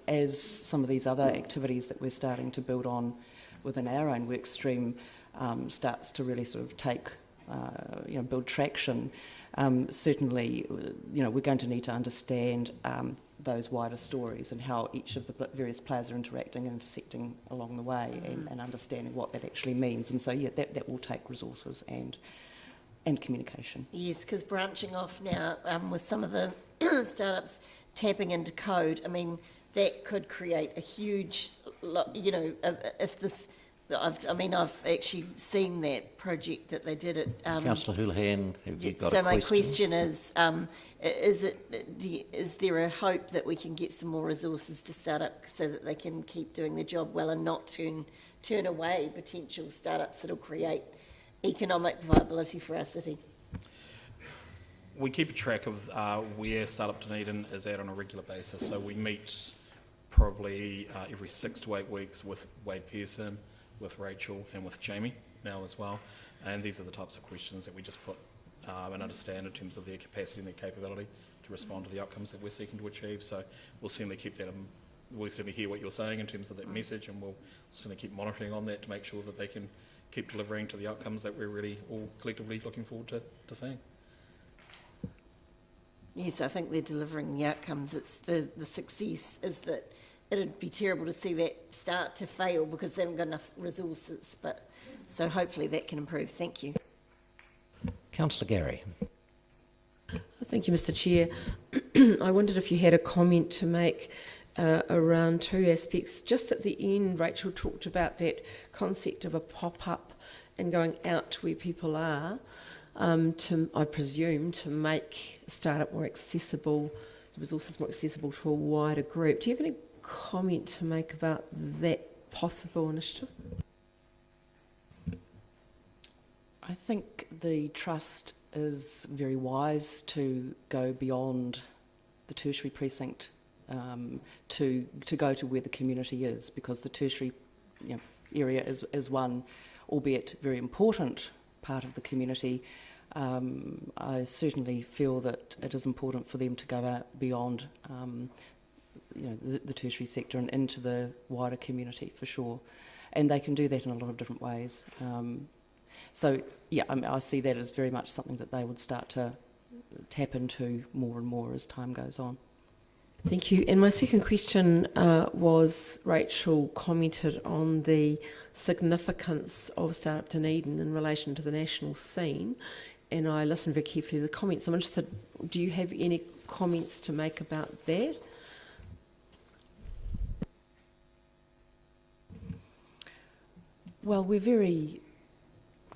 as some of these other activities that we're starting to build on within our own work stream starts to really sort of build traction, certainly we're going to need to understand those wider stories and how each of the various players are interacting and intersecting along the way, and understanding what that actually means. And so that will take resources and communication. Yes, because branching off now with some of the startups tapping into code, I mean, that could create a huge, if this, I've actually seen that project that they did at... Councillor Houlihan, have you got so a my question? is there a hope that we can get some more resources to start up so that they can keep doing their job well and not turn away potential startups that'll create economic viability for our city? We keep a track of where Startup Dunedin is at on a regular basis. So we meet probably every 6 to 8 weeks with Wade Pearson, with Rachel, and with Jamie now as well. And these are the types of questions that we just put and understand in terms of their capacity and their capability to respond to the outcomes that we're seeking to achieve. So we'll certainly keep that, we'll certainly hear what you're saying in terms of that message, and we'll certainly keep monitoring on that to make sure that they can keep delivering to the outcomes that we're really all collectively looking forward to seeing. Yes, I think they're delivering the outcomes. It's the success is that it'd be terrible to see that start to fail because they haven't got enough resources. But so hopefully that can improve. Thank you. Councillor Gary. Thank you, Mr. Chair. I wondered if you had a comment to make around two aspects. Just at the end, Rachel talked about that concept of a pop-up and going out to where people are. I presume, to make a startup more accessible, the resources more accessible to a wider group. Do you have any comment to make about that possible initiative? I think the Trust is very wise to go beyond the tertiary precinct to go to where the community is, because the tertiary area is one, albeit very important, part of the community. I certainly feel that it is important for them to go out beyond the tertiary sector and into the wider community, for sure. And they can do that in a lot of different ways. I see that as very much something that they would start to tap into more and more as time goes on. Thank you. And my second question was, Rachel commented on the significance of Startup Dunedin in relation to the national scene, and I listened very carefully to the comments. I'm interested, do you have any comments to make about that? Well, we're very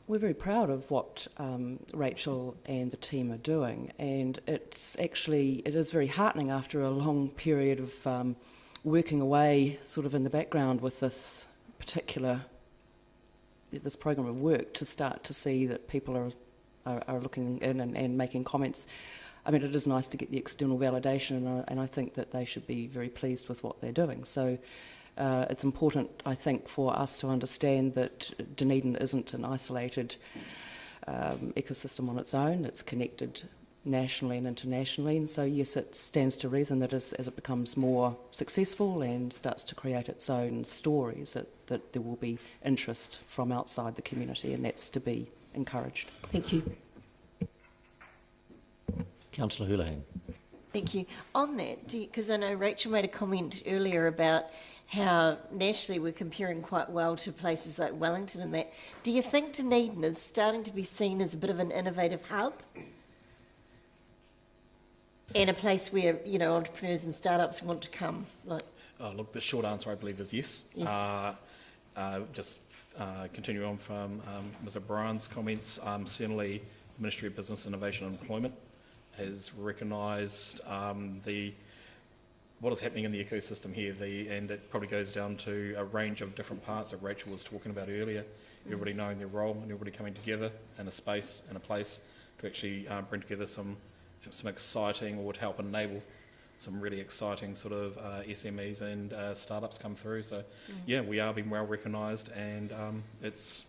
We're very proud of what Rachel and the team are doing, and it is very heartening after a long period of working away sort of in the background with this program of work to start to see that people are looking in and making comments. I mean, it is nice to get the external validation, and I think that they should be very pleased with what they're doing. So it's important, I think, for us to understand that Dunedin isn't an isolated ecosystem on its own. It's connected nationally and internationally, and so yes, it stands to reason that as it becomes more successful and starts to create its own stories, that there will be interest from outside the community, and that's to be encouraged. Thank you. Councillor Houlihan. Thank you. On that, because I know Rachel made a comment earlier about how nationally we're comparing quite well to places like Wellington and that. Do you think Dunedin is starting to be seen as a bit of an innovative hub? And a place where, you know, entrepreneurs and startups want to come? Look, the short answer, I believe, is yes. Yes. Just continuing on from Ms. O'Brien's comments, certainly the Ministry of Business, Innovation and Employment has recognised what is happening in the ecosystem here, and it probably goes down to a range of different parts that Rachel was talking about earlier. Everybody knowing their role and everybody coming together in a space and a place to actually bring together some exciting, or to help enable some really exciting sort of SMEs and startups come through. So yeah, we are being well recognised, and it's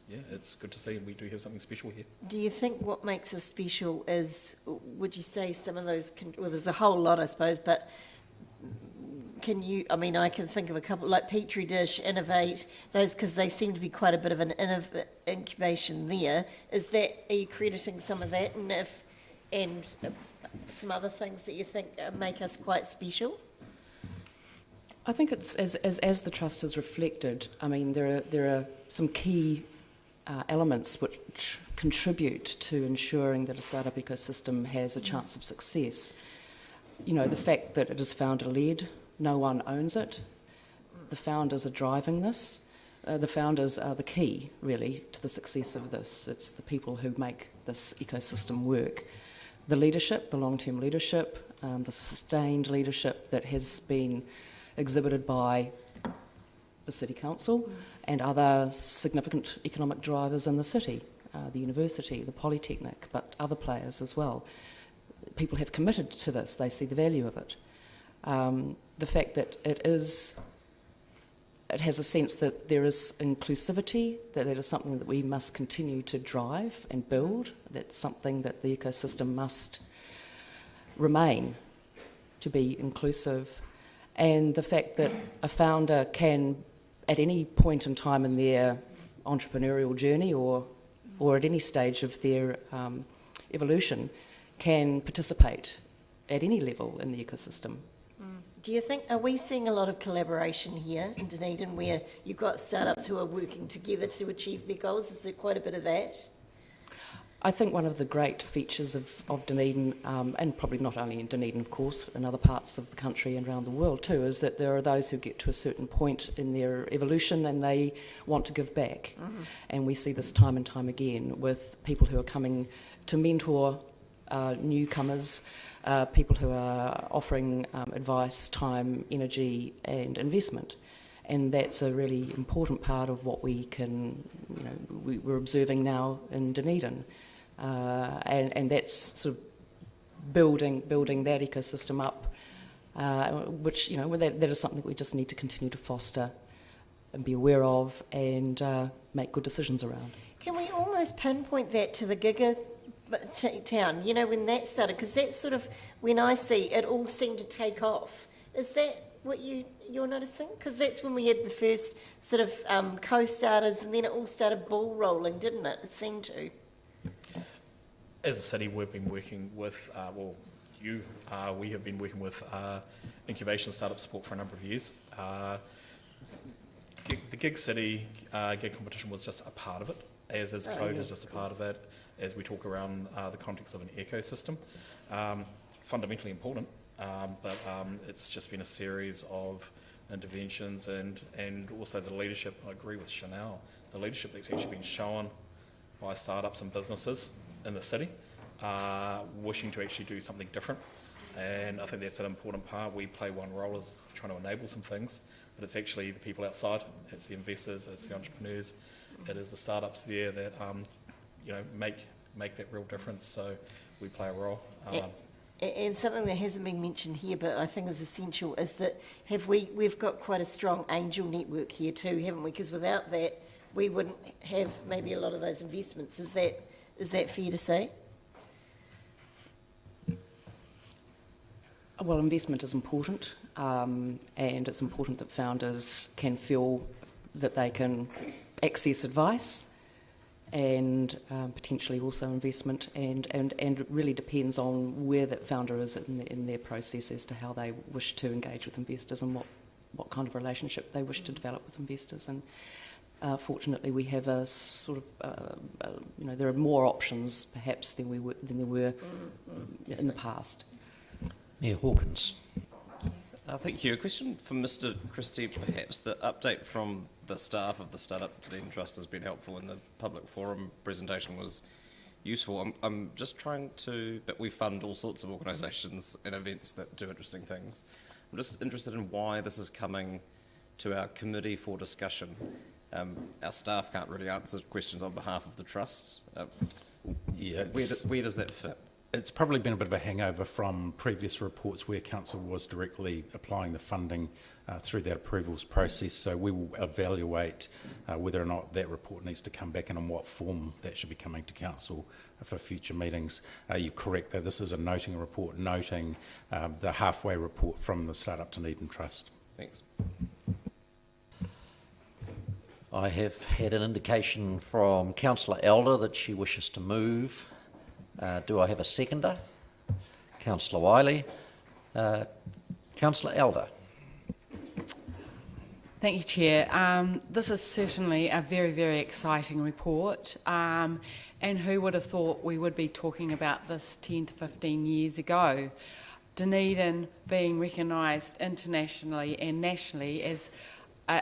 good to see, and we do have something special here. Do you think what makes us special is, would you say some of those, well, there's a whole lot, I suppose, but can you, I mean, I can think of a couple, like Petri Dish, Innovate, those, because they seem to be quite a bit of an incubation there. Is that, are you crediting some of that, and some other things that you think make us quite special? I think it's, as the Trust has reflected, I mean, there are some key elements which contribute to ensuring that a startup ecosystem has a chance of success. You know, the fact that it is founder-led, no one owns it, the founders are driving this, the founders are the key, really, to the success of this. It's the people who make this ecosystem work. The leadership, the long-term leadership, the sustained leadership that has been exhibited by the City Council and other significant economic drivers in the city, the university, the Polytechnic, but other players as well. People have committed to this, they see the value of it. The fact that it has a sense that there is inclusivity, that is something that we must continue to drive and build, that's something that the ecosystem must remain to be inclusive, and the fact that a founder can, at any point in time in their entrepreneurial journey or at any stage of their evolution, can participate at any level in the ecosystem. Do you think, are we seeing a lot of collaboration here in Dunedin where you've got startups who are working together to achieve their goals? Is there quite a bit of that? I think one of the great features of Dunedin, and probably not only in Dunedin, of course, in other parts of the country and around the world too, is that there are those who get to a certain point in their evolution and they want to give back. Mm-hmm. And we see this time and time again with people who are coming to mentor newcomers, people who are offering advice, time, energy and investment. And that's a really important part of what we can, you know, we're observing now in Dunedin. And that's sort of building that ecosystem up, which, you know, that is something we just need to continue to foster and be aware of and make good decisions around. Can we almost pinpoint that to the Giga town, you know, when that started? Because that's sort of when I see it all seemed to take off. Is that what you're noticing? Because that's when we had the first sort of co-starters, and then it all started ball rolling, didn't it? It seemed to. As a city, we've been working with, we have been working with incubation startup support for a number of years. The Gig City gig competition was just a part of it, as is Code is just a part of it, as we talk around the context of an ecosystem. Fundamentally important, but it's just been a series of interventions and also the leadership. I agree with Chanel, the leadership that's actually been shown by startups and businesses in the city wishing to actually do something different. And I think that's an important part. We play one role as trying to enable some things, but it's actually the people outside, it's the investors, it's the entrepreneurs, it is the startups there that make that real difference. So we play a role. And something that hasn't been mentioned here, but I think is essential, is that we've got quite a strong angel network here too, haven't we? Because without that, we wouldn't have maybe a lot of those investments. Is that fair to say? Well, investment is important, and it's important that founders can feel that they can access advice and potentially also investment, and it really depends on where that founder is in their process as to how they wish to engage with investors and what kind of relationship they wish to develop with investors. And fortunately, we have a sort of there are more options perhaps than there were in the past. Mayor Hawkins. Thank you. A question for Mr. Christie, perhaps. The update from the staff of the Startup Dunedin Trust has been helpful, and the public forum presentation was useful. I'm just trying to, but we fund all sorts of organisations and events that do interesting things. I'm just interested in why this is coming to our committee for discussion. Our staff can't really answer questions on behalf of the trust. Where does that fit? It's probably been a bit of a hangover from previous reports where council was directly applying the funding through that approvals process. So we will evaluate whether or not that report needs to come back and in what form that should be coming to council for future meetings. You're correct though, this is a noting report noting the halfway report from the Startup Dunedin Trust. Thanks. I have had an indication from Councillor Elder that she wishes to move. Do I have a seconder? Councillor Wiley. Councillor Elder. Thank you, Chair. This is certainly a very, very exciting report. And who would have thought we would be talking about this 10 to 15 years ago? Dunedin being recognised internationally and nationally as an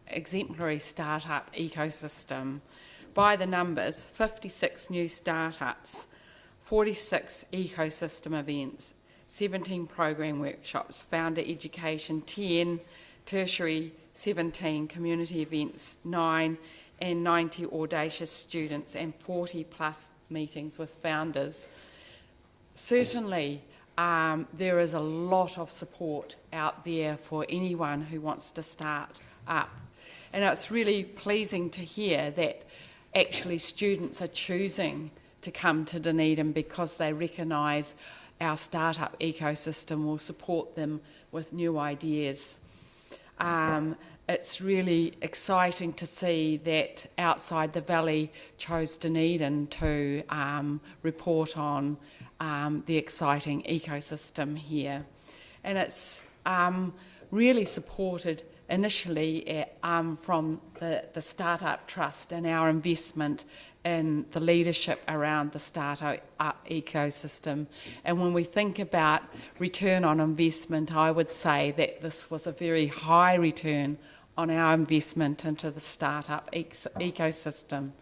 exemplary startup ecosystem. By the numbers, 56 new startups, 46 ecosystem events, 17 program workshops, founder education 10, tertiary 17, community events 9, and 90 audacious students and 40 plus meetings with founders. Certainly, there is a lot of support out there for anyone who wants to start up. And it's really pleasing to hear that actually students are choosing to come to Dunedin because they recognise our startup ecosystem will support them with new ideas. It's really exciting to see that Outside the Valley chose Dunedin to report on the exciting ecosystem here. And it's really supported initially from the Startup Trust and our investment in the leadership around the startup ecosystem. And when we think about return on investment, I would say that this was a very high return on our investment into the startup ecosystem.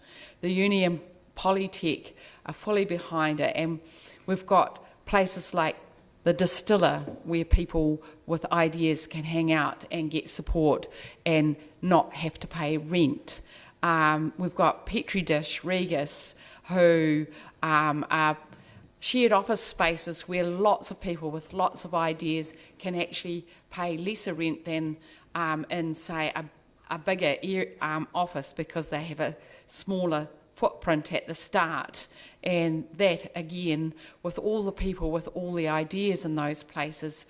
The Uni and Polytech are fully behind it, and we've got places like the Distiller, where people with ideas can hang out and get support and not have to pay rent. We've got Petri Dish, Regis, who are shared office spaces where lots of people with lots of ideas can actually pay lesser rent than in, say, a bigger office because they have a smaller footprint at the start. And that, again, with all the people with all the ideas in those places,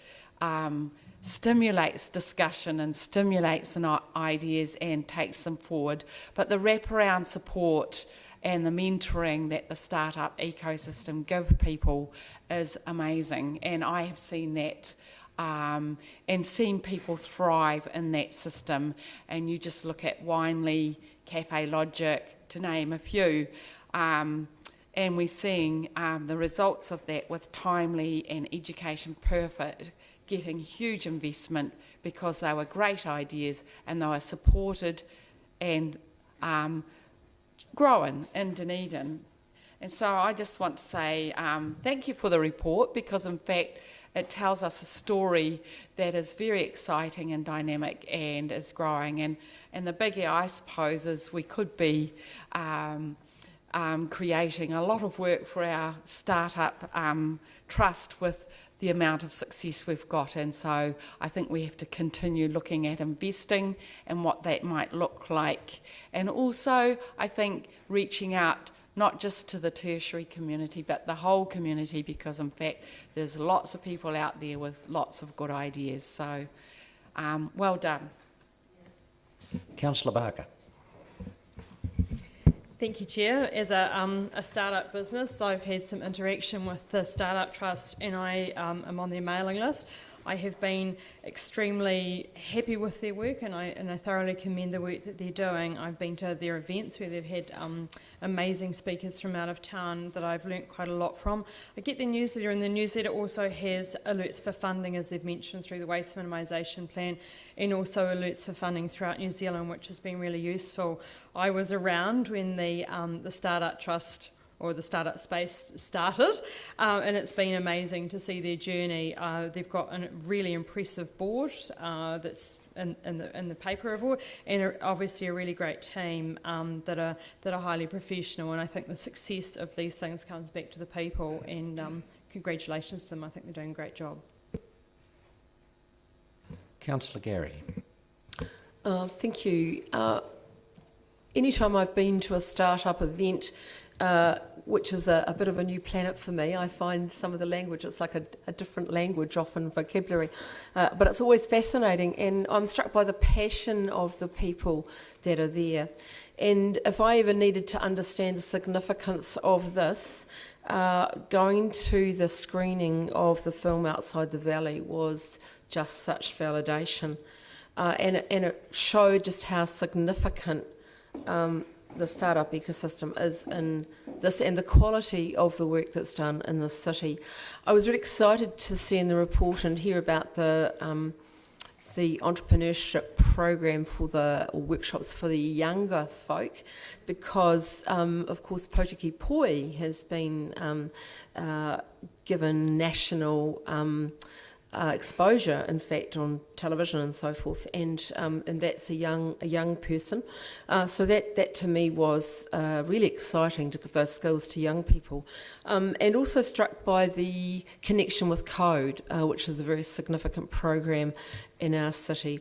stimulates discussion and stimulates ideas and takes them forward. But the wraparound support and the mentoring that the startup ecosystem give people is amazing. And I have seen that and seen people thrive in that system. And you just look at Wineley, Cafe Logic, to name a few, and we're seeing the results of that with Timely and Education Perfect getting huge investment because they were great ideas and they were supported and growing in Dunedin. And so I just want to say thank you for the report, because in fact it tells us a story that is very exciting and dynamic and is growing. And the biggie, I suppose, is we could be creating a lot of work for our startup trust with the amount of success we've got. And so I think we have to continue looking at investing and what that might look like. And also, I think reaching out not just to the tertiary community, but the whole community, because in fact, there's lots of people out there with lots of good ideas. So, well done. Councillor Barker. Thank you, Chair. As a startup business, I've had some interaction with the Startup Trust, and I am on their mailing list. I have been extremely happy with their work, and I thoroughly commend the work that they're doing. I've been to their events where they've had amazing speakers from out of town that I've learnt quite a lot from. I get their newsletter, and the newsletter also has alerts for funding, as they've mentioned, through the Waste Minimisation Plan, and also alerts for funding throughout New Zealand, which has been really useful. I was around when the Startup Trust or the startup space started, and it's been amazing to see their journey. They've got a really impressive board that's in the paper report, and obviously a really great team that are highly professional. And I think the success of these things comes back to the people. And congratulations to them. I think they're doing a great job. Councillor Gary. Thank you. Anytime I've been to a startup event, which is a bit of a new planet for me, I find some of the language, it's like a different language, often vocabulary, but it's always fascinating, and I'm struck by the passion of the people that are there. And if I ever needed to understand the significance of this, going to the screening of the film Outside the Valley was just such validation, and it showed just how significant the startup ecosystem is in this, and the quality of the work that's done in this city. I was really excited to see in the report and hear about the entrepreneurship program or workshops for the younger folk, because of course Potiki Poi has been given national exposure, in fact, on television and so forth, and that's a young person. So that to me was really exciting, to give those skills to young people, and also struck by the connection with Code, which is a very significant program in our city.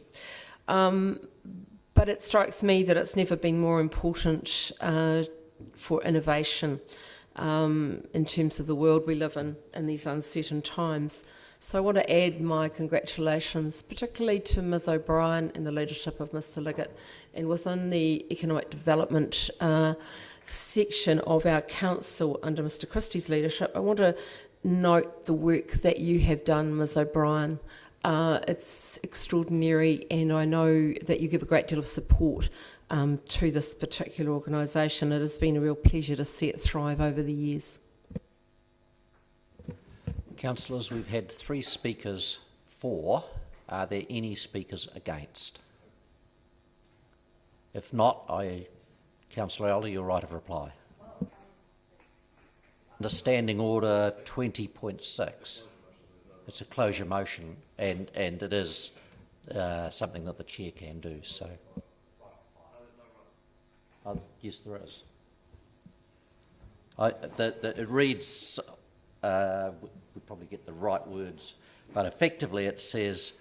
But it strikes me that it's never been more important for innovation in terms of the world we live in these uncertain times. So I want to add my congratulations, particularly to Ms O'Brien and the leadership of Mr Liggett, and within the economic development section of our council under Mr Christie's leadership. I want to note the work that you have done, Ms O'Brien. It's extraordinary, and I know that you give a great deal of support to this particular organisation. It has been a real pleasure to see it thrive over the years. Councillors, we've had 3 speakers for. Are there any speakers against? If not, Councillor Elder, your right of reply. Under Standing Order 20.6, it's a closure motion, and it is something that the Chair can do. So, yes, there is. It reads. We probably get the right words, but effectively it says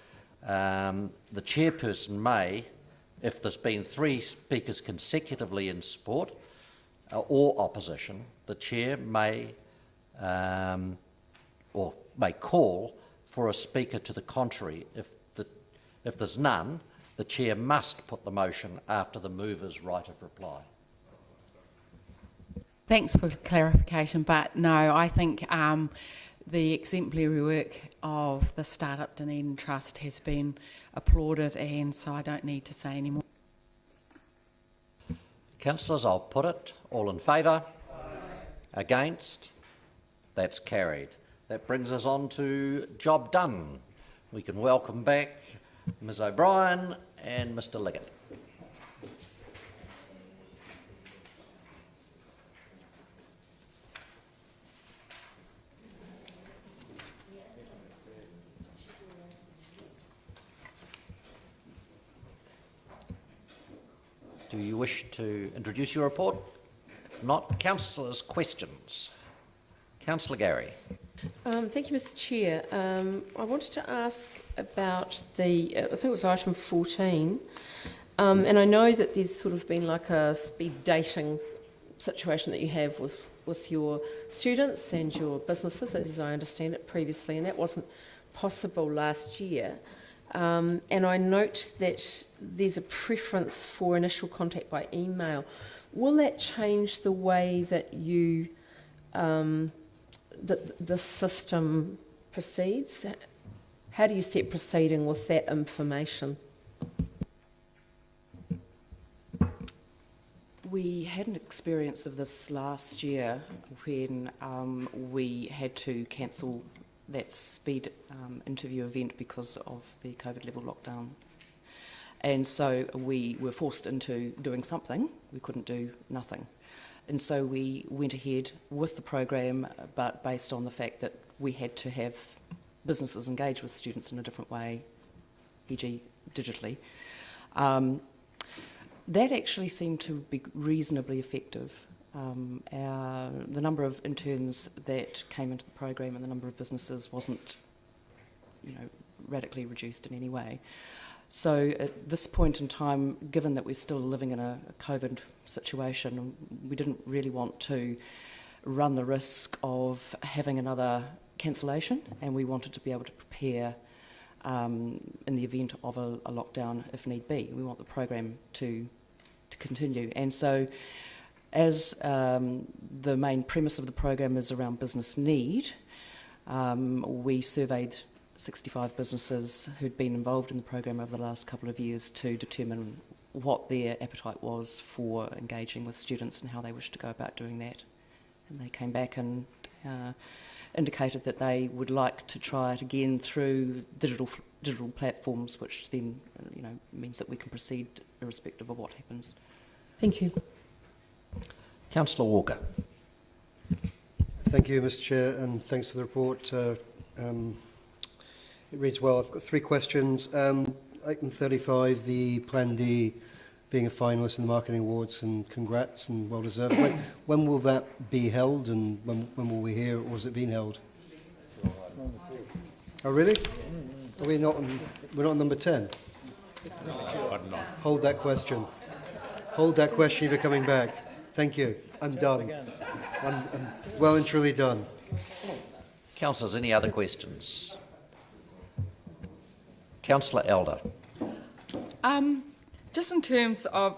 the chairperson may, if there's been 3 speakers consecutively in support or opposition, the chair may or may call for a speaker to the contrary. If there's none, the chair must put the motion after the mover's right of reply. Thanks for clarification, but no, I think the exemplary work of the Startup Dunedin Trust has been applauded, and so I don't need to say any more. Councillors, I'll put it. All in favour? Against? That's carried. That brings us on to job done. We can welcome back Ms O'Brien and Mr Liggett. do you wish to introduce your report? If not, councillors' questions. Councillor Gary. Thank you, Mr. Chair. I wanted to ask about the, I think it was item 14, and I know that there's sort of been like a speed dating situation that you have with your students and your businesses, as I understand it previously, and that wasn't possible last year. And I note that there's a preference for initial contact by email. Will that change the way that you that the system proceeds? How do you set proceeding with that information? We had an experience of this last year when we had to cancel that speed interview event because of the COVID level lockdown. And so we were forced into doing something. We couldn't do nothing. And so we went ahead with the program, but based on the fact that we had to have businesses engage with students in a different way, e.g. digitally. That actually seemed to be reasonably effective. The number of interns that came into the program and the number of businesses wasn't, radically reduced in any way. So at this point in time, given that we're still living in a COVID situation, we didn't really want to run the risk of having another cancellation, and we wanted to be able to prepare in the event of a lockdown if need be. We want the program to continue. And so as the main premise of the program is around business need, we surveyed 65 businesses who'd been involved in the program over the last couple of years to determine what their appetite was for engaging with students and how they wished to go about doing that. And they came back and indicated that they would like to try it again through digital platforms, which then means that we can proceed irrespective of what happens. Thank you. Councillor Walker. Thank you, Mr. Chair, and thanks for the report. It reads well. I've got 3 questions. Item 35, the Plan D being a finalist in the Marketing Awards, and congrats and well deserved. When will that be held, and when will we hear, or has it been held? Oh, really? Are we not? We're not on number 10. Hold that question. Hold that question if you're coming back. Thank you. I'm done. I'm well and truly done. Councillors, any other questions? Councillor Elder. Just in terms of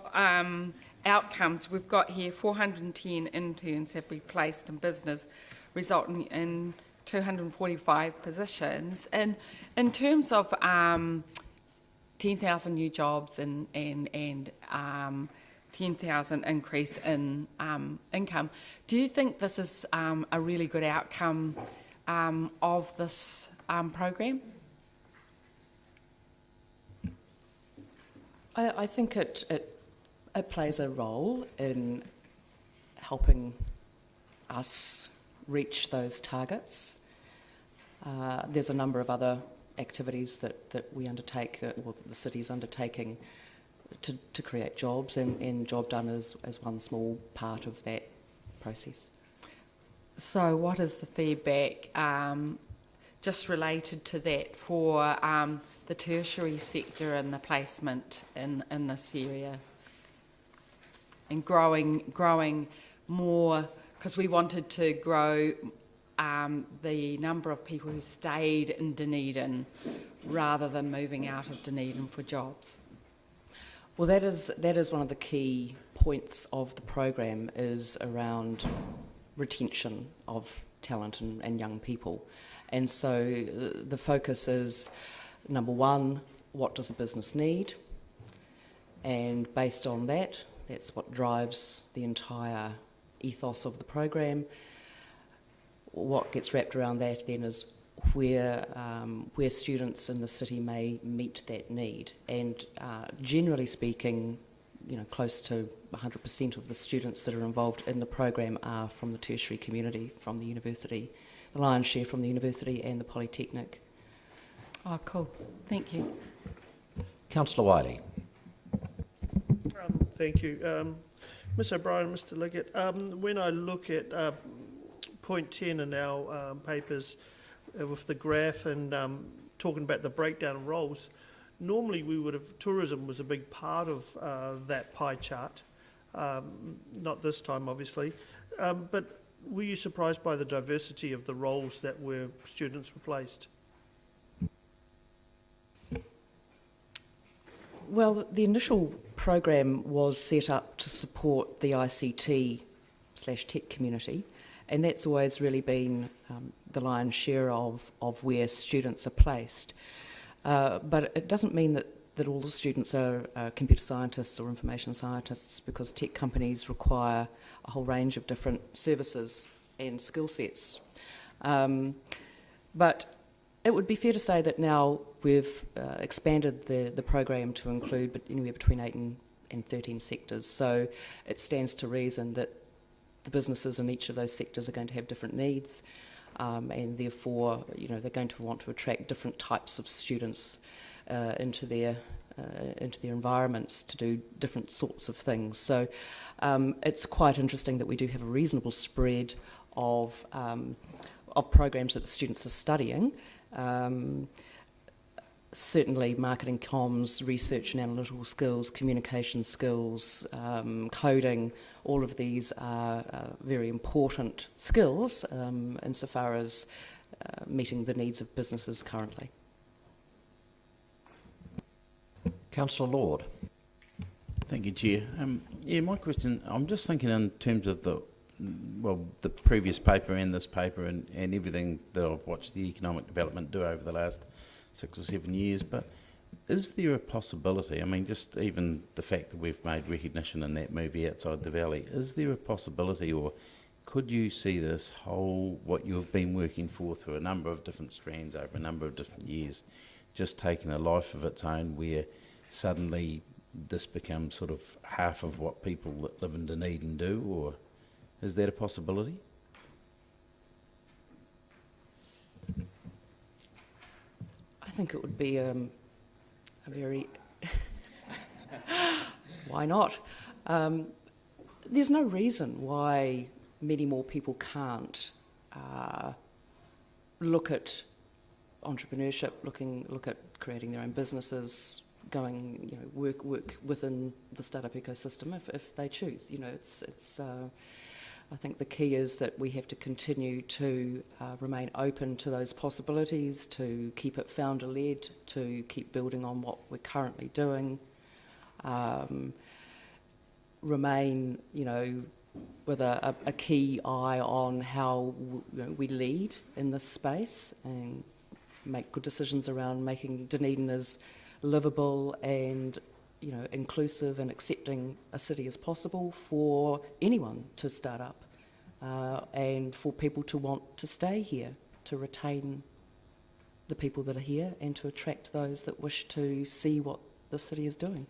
outcomes, we've got here 410 interns have been placed in business, resulting in 245 positions. And in terms of 10,000 new jobs and 10,000 increase in income, do you think this is a really good outcome of this program? I think it plays a role in helping us reach those targets. There's a number of other activities that we undertake, or the city's undertaking to create jobs, and Job Done is one small part of that process. So what is the feedback just related to that for the tertiary sector and the placement in this area, and growing more, because we wanted to grow the number of people who stayed in Dunedin rather than moving out of Dunedin for jobs? Well, that is one of the key points of the program, is around retention of talent and young people. And so the focus is, number one, what does a business need? And based on that, that's what drives the entire ethos of the program. What gets wrapped around that then is where students in the city may meet that need. And generally speaking, close to 100% of the students that are involved in the program are from the tertiary community, from the university, the lion's share from the university and the Polytechnic. Oh, cool. Thank you. Councillor Wiley. Thank you. Ms O'Brien, Mr Liggett, when I look at point 10 in our papers with the graph and talking about the breakdown of roles, normally we would have, tourism was a big part of that pie chart. Not this time, obviously. But were you surprised by the diversity of the roles that were students were placed? Well, the initial program was set up to support the ICT/tech community, and that's always really been the lion's share of where students are placed. But it doesn't mean that all the students are computer scientists or information scientists, because tech companies require a whole range of different services and skill sets. But it would be fair to say that now we've expanded the program to include anywhere between 8 and 13 sectors. So it stands to reason that the businesses in each of those sectors are going to have different needs, and therefore, they're going to want to attract different types of students into their environments to do different sorts of things. So it's quite interesting that we do have a reasonable spread of programs that the students are studying. Certainly marketing, comms, research and analytical skills, communication skills, coding, all of these are very important skills insofar as meeting the needs of businesses currently. Councillor Lord. Thank you, Chair. Yeah, my question, I'm just thinking in terms of the previous paper and this paper and everything that I've watched the economic development do over the last 6 or 7 years, but is there a possibility, just even the fact that we've made recognition in that movie Outside the Valley, is there a possibility, or could you see this whole, what you've been working for through a number of different strands over a number of different years, just taking a life of its own where suddenly this becomes sort of half of what people that live in Dunedin do, or is that a possibility? I think it would be a very... Why not? There's no reason why many more people can't look at entrepreneurship, look at creating their own businesses, going, work within the startup ecosystem if they choose. I think the key is that we have to continue to remain open to those possibilities, to keep it founder-led, to keep building on what we're currently doing, remain, with a key eye on how we lead in this space and make good decisions around making Dunedin as livable and inclusive and accepting a city as possible for anyone to start up, and for people to want to stay here, to retain the people that are here and to attract those that wish to see what the city is doing.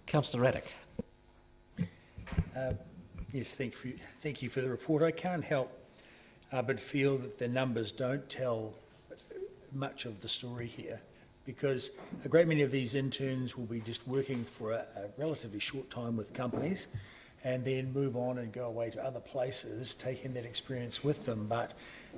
Councillor Raddick. Yes, thank you for the report. I can't help but feel that the numbers don't tell much of the story here, because a great many of these interns will be just working for a relatively short time with companies and then move on and go away to other places, taking that experience with them. But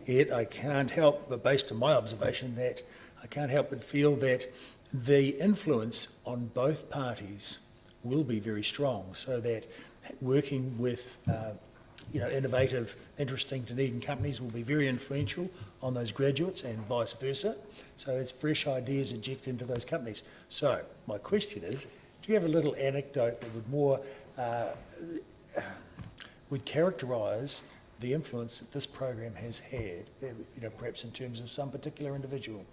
yet I can't help, but based on my observation, that I can't help but feel that the influence on both parties will be very strong, so that working with innovative, interesting Dunedin companies will be very influential on those graduates and vice versa. So it's fresh ideas injected into those companies. So my question is, do you have a little anecdote that would more would characterise the influence that this program has had, perhaps in terms of some particular individual?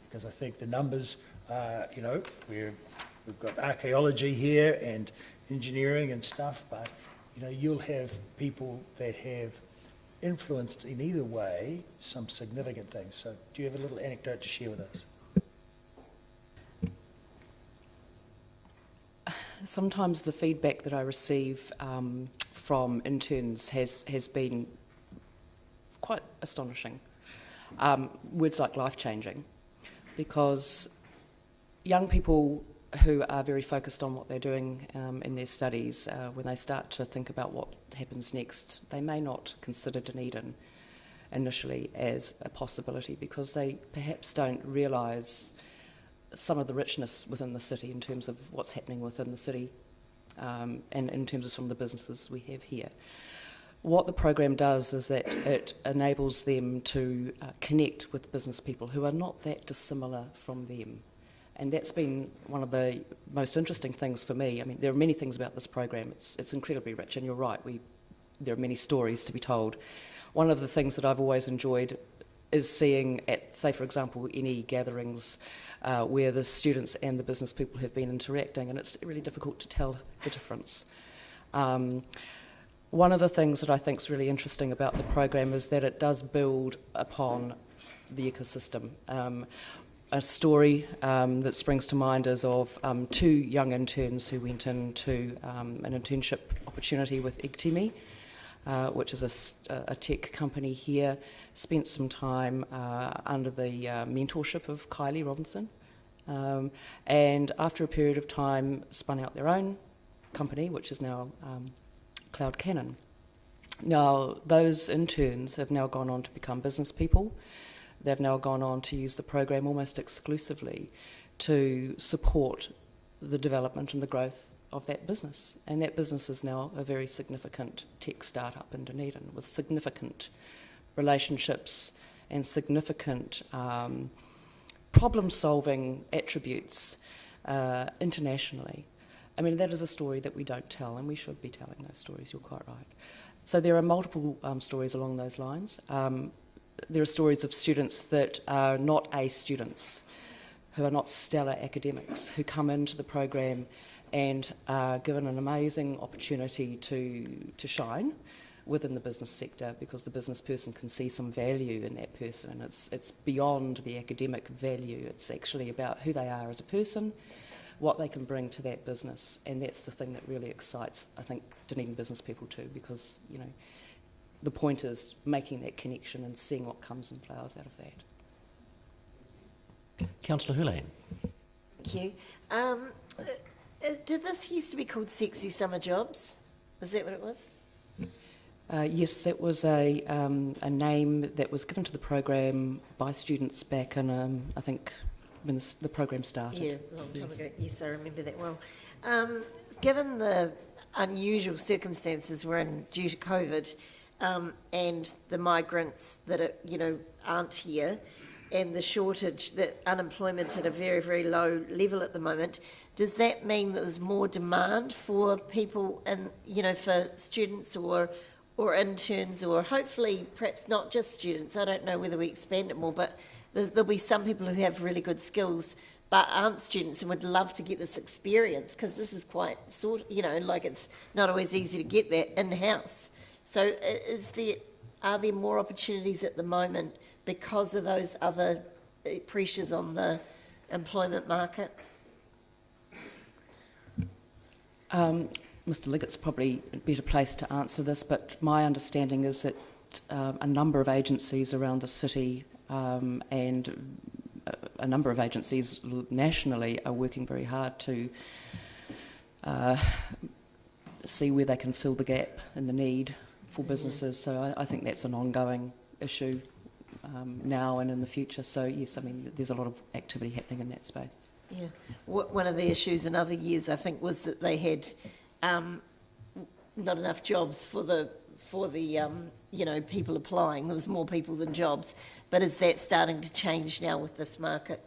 Because I think the numbers, we've got archaeology here and engineering and stuff, but you'll have people that have influenced in either way some significant things. So do you have a little anecdote to share with us? Sometimes the feedback that I receive from interns has been quite astonishing. Words like life-changing, because young people who are very focused on what they're doing in their studies, when they start to think about what happens next, they may not consider Dunedin initially as a possibility because they perhaps don't realise some of the richness within the city in terms of what's happening within the city and in terms of some of the businesses we have here. What the program does is that it enables them to connect with business people who are not that dissimilar from them. And that's been one of the most interesting things for me. I mean, there are many things about this program. It's incredibly rich, and you're right, there are many stories to be told. One of the things that I've always enjoyed is seeing at, say, for example, any gatherings where the students and the business people have been interacting, and it's really difficult to tell the difference. One of the things that I think is really interesting about the program is that it does build upon the ecosystem. A story that springs to mind is of 2 young interns who went into an internship opportunity with Egtimi, which is a tech company here, spent some time under the mentorship of Kylie Robinson, and after a period of time spun out their own company, which is now Cloud Cannon. Now, those interns have now gone on to become business people. They've now gone on to use the program almost exclusively to support the development and the growth of that business. And that business is now a very significant tech startup in Dunedin with significant relationships and significant problem-solving attributes internationally. I mean, that is a story that we don't tell, and we should be telling those stories, you're quite right. So there are multiple stories along those lines. There are stories of students that are not A students, who are not stellar academics, who come into the program and are given an amazing opportunity to shine within the business sector because the business person can see some value in that person. And it's beyond the academic value. It's actually about who they are as a person, what they can bring to that business. And that's the thing that really excites, I think, Dunedin business people too, because, you know, the point is making that connection and seeing what comes and flowers out of that. Councillor Hulain. Thank you. Did this used to be called Sexy Summer Jobs? Was that what it was? Yes, that was a name that was given to the program by students back in, I think, when the program started. Yeah, a long time ago. Yes, I remember that well. Given the unusual circumstances we're in due to COVID, and the migrants that aren't here, and the shortage, the unemployment at a very, very low level at the moment, does that mean that there's more demand for people and, for students or interns, or hopefully perhaps not just students? I don't know whether we expand it more, but there'll be some people who have really good skills but aren't students and would love to get this experience, because this is quite it's not always easy to get that in-house. So are there more opportunities at the moment because of those other pressures on the employment market? Mr. Liggett's probably a better place to answer this, but my understanding is that a number of agencies around the city and a number of agencies nationally are working very hard to see where they can fill the gap and the need for businesses. So I think that's an ongoing issue now and in the future. So yes, I mean, there's a lot of activity happening in that space. Yeah. One of the issues in other years, I think, was that they had not enough jobs for the people applying. There was more people than jobs. But is that starting to change now with this market?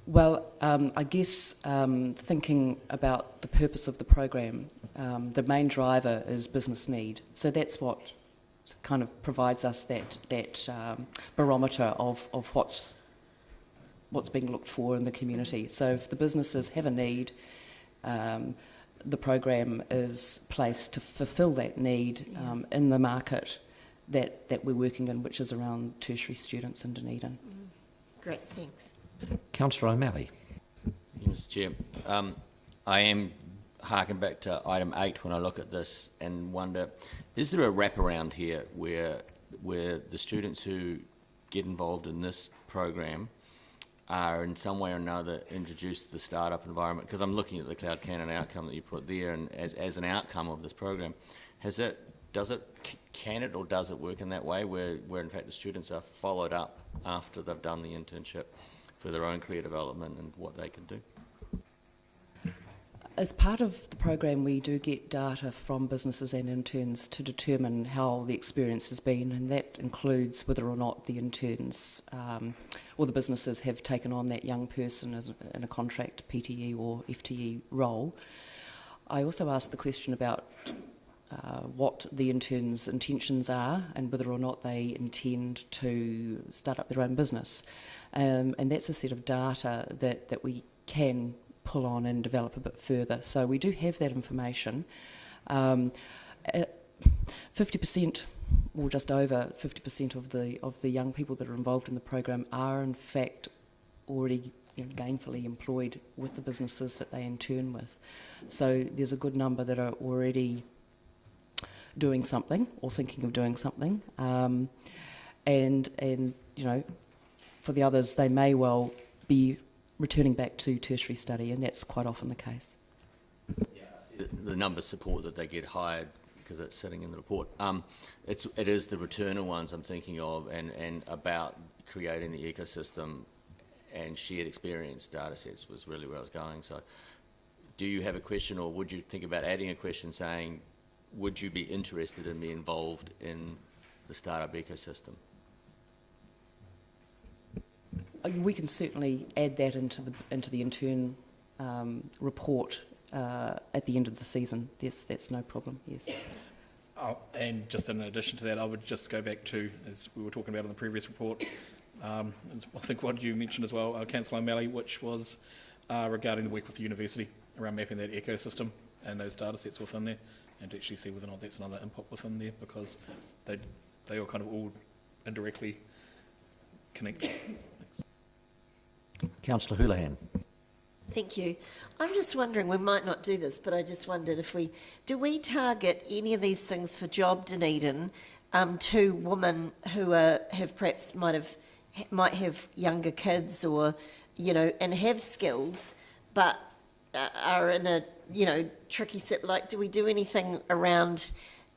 Well, I guess thinking about the purpose of the program, the main driver is business need. So that's what kind of provides us that barometer of what's being looked for in the community. So if the businesses have a need, the program is placed to fulfil that need in the market that we're working in, which is around tertiary students in Dunedin. Great, thanks. Councillor O'Malley. Mr. Chair, I am harking back to item 8 when I look at this and wonder, is there a wraparound here where the students who get involved in this program are in some way or another introduced to the startup environment, because I'm looking at the Cloud Cannon outcome that you put there, and as an outcome of this program, can it or does it work in that way where in fact the students are followed up after they've done the internship for their own career development and what they can do? As part of the program, we do get data from businesses and interns to determine how the experience has been, and that includes whether or not the interns or the businesses have taken on that young person in a contract PTE or FTE role. I also asked the question about what the interns' intentions are and whether or not they intend to start up their own business. And that's a set of data that we can pull on and develop a bit further. So we do have that information. 50% or just over 50% of the young people that are involved in the program are in fact already gainfully employed with the businesses that they intern with. So there's a good number that are already doing something or thinking of doing something, and for the others they may well be returning back to tertiary study, and that's quite often the case. Yeah, the numbers support that they get hired because it's sitting in the report. It is the returner ones I'm thinking of, and about creating the ecosystem and shared experience data sets was really where I was going. So do you have a question, or would you think about adding a question saying, would you be interested in being involved in the startup ecosystem? We can certainly add that into the intern report at the end of the season. Yes, that's no problem. Yes. And just in addition to that, I would just go back to, as we were talking about in the previous report, I think what you mentioned as well, Councillor O'Malley, which was regarding the work with the university around mapping that ecosystem and those data sets within there, and to actually see whether or not that's another input within there, because they are kind of all indirectly connected. Councillor Houlihan. Thank you. I'm just wondering, we might not do this, but I just wondered if do we target any of these things for Job Dunedin to women who might have younger kids, or and have skills, but are in a tricky sit. Like, do we do anything around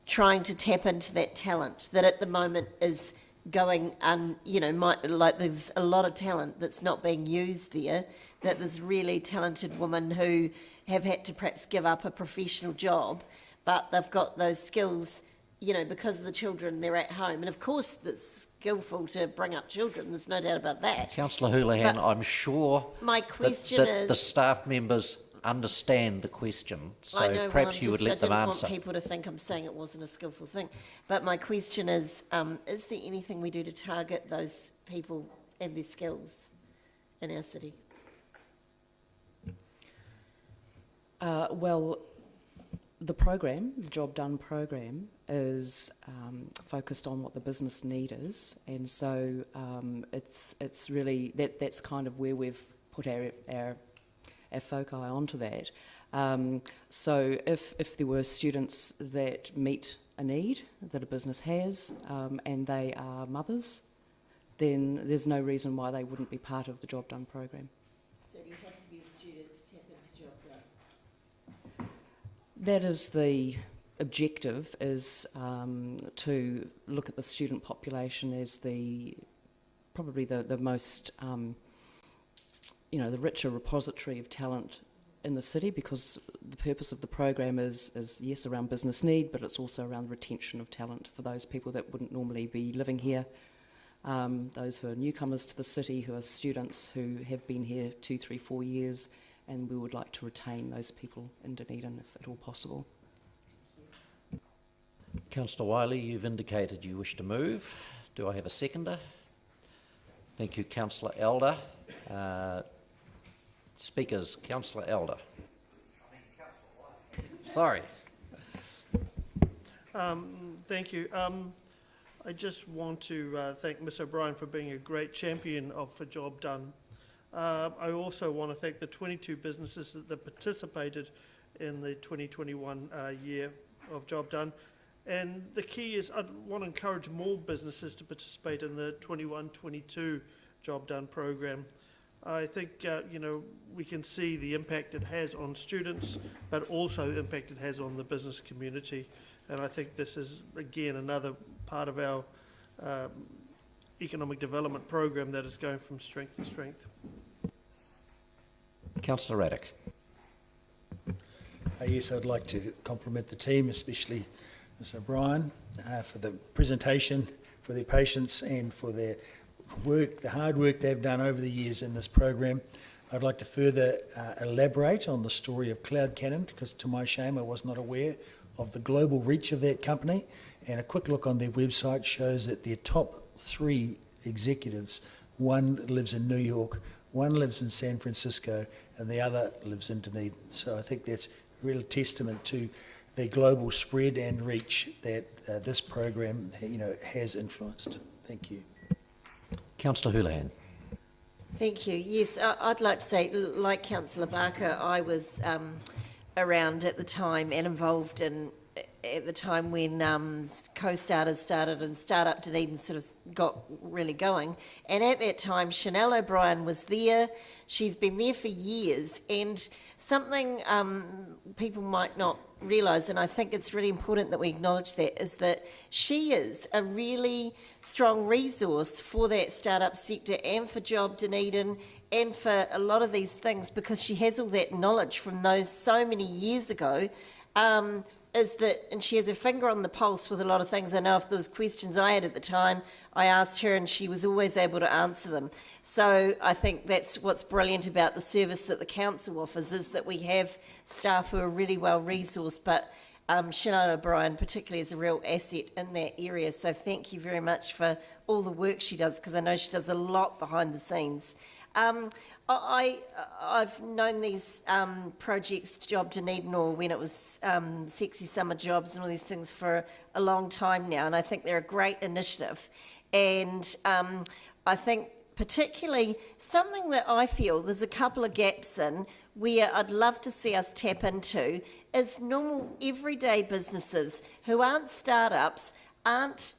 trying to tap into that talent that at the moment is going there's a lot of talent that's not being used there, that there's really talented women who have had to perhaps give up a professional job, but they've got those skills, because of the children, they're at home. And of course it's skillful to bring up children, there's no doubt about that. Councillor Houlihan, I'm sure my question is, the staff members understand the question, so I know, perhaps you would let them answer. I didn't want people to think I'm saying it wasn't a skillful thing. But my question is there anything we do to target those people and their skills in our city? Well, the program, the Job Done program, is focused on what the business need is, and so it's really that's kind of where we've put our foci onto that. So if there were students that meet a need that a business has, and they are mothers, then there's no reason why they wouldn't be part of the Job Done program. So you have to be a student to tap into Job Done? That is the objective, is to look at the student population as probably the most the richer repository of talent in the city, because the purpose of the program is yes, around business need, but it's also around the retention of talent for those people that wouldn't normally be living here, those who are newcomers to the city, who are students who have been here 2, 3, 4 years, and we would like to retain those people in Dunedin if at all possible. Councillor Wiley, you've indicated you wish to move. Do I have a seconder? Thank you, Councillor Elder. Speakers, Councillor Elder. Sorry. Thank you. I just want to thank Ms O'Brien for being a great champion of the Job Done. I also want to thank the 22 businesses that participated in the 2021 year of Job Done. And the key is I want to encourage more businesses to participate in the 21-22 Job Done program. I think, we can see the impact it has on students, but also the impact it has on the business community. And I think this is, again, another part of our economic development program that is going from strength to strength. Councillor Raddick. Yes, I'd like to compliment the team, especially Ms O'Brien, for the presentation, for their patience and for their work, the hard work they've done over the years in this program. I'd like to further elaborate on the story of Cloud Cannon, because to my shame I was not aware of the global reach of that company, and a quick look on their website shows that their top 3 executives, one lives in New York, one lives in San Francisco, and the other lives in Dunedin. So I think that's a real testament to the global spread and reach that this program, has influenced. Thank you. Councillor Houlihan. Thank you. Yes, I'd like to say, like Councillor Barker, I was around at the time and involved in at the time when Co-Starters started and Startup Dunedin sort of got really going. And at that time, Chanel O'Brien was there. She's been there for years. And something people might not realise, and I think it's really important that we acknowledge that, is that she is a really strong resource for that startup sector and for Job Dunedin and for a lot of these things, because she has all that knowledge from those so many years ago. And she has her finger on the pulse with a lot of things. I know if there was questions I had at the time, I asked her and she was always able to answer them. So I think that's what's brilliant about the service that the council offers, is that we have staff who are really well resourced, but Chanel O'Brien particularly is a real asset in that area. So thank you very much for all the work she does, because I know she does a lot behind the scenes. I've known these projects, Job Dunedin, or when it was Sexy Summer Jobs and all these things, for a long time now, and I think they're a great initiative. And I think particularly something that I feel there's a couple of gaps in where I'd love to see us tap into is normal everyday businesses who aren't startups, aren't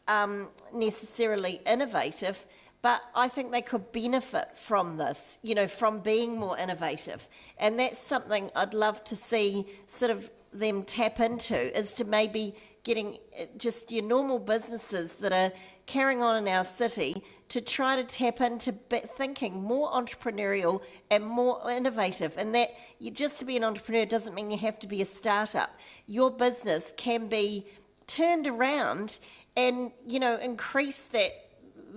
necessarily innovative, but I think they could benefit from this, from being more innovative. And that's something I'd love to see sort of them tap into, is to maybe getting just your normal businesses that are carrying on in our city to try to tap into thinking more entrepreneurial and more innovative. And that just to be an entrepreneur doesn't mean you have to be a startup. Your business can be turned around and, increase that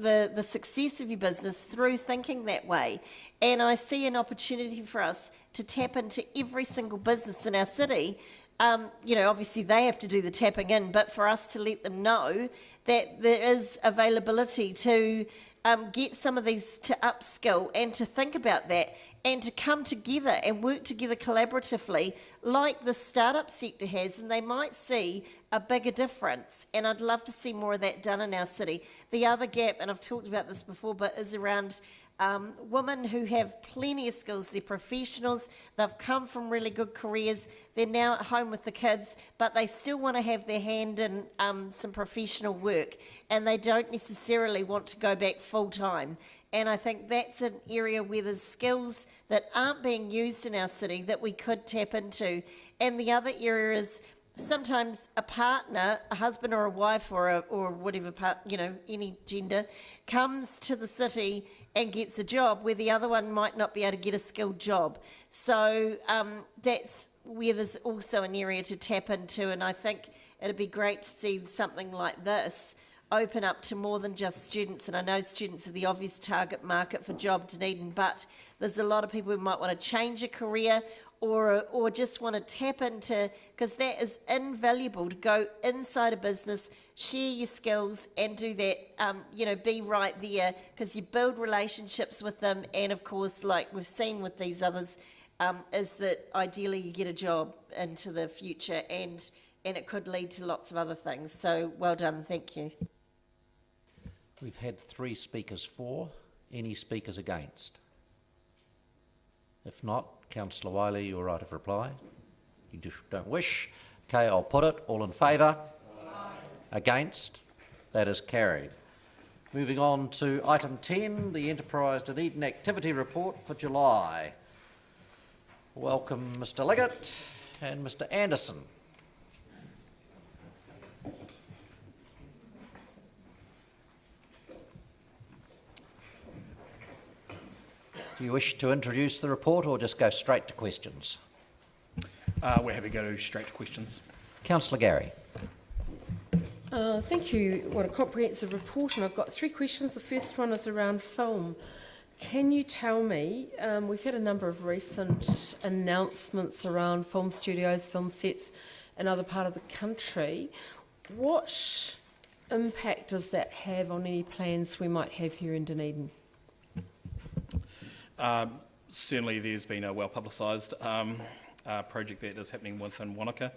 the success of your business through thinking that way. And I see an opportunity for us to tap into every single business in our city. Obviously they have to do the tapping in, but for us to let them know that there is availability to get some of these to upskill and to think about that and to come together and work together collaboratively like the startup sector has, and they might see a bigger difference. And I'd love to see more of that done in our city. The other gap, and I've talked about this before, but is around women who have plenty of skills. They're professionals, they've come from really good careers, they're now at home with the kids, but they still want to have their hand in some professional work, and they don't necessarily want to go back full time. And I think that's an area where there's skills that aren't being used in our city that we could tap into. And the other area is sometimes a partner, a husband or a wife or whatever part, any gender, comes to the city and gets a job where the other one might not be able to get a skilled job. So that's where there's also an area to tap into, and I think it'd be great to see something like this open up to more than just students. And I know students are the obvious target market for Job Dunedin, but there's a lot of people who might want to change a career or just want to tap into, because that is invaluable, to go inside a business, share your skills and do that, be right there, because you build relationships with them. And of course, like we've seen with these others, is that ideally you get a job into the future, and it could lead to lots of other things. So well done, thank you. We've had 3 speakers for. Any speakers against? If not, Councillor Wiley, your right of reply. You just don't wish. Okay, I'll put it. All in favour? Aye. Against? That is carried. Moving on to item 10, the Enterprise Dunedin Activity Report for July. Welcome Mr Liggett and Mr Anderson. Do you wish to introduce the report or just go straight to questions? We're happy to go straight to questions. Councillor Gary. Thank you. What a comprehensive report, and I've got 3 questions. The first one is around film. Can you tell me, we've had a number of recent announcements around film studios, film sets in other part of the country. What impact does that have on any plans we might have here in Dunedin? Certainly there's been a well-publicised project that is happening within Wanaka.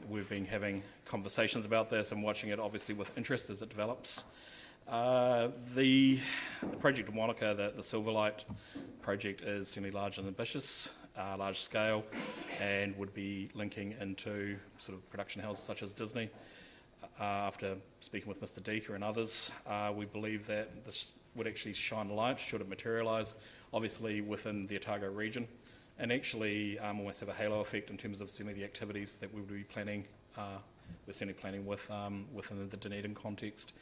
We've been having conversations about this and watching it obviously with interest as it develops. The project in Wanaka, the Silverlight project, is certainly large and ambitious, large scale, and would be linking into sort of production houses such as Disney. After speaking with Mr Deaker and others, we believe that this would actually shine a light, should it materialise, obviously within the Otago region, and actually almost have a halo effect in terms of certainly the activities that we would be planning. We're certainly planning with within the Dunedin context.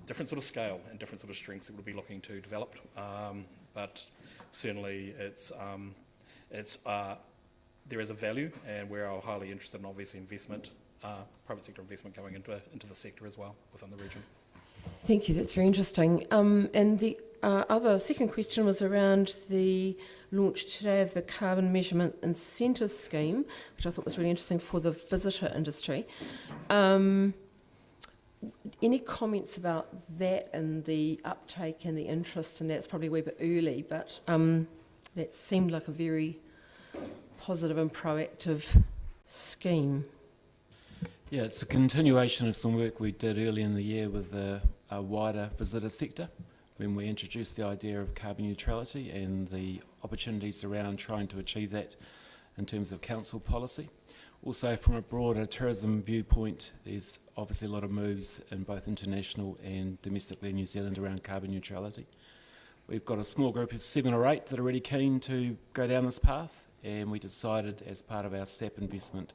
Different sort of scale and different sort of strengths that we'll be looking to develop, but certainly there is a value, and we're highly interested in obviously investment, private sector investment going into the sector as well within the region. Thank you, that's very interesting. And the second question was around the launch today of the Carbon Measurement Incentive Scheme, which I thought was really interesting for the visitor industry. Any comments about that and the uptake and the interest? And that's probably a wee bit early, but that seemed like a very positive and proactive scheme. Yeah, it's a continuation of some work we did early in the year with a wider visitor sector when we introduced the idea of carbon neutrality and the opportunities around trying to achieve that in terms of council policy. Also, from a broader tourism viewpoint, there's obviously a lot of moves in both international and domestically in New Zealand around carbon neutrality. We've got a small group of 7 or 8 that are really keen to go down this path, and we decided as part of our STAP investment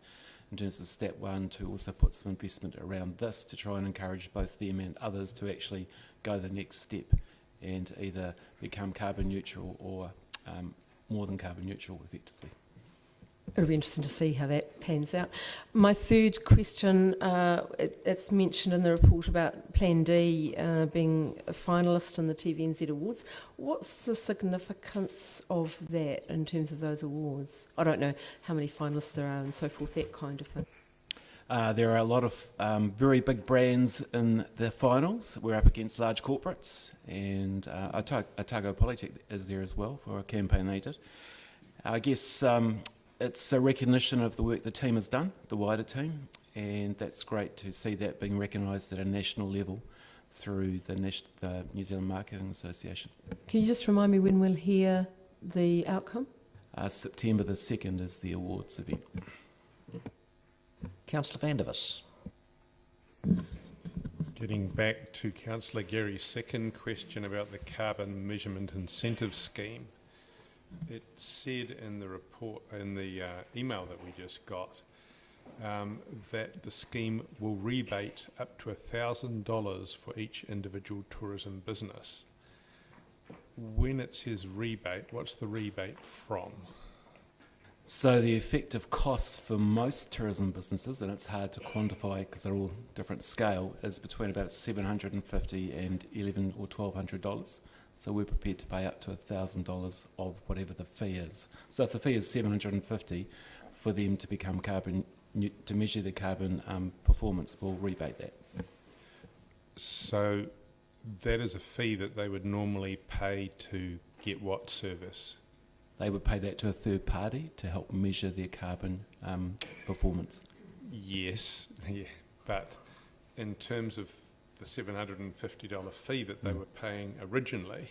in terms of Step 1 to also put some investment around this to try and encourage both them and others to actually go the next step and either become carbon neutral or more than carbon neutral effectively. It'll be interesting to see how that pans out. My third question, it's mentioned in the report about Plan D being a finalist in the TVNZ Awards. What's the significance of that in terms of those awards? I don't know how many finalists there are and so forth, that kind of thing. There are a lot of very big brands in the finals. We're up against large corporates, and Otago Polytech is there as well for a campaign they did. I guess it's a recognition of the work the team has done, the wider team, and that's great to see that being recognised at a national level through the New Zealand Marketing Association. Can you just remind me when we'll hear the outcome? September the 2nd is the awards event. Councillor Vandervis. Getting back to Councillor Gary's second question about the Carbon Measurement Incentive Scheme, it said in the report, in the email that we just got, that the scheme will rebate up to $1,000 for each individual tourism business. When it says rebate, what's the rebate from? So the effective costs for most tourism businesses, and it's hard to quantify because they're all different scale, is between about $750 and $1,100 or $1,200. So we're prepared to pay up to $1,000 of whatever the fee is. So if the fee is $750, for them to become to measure the carbon performance, we'll rebate that. So that is a fee that they would normally pay to get what service? They would pay that to a third party to help measure their carbon performance. Yes, yeah, but in terms of the $750 fee that they were paying originally,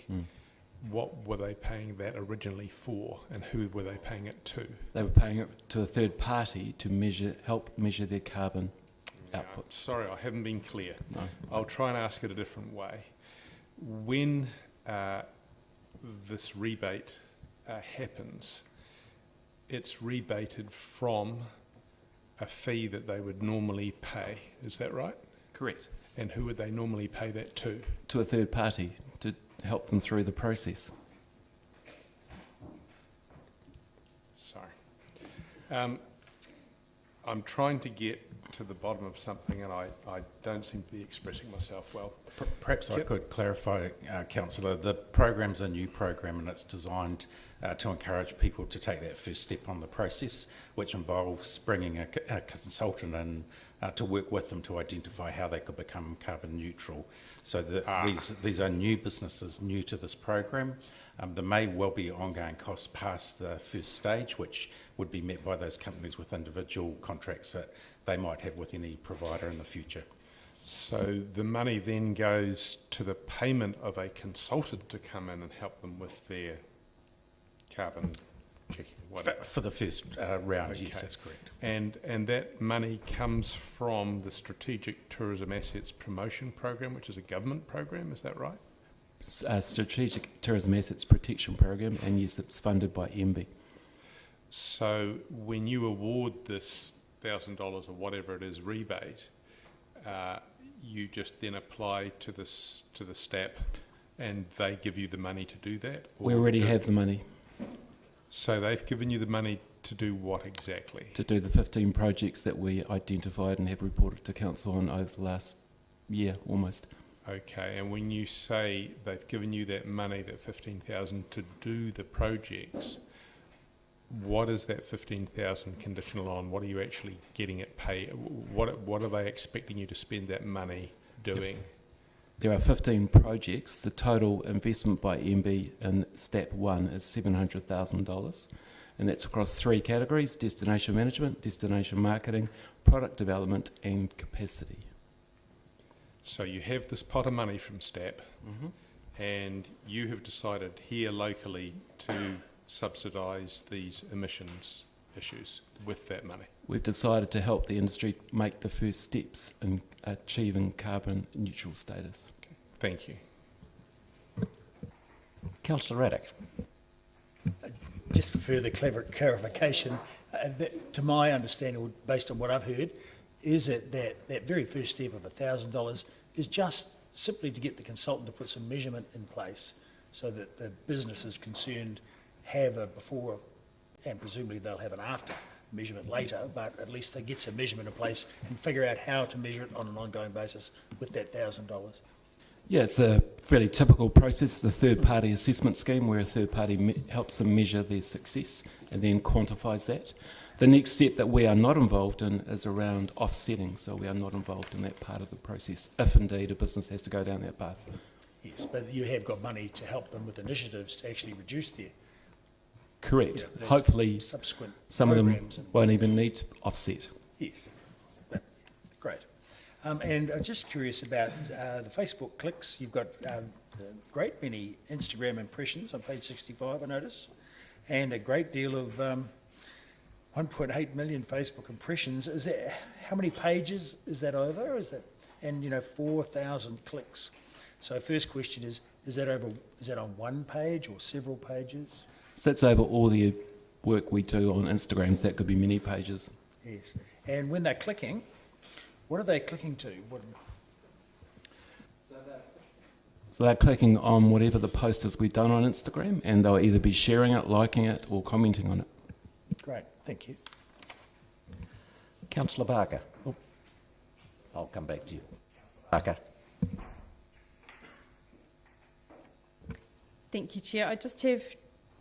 what were they paying that originally for, and who were they paying it to? They were paying it to a third party to help measure their carbon outputs. Sorry, I haven't been clear. No. I'll try and ask it a different way. When this rebate happens, it's rebated from a fee that they would normally pay. Is that right? Correct. And who would they normally pay that to? To a third party to help them through the process. Sorry. I'm trying to get to the bottom of something and I don't seem to be expressing myself well. Perhaps I could clarify, Councillor. The program's a new program and it's designed to encourage people to take that first step on the process, which involves bringing a consultant in to work with them to identify how they could become carbon neutral. So these are new businesses new to this program. There may well be ongoing costs past the first stage, which would be met by those companies with individual contracts that they might have with any provider in the future. So the money then goes to the payment of a consultant to come in and help them with their carbon checking, whatever. For the first round, Okay. yes, that's correct. And that money comes from the Strategic Tourism Assets Promotion Program, which is a government program, is that right? Strategic Tourism Assets Protection Program, and yes, it's funded by MB. So when you award this $1,000 or whatever it is rebate, you just then apply to the STAP and they give you the money to do that? We already have the money. So they've given you the money to do what exactly? To do the 15 projects that we identified and have reported to Council on over the last year almost. Okay, and when you say they've given you that money, that 15,000 to do the projects, what is that 15,000 conditional on? What are you actually getting it paid? What are they expecting you to spend that money doing? There are 15 projects. The total investment by MB in STAP 1 is $700,000, and that's across 3 categories: destination management, destination marketing, product development and capacity. So you have this pot of money from STAP, and you have decided here locally to subsidise these emissions issues with that money. We've decided to help the industry make the first steps in achieving carbon neutral status. Okay. Thank you. Councillor Raddick. Just for further clarification, to my understanding, or based on what I've heard, is that very first step of $1,000 is just simply to get the consultant to put some measurement in place so that the businesses concerned have a before, and presumably they'll have an after measurement later, but at least they get some measurement in place and figure out how to measure it on an ongoing basis with that $1,000. Yeah, it's a fairly typical process, the third-party assessment scheme, where a third party helps them measure their success and then quantifies that. The next step that we are not involved in is around offsetting, so we are not involved in that part of the process, if indeed a business has to go down that path. Yes, but you have got money to help them with initiatives to actually reduce their... Correct. Yeah, hopefully subsequent some of them programs and- won't even need to offset. Yes, great. And I'm just curious about the Facebook clicks. You've got a great many Instagram impressions on page 65, I notice, and a great deal of 1.8 million Facebook impressions. Is that, how many pages is that over? Is that, and 4,000 clicks. So first question is that on one page or several pages? So that's over all the work we do on Instagrams. That could be many pages. Yes. And when they're clicking, what are they clicking to? So they're clicking on whatever the post is we've done on Instagram, and they'll either be sharing it, liking it, or commenting on it. Great, thank you. Councillor Barker. Oh, I'll come back to you. Barker. Thank you, Chair. I just have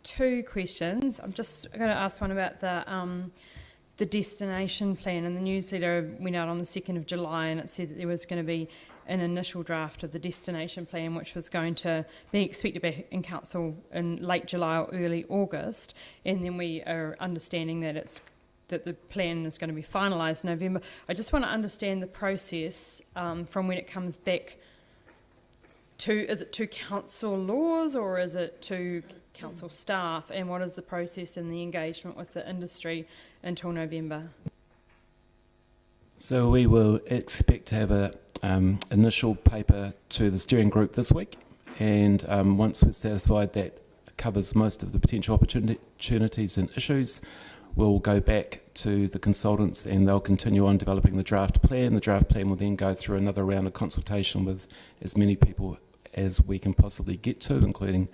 2 questions. I'm just going to ask one about the destination plan, and the newsletter went out on the 2nd of July and it said that there was going to be an initial draft of the destination plan which was going to be expected back in Council in late July or early August, and then we are understanding that that the plan is going to be finalised in November. I just want to understand the process from when it comes back to, is it to Council laws or is it to Council staff, and what is the process and the engagement with the industry until November? So we will expect to have a initial paper to the steering group this week, and once we're satisfied that covers most of the potential opportunities and issues, we'll go back to the consultants and they'll continue on developing the draft plan. The draft plan will then go through another round of consultation with as many people as we can possibly get to, including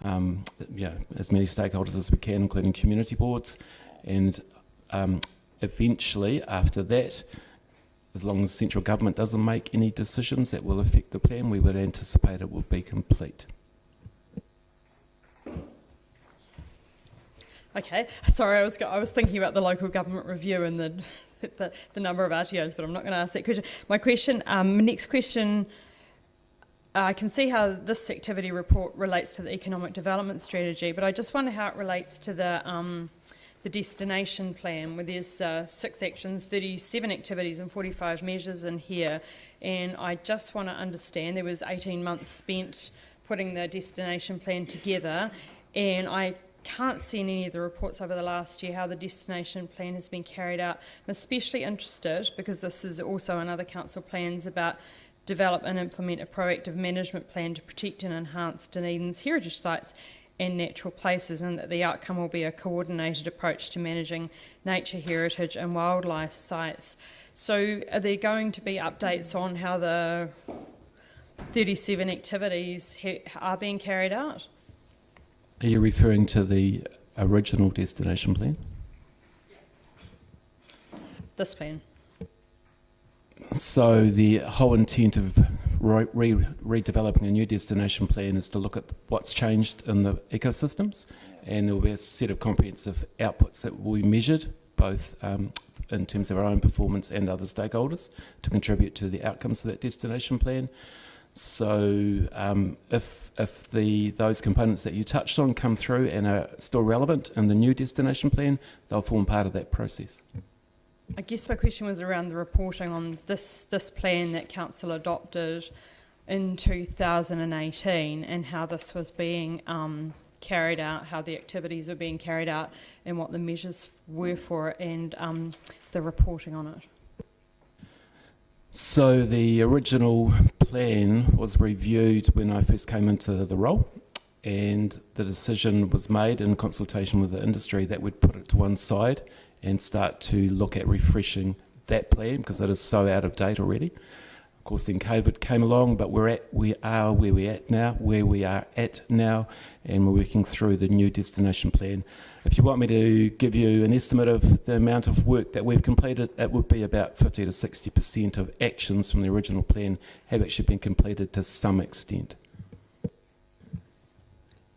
as many stakeholders as we can, including community boards. And eventually, after that, as long as central government doesn't make any decisions that will affect the plan, we would anticipate it will be complete. Okay, sorry, I was thinking about the local government review and the number of RTOs, but I'm not going to ask that question. My next question, I can see how this activity report relates to the economic development strategy, but I just wonder how it relates to the destination plan, where there's 6 actions, 37 activities and 45 measures in here. And I just want to understand, there was 18 months spent putting the destination plan together, and I can't see in any of the reports over the last year how the destination plan has been carried out. I'm especially interested, because this is also in other council plans, about develop and implement a proactive management plan to protect and enhance Dunedin's heritage sites and natural places, and that the outcome will be a coordinated approach to managing nature, heritage and wildlife sites. So are there going to be updates on how the 37 activities are being carried out? Are you referring to the original destination plan? This plan. So the whole intent of redeveloping a new destination plan is to look at what's changed in the ecosystems, and there will be a set of comprehensive outputs that will be measured, both in terms of our own performance and other stakeholders, to contribute to the outcomes of that destination plan. So if those components that you touched on come through and are still relevant in the new destination plan, they'll form part of that process. I guess my question was around the reporting on this plan that Council adopted in 2018, and how this was being carried out, how the activities were being carried out, and what the measures were for it, and the reporting on it. So the original plan was reviewed when I first came into the role, and the decision was made in consultation with the industry that we'd put it to one side and start to look at refreshing that plan, because it is so out of date already. Of course, then COVID came along, but we are where we are at now, and we're working through the new destination plan. If you want me to give you an estimate of the amount of work that we've completed, it would be about 50 to 60% of actions from the original plan have actually been completed to some extent.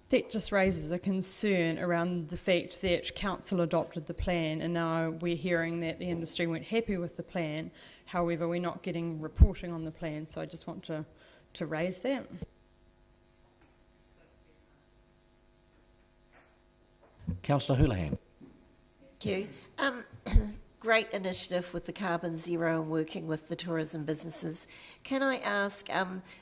That just raises a concern around the fact that Council adopted the plan, and now we're hearing that the industry weren't happy with the plan. However, we're not getting reporting on the plan, so I just want to raise that. Councillor Houlihan. Thank you. Great initiative with the carbon zero and working with the tourism businesses. Can I ask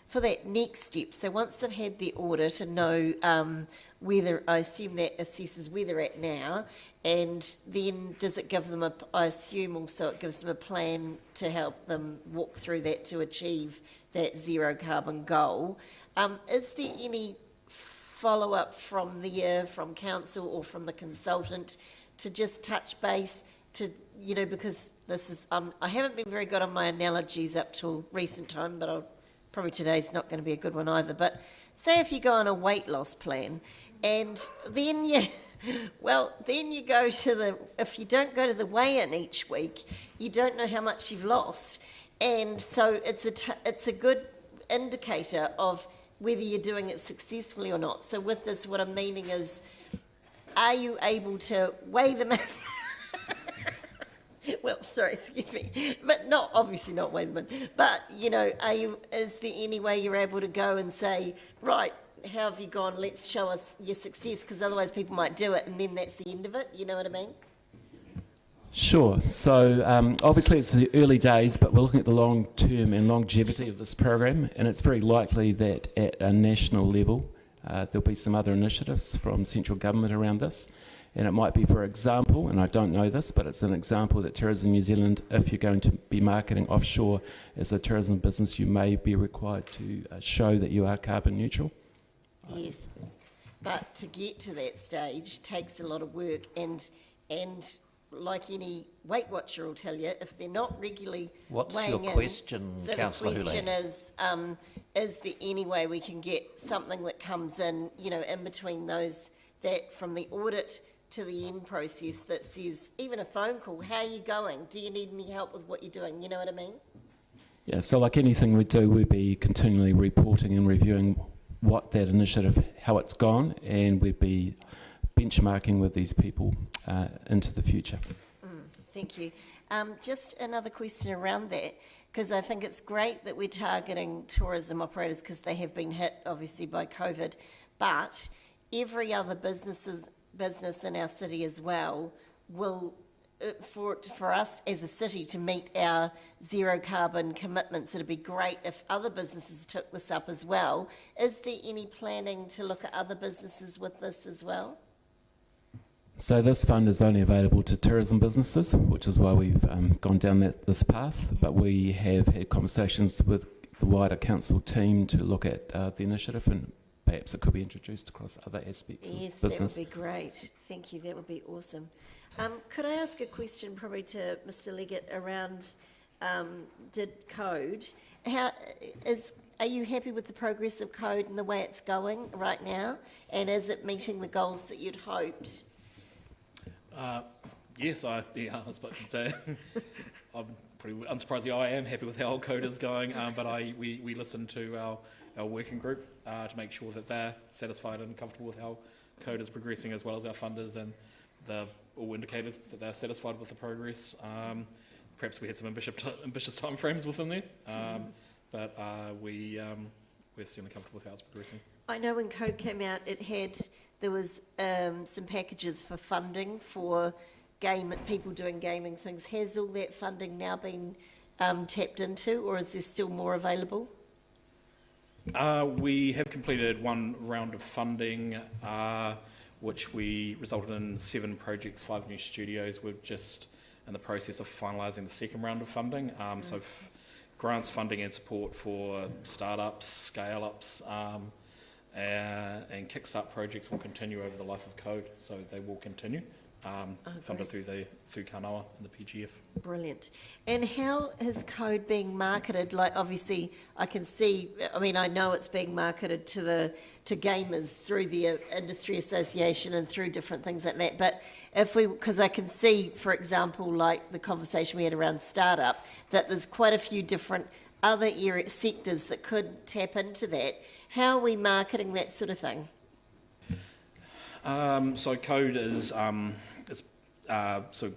for that next step? So once they've had the audit and know whether, I assume that assesses where they're at now, and then does it give them I assume also it gives them a plan to help them walk through that to achieve that zero carbon goal. Is there any follow-up from council or from the consultant to just touch base to, because this is, I haven't been very good on my analogies up till recent time, but probably today's not going to be a good one either. But say if you go on a weight loss plan, and then you go to if you don't go to the weigh-in each week, you don't know how much you've lost. And so it's a good indicator of whether you're doing it successfully or not. So with this, what I'm meaning is, are you able to weigh them in? Well, sorry, excuse me, but obviously not weigh them in. But, is there any way you're able to go and say, right, how have you gone? Let's show us your success, because otherwise people might do it and then that's the end of it. You know what I mean? Sure. So obviously it's the early days, but we're looking at the long term and longevity of this program, and it's very likely that at a national level there'll be some other initiatives from central government around this. And it might be, for example, and I don't know this, but it's an example that Tourism New Zealand, if you're going to be marketing offshore as a tourism business, you may be required to show that you are carbon neutral. Yes, but to get to that stage takes a lot of work, and like any Weight Watcher will tell you, if they're not regularly What's weighing your in, question, so Councillor the question Houlihan? is there any way we can get something that comes in, you know, in between those, that from the audit to the end process, that says, even a phone call, how are you going? Do you need any help with what you're doing? You know what I mean? Yeah, so like anything we do, we'd be continually reporting and reviewing what that initiative, how it's gone, and we'd be benchmarking with these people into the future. Thank you. Just another question around that, because I think it's great that we're targeting tourism operators because they have been hit, obviously, by COVID, but every other business in our city as well will, for us as a city to meet our zero carbon commitments, it'd be great if other businesses took this up as well. Is there any planning to look at other businesses with this as well? So this fund is only available to tourism businesses, which is why we've gone down this path, but we have had conversations with the wider council team to look at the initiative, and perhaps it could be introduced across other aspects of business. Yes, that would be great. Thank you, that would be awesome. Could I ask a question probably to Mr. Leggett around code? Are you happy with the progress of code and the way it's going right now? And is it meeting the goals that you'd hoped? Yes, I was about to say, I'm pretty unsurprisingly, I am happy with how our code is going, but we listen to our working group to make sure that they're satisfied and comfortable with how code is progressing, as well as our funders, and they've all indicated that they're satisfied with the progress. Perhaps we had some ambitious timeframes within there, but we're certainly comfortable with how it's progressing. I know when code came out, there was some packages for funding for people doing gaming things. Has all that funding now been tapped into, or is there still more available? We have completed one round of funding, which resulted in 7 projects, 5 new studios. We're just in the process of finalising the second round of funding. So grants, funding and support for startups, scale-ups, and kickstart projects will continue over the life of code, so they will continue, funded through Kanoa and the PGF. Brilliant. And how is code being marketed? Like, obviously, I know it's being marketed to gamers through the industry association and through different things like that, but because I can see, for example, like the conversation we had around startup, that there's quite a few different other sectors that could tap into that. How are we marketing that sort of thing? So code is, so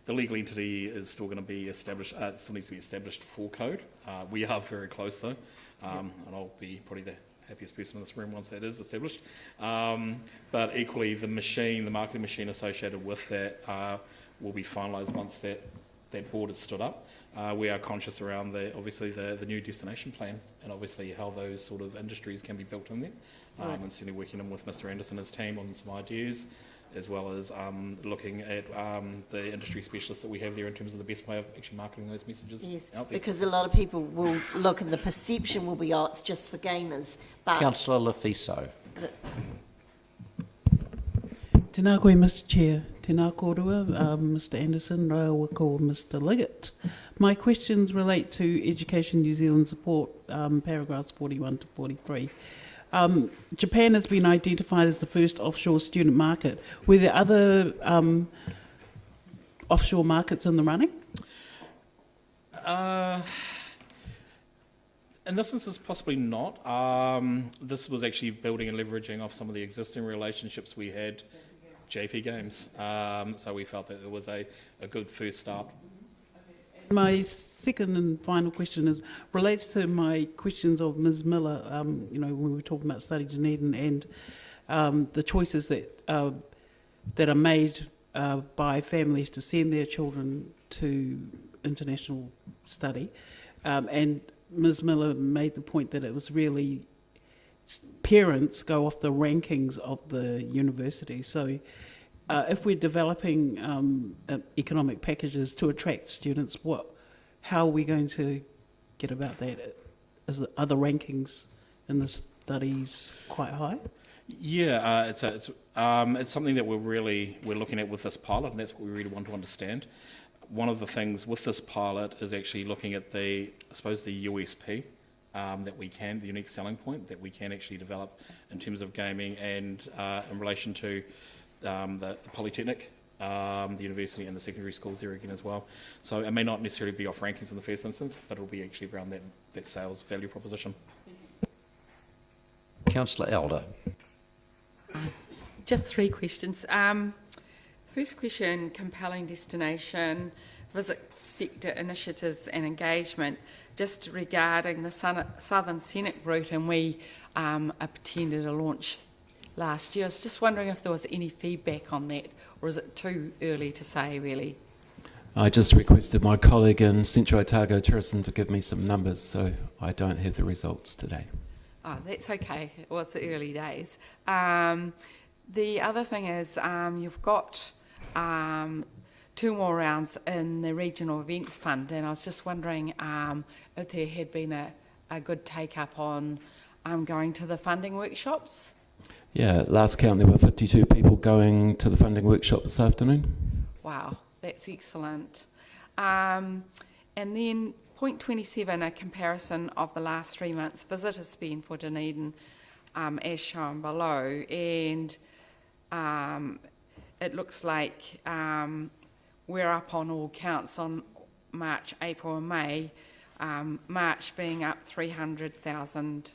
the legal entity is still going to be established, still needs to be established for code. We are very close though, and I'll be probably the happiest person in this room once that is established. But equally the marketing machine associated with that will be finalised once that board is stood up. We are conscious around obviously the new destination plan, and obviously how those sort of industries can be built in there. And certainly working in with Mr. Anderson and his team on some ideas, as well as looking at the industry specialists that we have there in terms of the best way of actually marketing those messages out there. Because a lot of people will look and the perception will be, oh, it's just for gamers. But Councillor Lefiso. Tēnā koe, Mr. Chair. Tēnā kōrua, Mr. Anderson, rā wako Mr. Leggett. My questions relate to Education New Zealand support, paragraphs 41 to 43. Japan has been identified as the first offshore student market. Were there other offshore markets in the running? In this instance, possibly not. This was actually building and leveraging off some of the existing relationships we had, JP Games. So we felt that it was a good first start. My second and final question relates to my questions of Ms. Miller, when we were talking about Study Dunedin and the choices that are made by families to send their children to international study. And Ms. Miller made the point that it was really parents go off the rankings of the university. So if we're developing economic packages to attract students, how are we going to get about that? Are the rankings in the studies quite high? Yeah, it's something that we're looking at with this pilot, and that's what we really want to understand. One of the things with this pilot is actually looking at the USP that we can, the unique selling point that we can actually develop in terms of gaming and in relation to the Polytechnic, the university and the secondary schools there again as well. So it may not necessarily be off rankings in the first instance, but it'll be actually around that sales value proposition. Councillor Elder. Just 3 questions. First question, compelling destination, visit sector initiatives and engagement. Just regarding the Southern Scenic Route, and we attended a launch last year. I was just wondering if there was any feedback on that, or is it too early to say, really? I just requested my colleague in Central Otago Tourism to give me some numbers, so I don't have the results today. Oh, that's okay. Well, it's the early days. The other thing is you've got 2 more rounds in the Regional Events Fund, and I was just wondering if there had been a good take-up on going to the funding workshops. Yeah, last count there were 52 people going to the funding workshop this afternoon. Wow, that's excellent. And then point 27, a comparison of the last 3 months visitor spend for Dunedin as shown below, and it looks like we're up on all counts on March, April and May, March being up 300,000,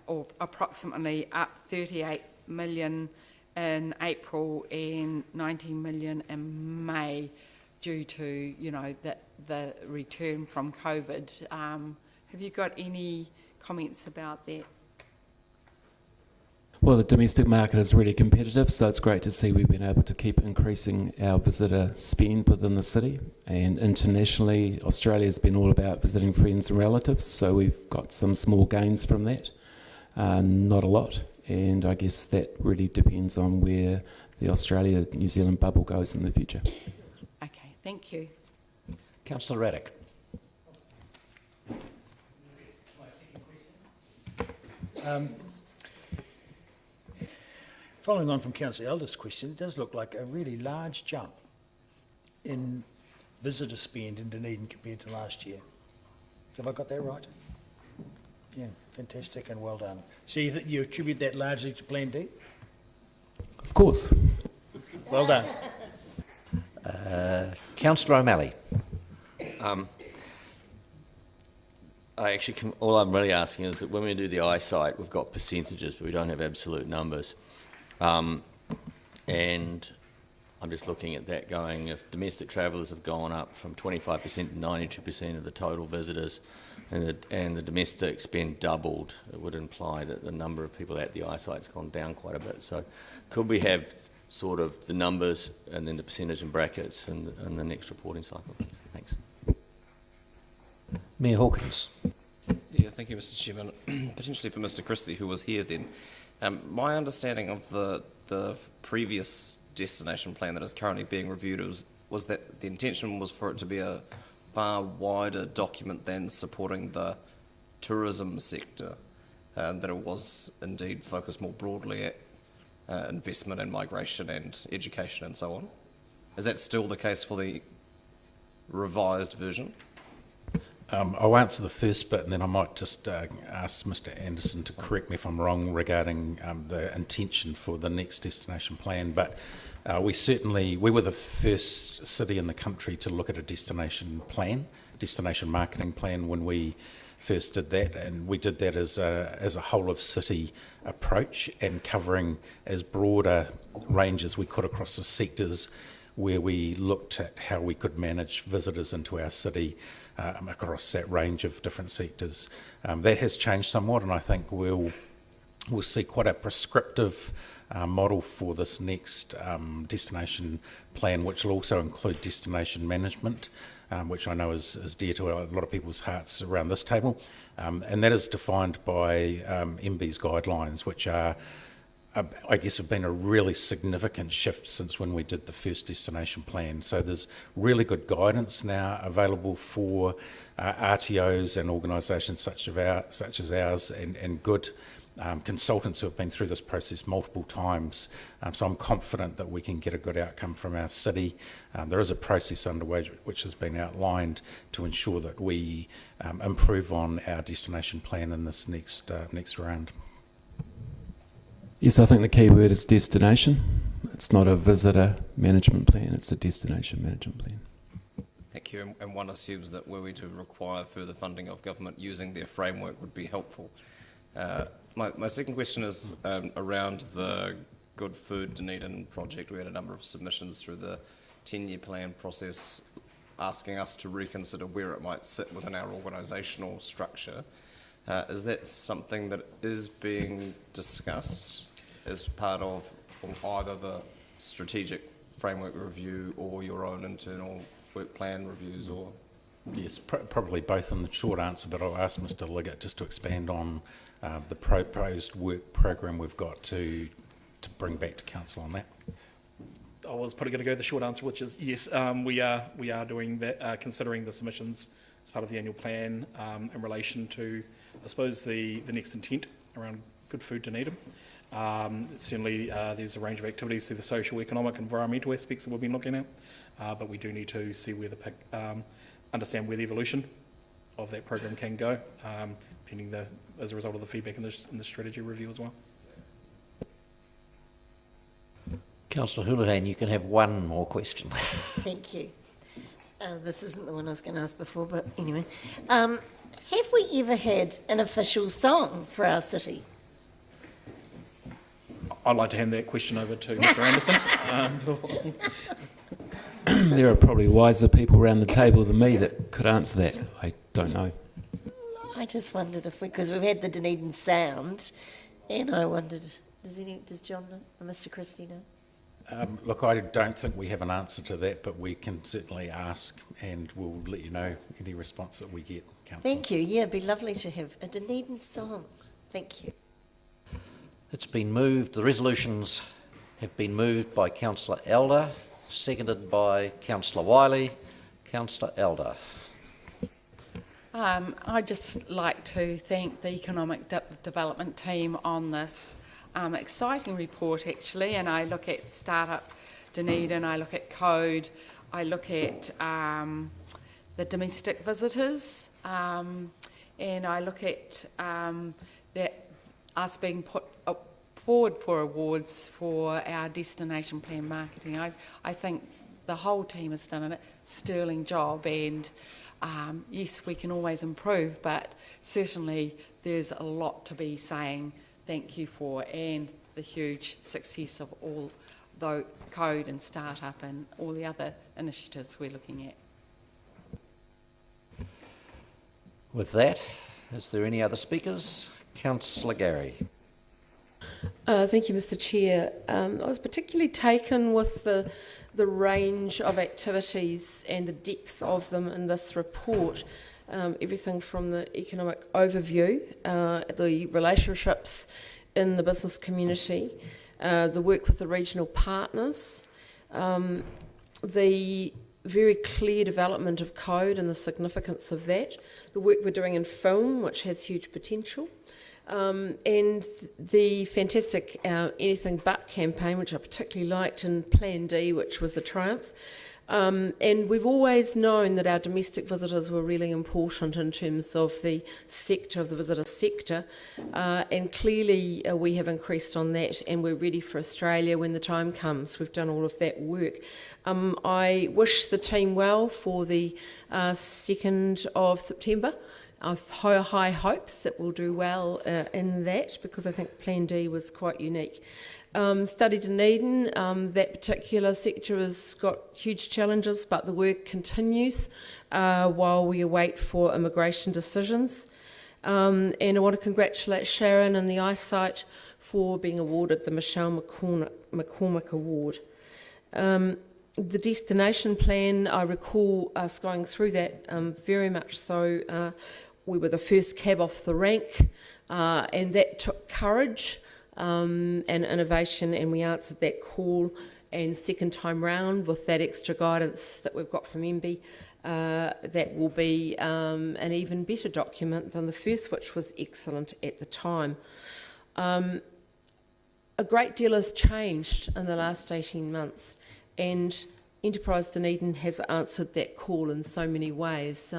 or approximately up 38 million in April and 19 million in May, due to, the return from COVID. Have you got any comments about that? Well, the domestic market is really competitive, so it's great to see we've been able to keep increasing our visitor spend within the city. And internationally, Australia's been all about visiting friends and relatives, so we've got some small gains from that. Not a lot, and I guess that really depends on where the Australia-New Zealand bubble goes in the future. Okay, thank you. Councillor Raddick. Following on from Councillor Elder's question, it does look like a really large jump in visitor spend in Dunedin compared to last year. Have I got that right? Yeah, fantastic and well done. So you attribute that largely to Plan D? Of course. Well done. Councillor O'Malley. All I'm really asking is that when we do the eyesight, we've got percentages, but we don't have absolute numbers. And I'm just looking at that going, if domestic travellers have gone up from 25% to 92% of the total visitors, and the domestic spend doubled, it would imply that the number of people at the eyesight's gone down quite a bit. So could we have sort of the numbers and then the percentage in brackets in the next reporting cycle? Thanks. Mayor Hawkins. Yeah, thank you, Mr. Chairman. Potentially for Mr. Christie, who was here then. My understanding of the previous destination plan that is currently being reviewed was that the intention was for it to be a far wider document than supporting the tourism sector, that it was indeed focused more broadly at investment and migration and education and so on. Is that still the case for the revised version? I'll answer the first bit, and then I might just ask Mr. Anderson to correct me if I'm wrong regarding the intention for the next destination plan. But we were the first city in the country to look at a destination marketing plan when we first did that, and we did that as a whole of city approach and covering as broad a range as we could across the sectors, where we looked at how we could manage visitors into our city across that range of different sectors. That has changed somewhat, and I think we'll see quite a prescriptive model for this next destination plan, which will also include destination management, which I know is dear to a lot of people's hearts around this table. And that is defined by MB's guidelines, which are I guess, have been a really significant shift since when we did the first destination plan. So there's really good guidance now available for RTOs and organisations such as ours, and good consultants who have been through this process multiple times. So I'm confident that we can get a good outcome from our city. There is a process underway which has been outlined to ensure that we improve on our destination plan in this next round. Yes, I think the key word is destination. It's not a visitor management plan, it's a destination management plan. Thank you. And one assumes that were we to require further funding of government, using their framework would be helpful. My second question is around the Good Food Dunedin project. We had a number of submissions through the 10-year plan process asking us to reconsider where it might sit within our organisational structure. Is that something that is being discussed as part of either the strategic framework review or your own internal work plan reviews? Or yes, probably both in the short answer, but I'll ask Mr. Liggett just to expand on the proposed work program we've got to bring back to council on that. I was probably going to go the short answer, which is yes, we are doing that, considering the submissions as part of the annual plan in relation to, I suppose, the next intent around Good Food Dunedin. Certainly there's a range of activities through the social, economic, environmental aspects that we've been looking at, but we do need to see where understand where the evolution of that program can go, pending as a result of the feedback in the strategy review as well. Councillor Houlihan, you can have one more question. Thank you. This isn't the one I was going to ask before, but anyway. Have we ever had an official song for our city? I'd like to hand that question over to Mr. Anderson. There are probably wiser people around the table than me that could answer that. I don't know. I just wondered if because we've had the Dunedin Sound, and I wondered, does John know, or Mr. Christie know? Look, I don't think we have an answer to that, but we can certainly ask, and we'll let you know any response that we get, Councillor. Thank you. Yeah, it'd be lovely to have a Dunedin song. Thank you. It's been moved, the resolutions have been moved by Councillor Elder, seconded by Councillor Wiley. Councillor Elder. I'd just like to thank the Economic Development team on this exciting report, actually, and I look at Startup Dunedin, I look at Code, I look at the domestic visitors, and I look at us being put forward for awards for our destination plan marketing. I think the whole team has done a sterling job, and yes, we can always improve, but certainly there's a lot to be saying thank you for, and the huge success of all the Code and Startup and all the other initiatives we're looking at. With that, is there any other speakers? Councillor Gary. Thank you, Mr. Chair. I was particularly taken with the range of activities and the depth of them in this report. Everything from the economic overview, the relationships in the business community, the work with the regional partners, the very clear development of Code and the significance of that, the work we're doing in film, which has huge potential, and the fantastic Anything But campaign, which I particularly liked, and Plan D, which was a triumph. And we've always known that our domestic visitors were really important in terms of the sector, of the visitor sector, and clearly we have increased on that, and we're ready for Australia when the time comes. We've done all of that work. I wish the team well for the 2nd of September. I've high hopes that we'll do well in that, because I think Plan D was quite unique. Study Dunedin, that particular sector has got huge challenges, but the work continues while we await for immigration decisions. And I want to congratulate Sharon and the eyesight for being awarded the Michelle McCormick Award. The destination plan, I recall us going through that very much so. We were the first cab off the rank, and that took courage. and innovation, and we answered that call. And second time round, with that extra guidance that we've got from MB, that will be an even better document than the first, which was excellent at the time. A great deal has changed in the last 18 months, and Enterprise Dunedin has answered that call in so many ways.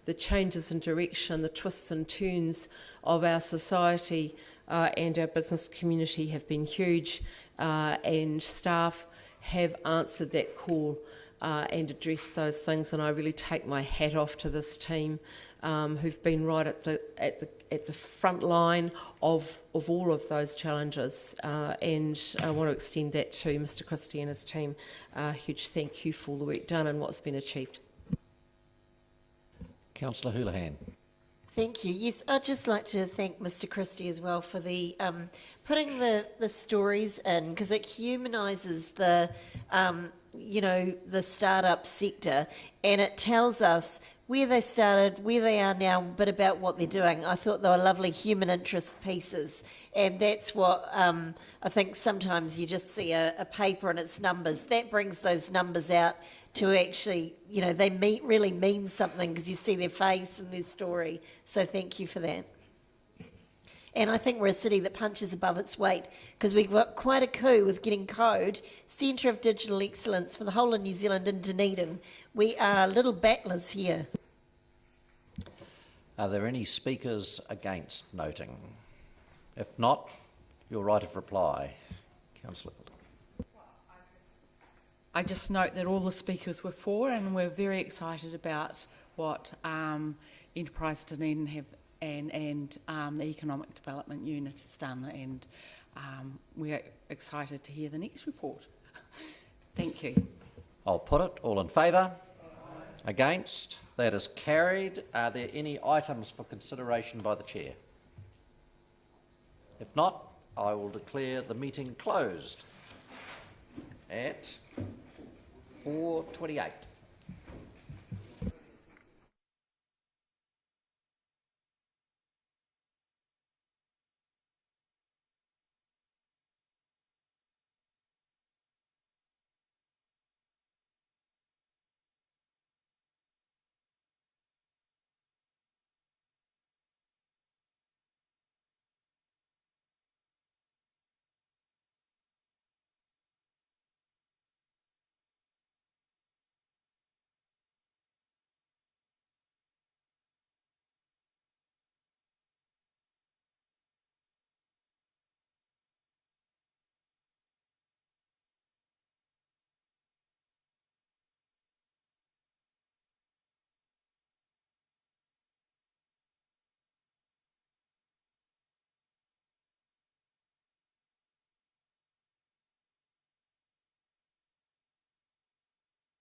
The changes in direction, the twists and turns of our society and our business community have been huge, and staff have answered that call and addressed those things, and I really take my hat off to this team who've been right at the front line of all of those challenges, and I want to extend that to Mr Christie and his team. A huge thank you for all the work done and what's been achieved. Councillor Houlihan. Thank you. Yes, I'd just like to thank Mr Christie as well for the putting the stories in, because it humanises the the startup sector, and it tells us where they started, where they are now, but about what they're doing. I thought they were lovely human interest pieces, and that's what I think sometimes you just see a paper and its numbers. That brings those numbers out to actually, they really mean something because you see their face and their story. So thank you for that. And I think we're a city that punches above its weight, because we've got quite a coup with getting code, Centre of Digital Excellence for the whole of New Zealand in Dunedin. We are little battlers here. Are there any speakers against noting? If not, your right of reply. Councillor. I just note that all the speakers were for, and we're very excited about what Enterprise Dunedin have and the Economic Development Unit has done, and we're excited to hear the next report. Thank you. I'll put it. All in favour? Against? That is carried. Are there any items for consideration by the Chair? If not, I will declare the meeting closed at 4:28.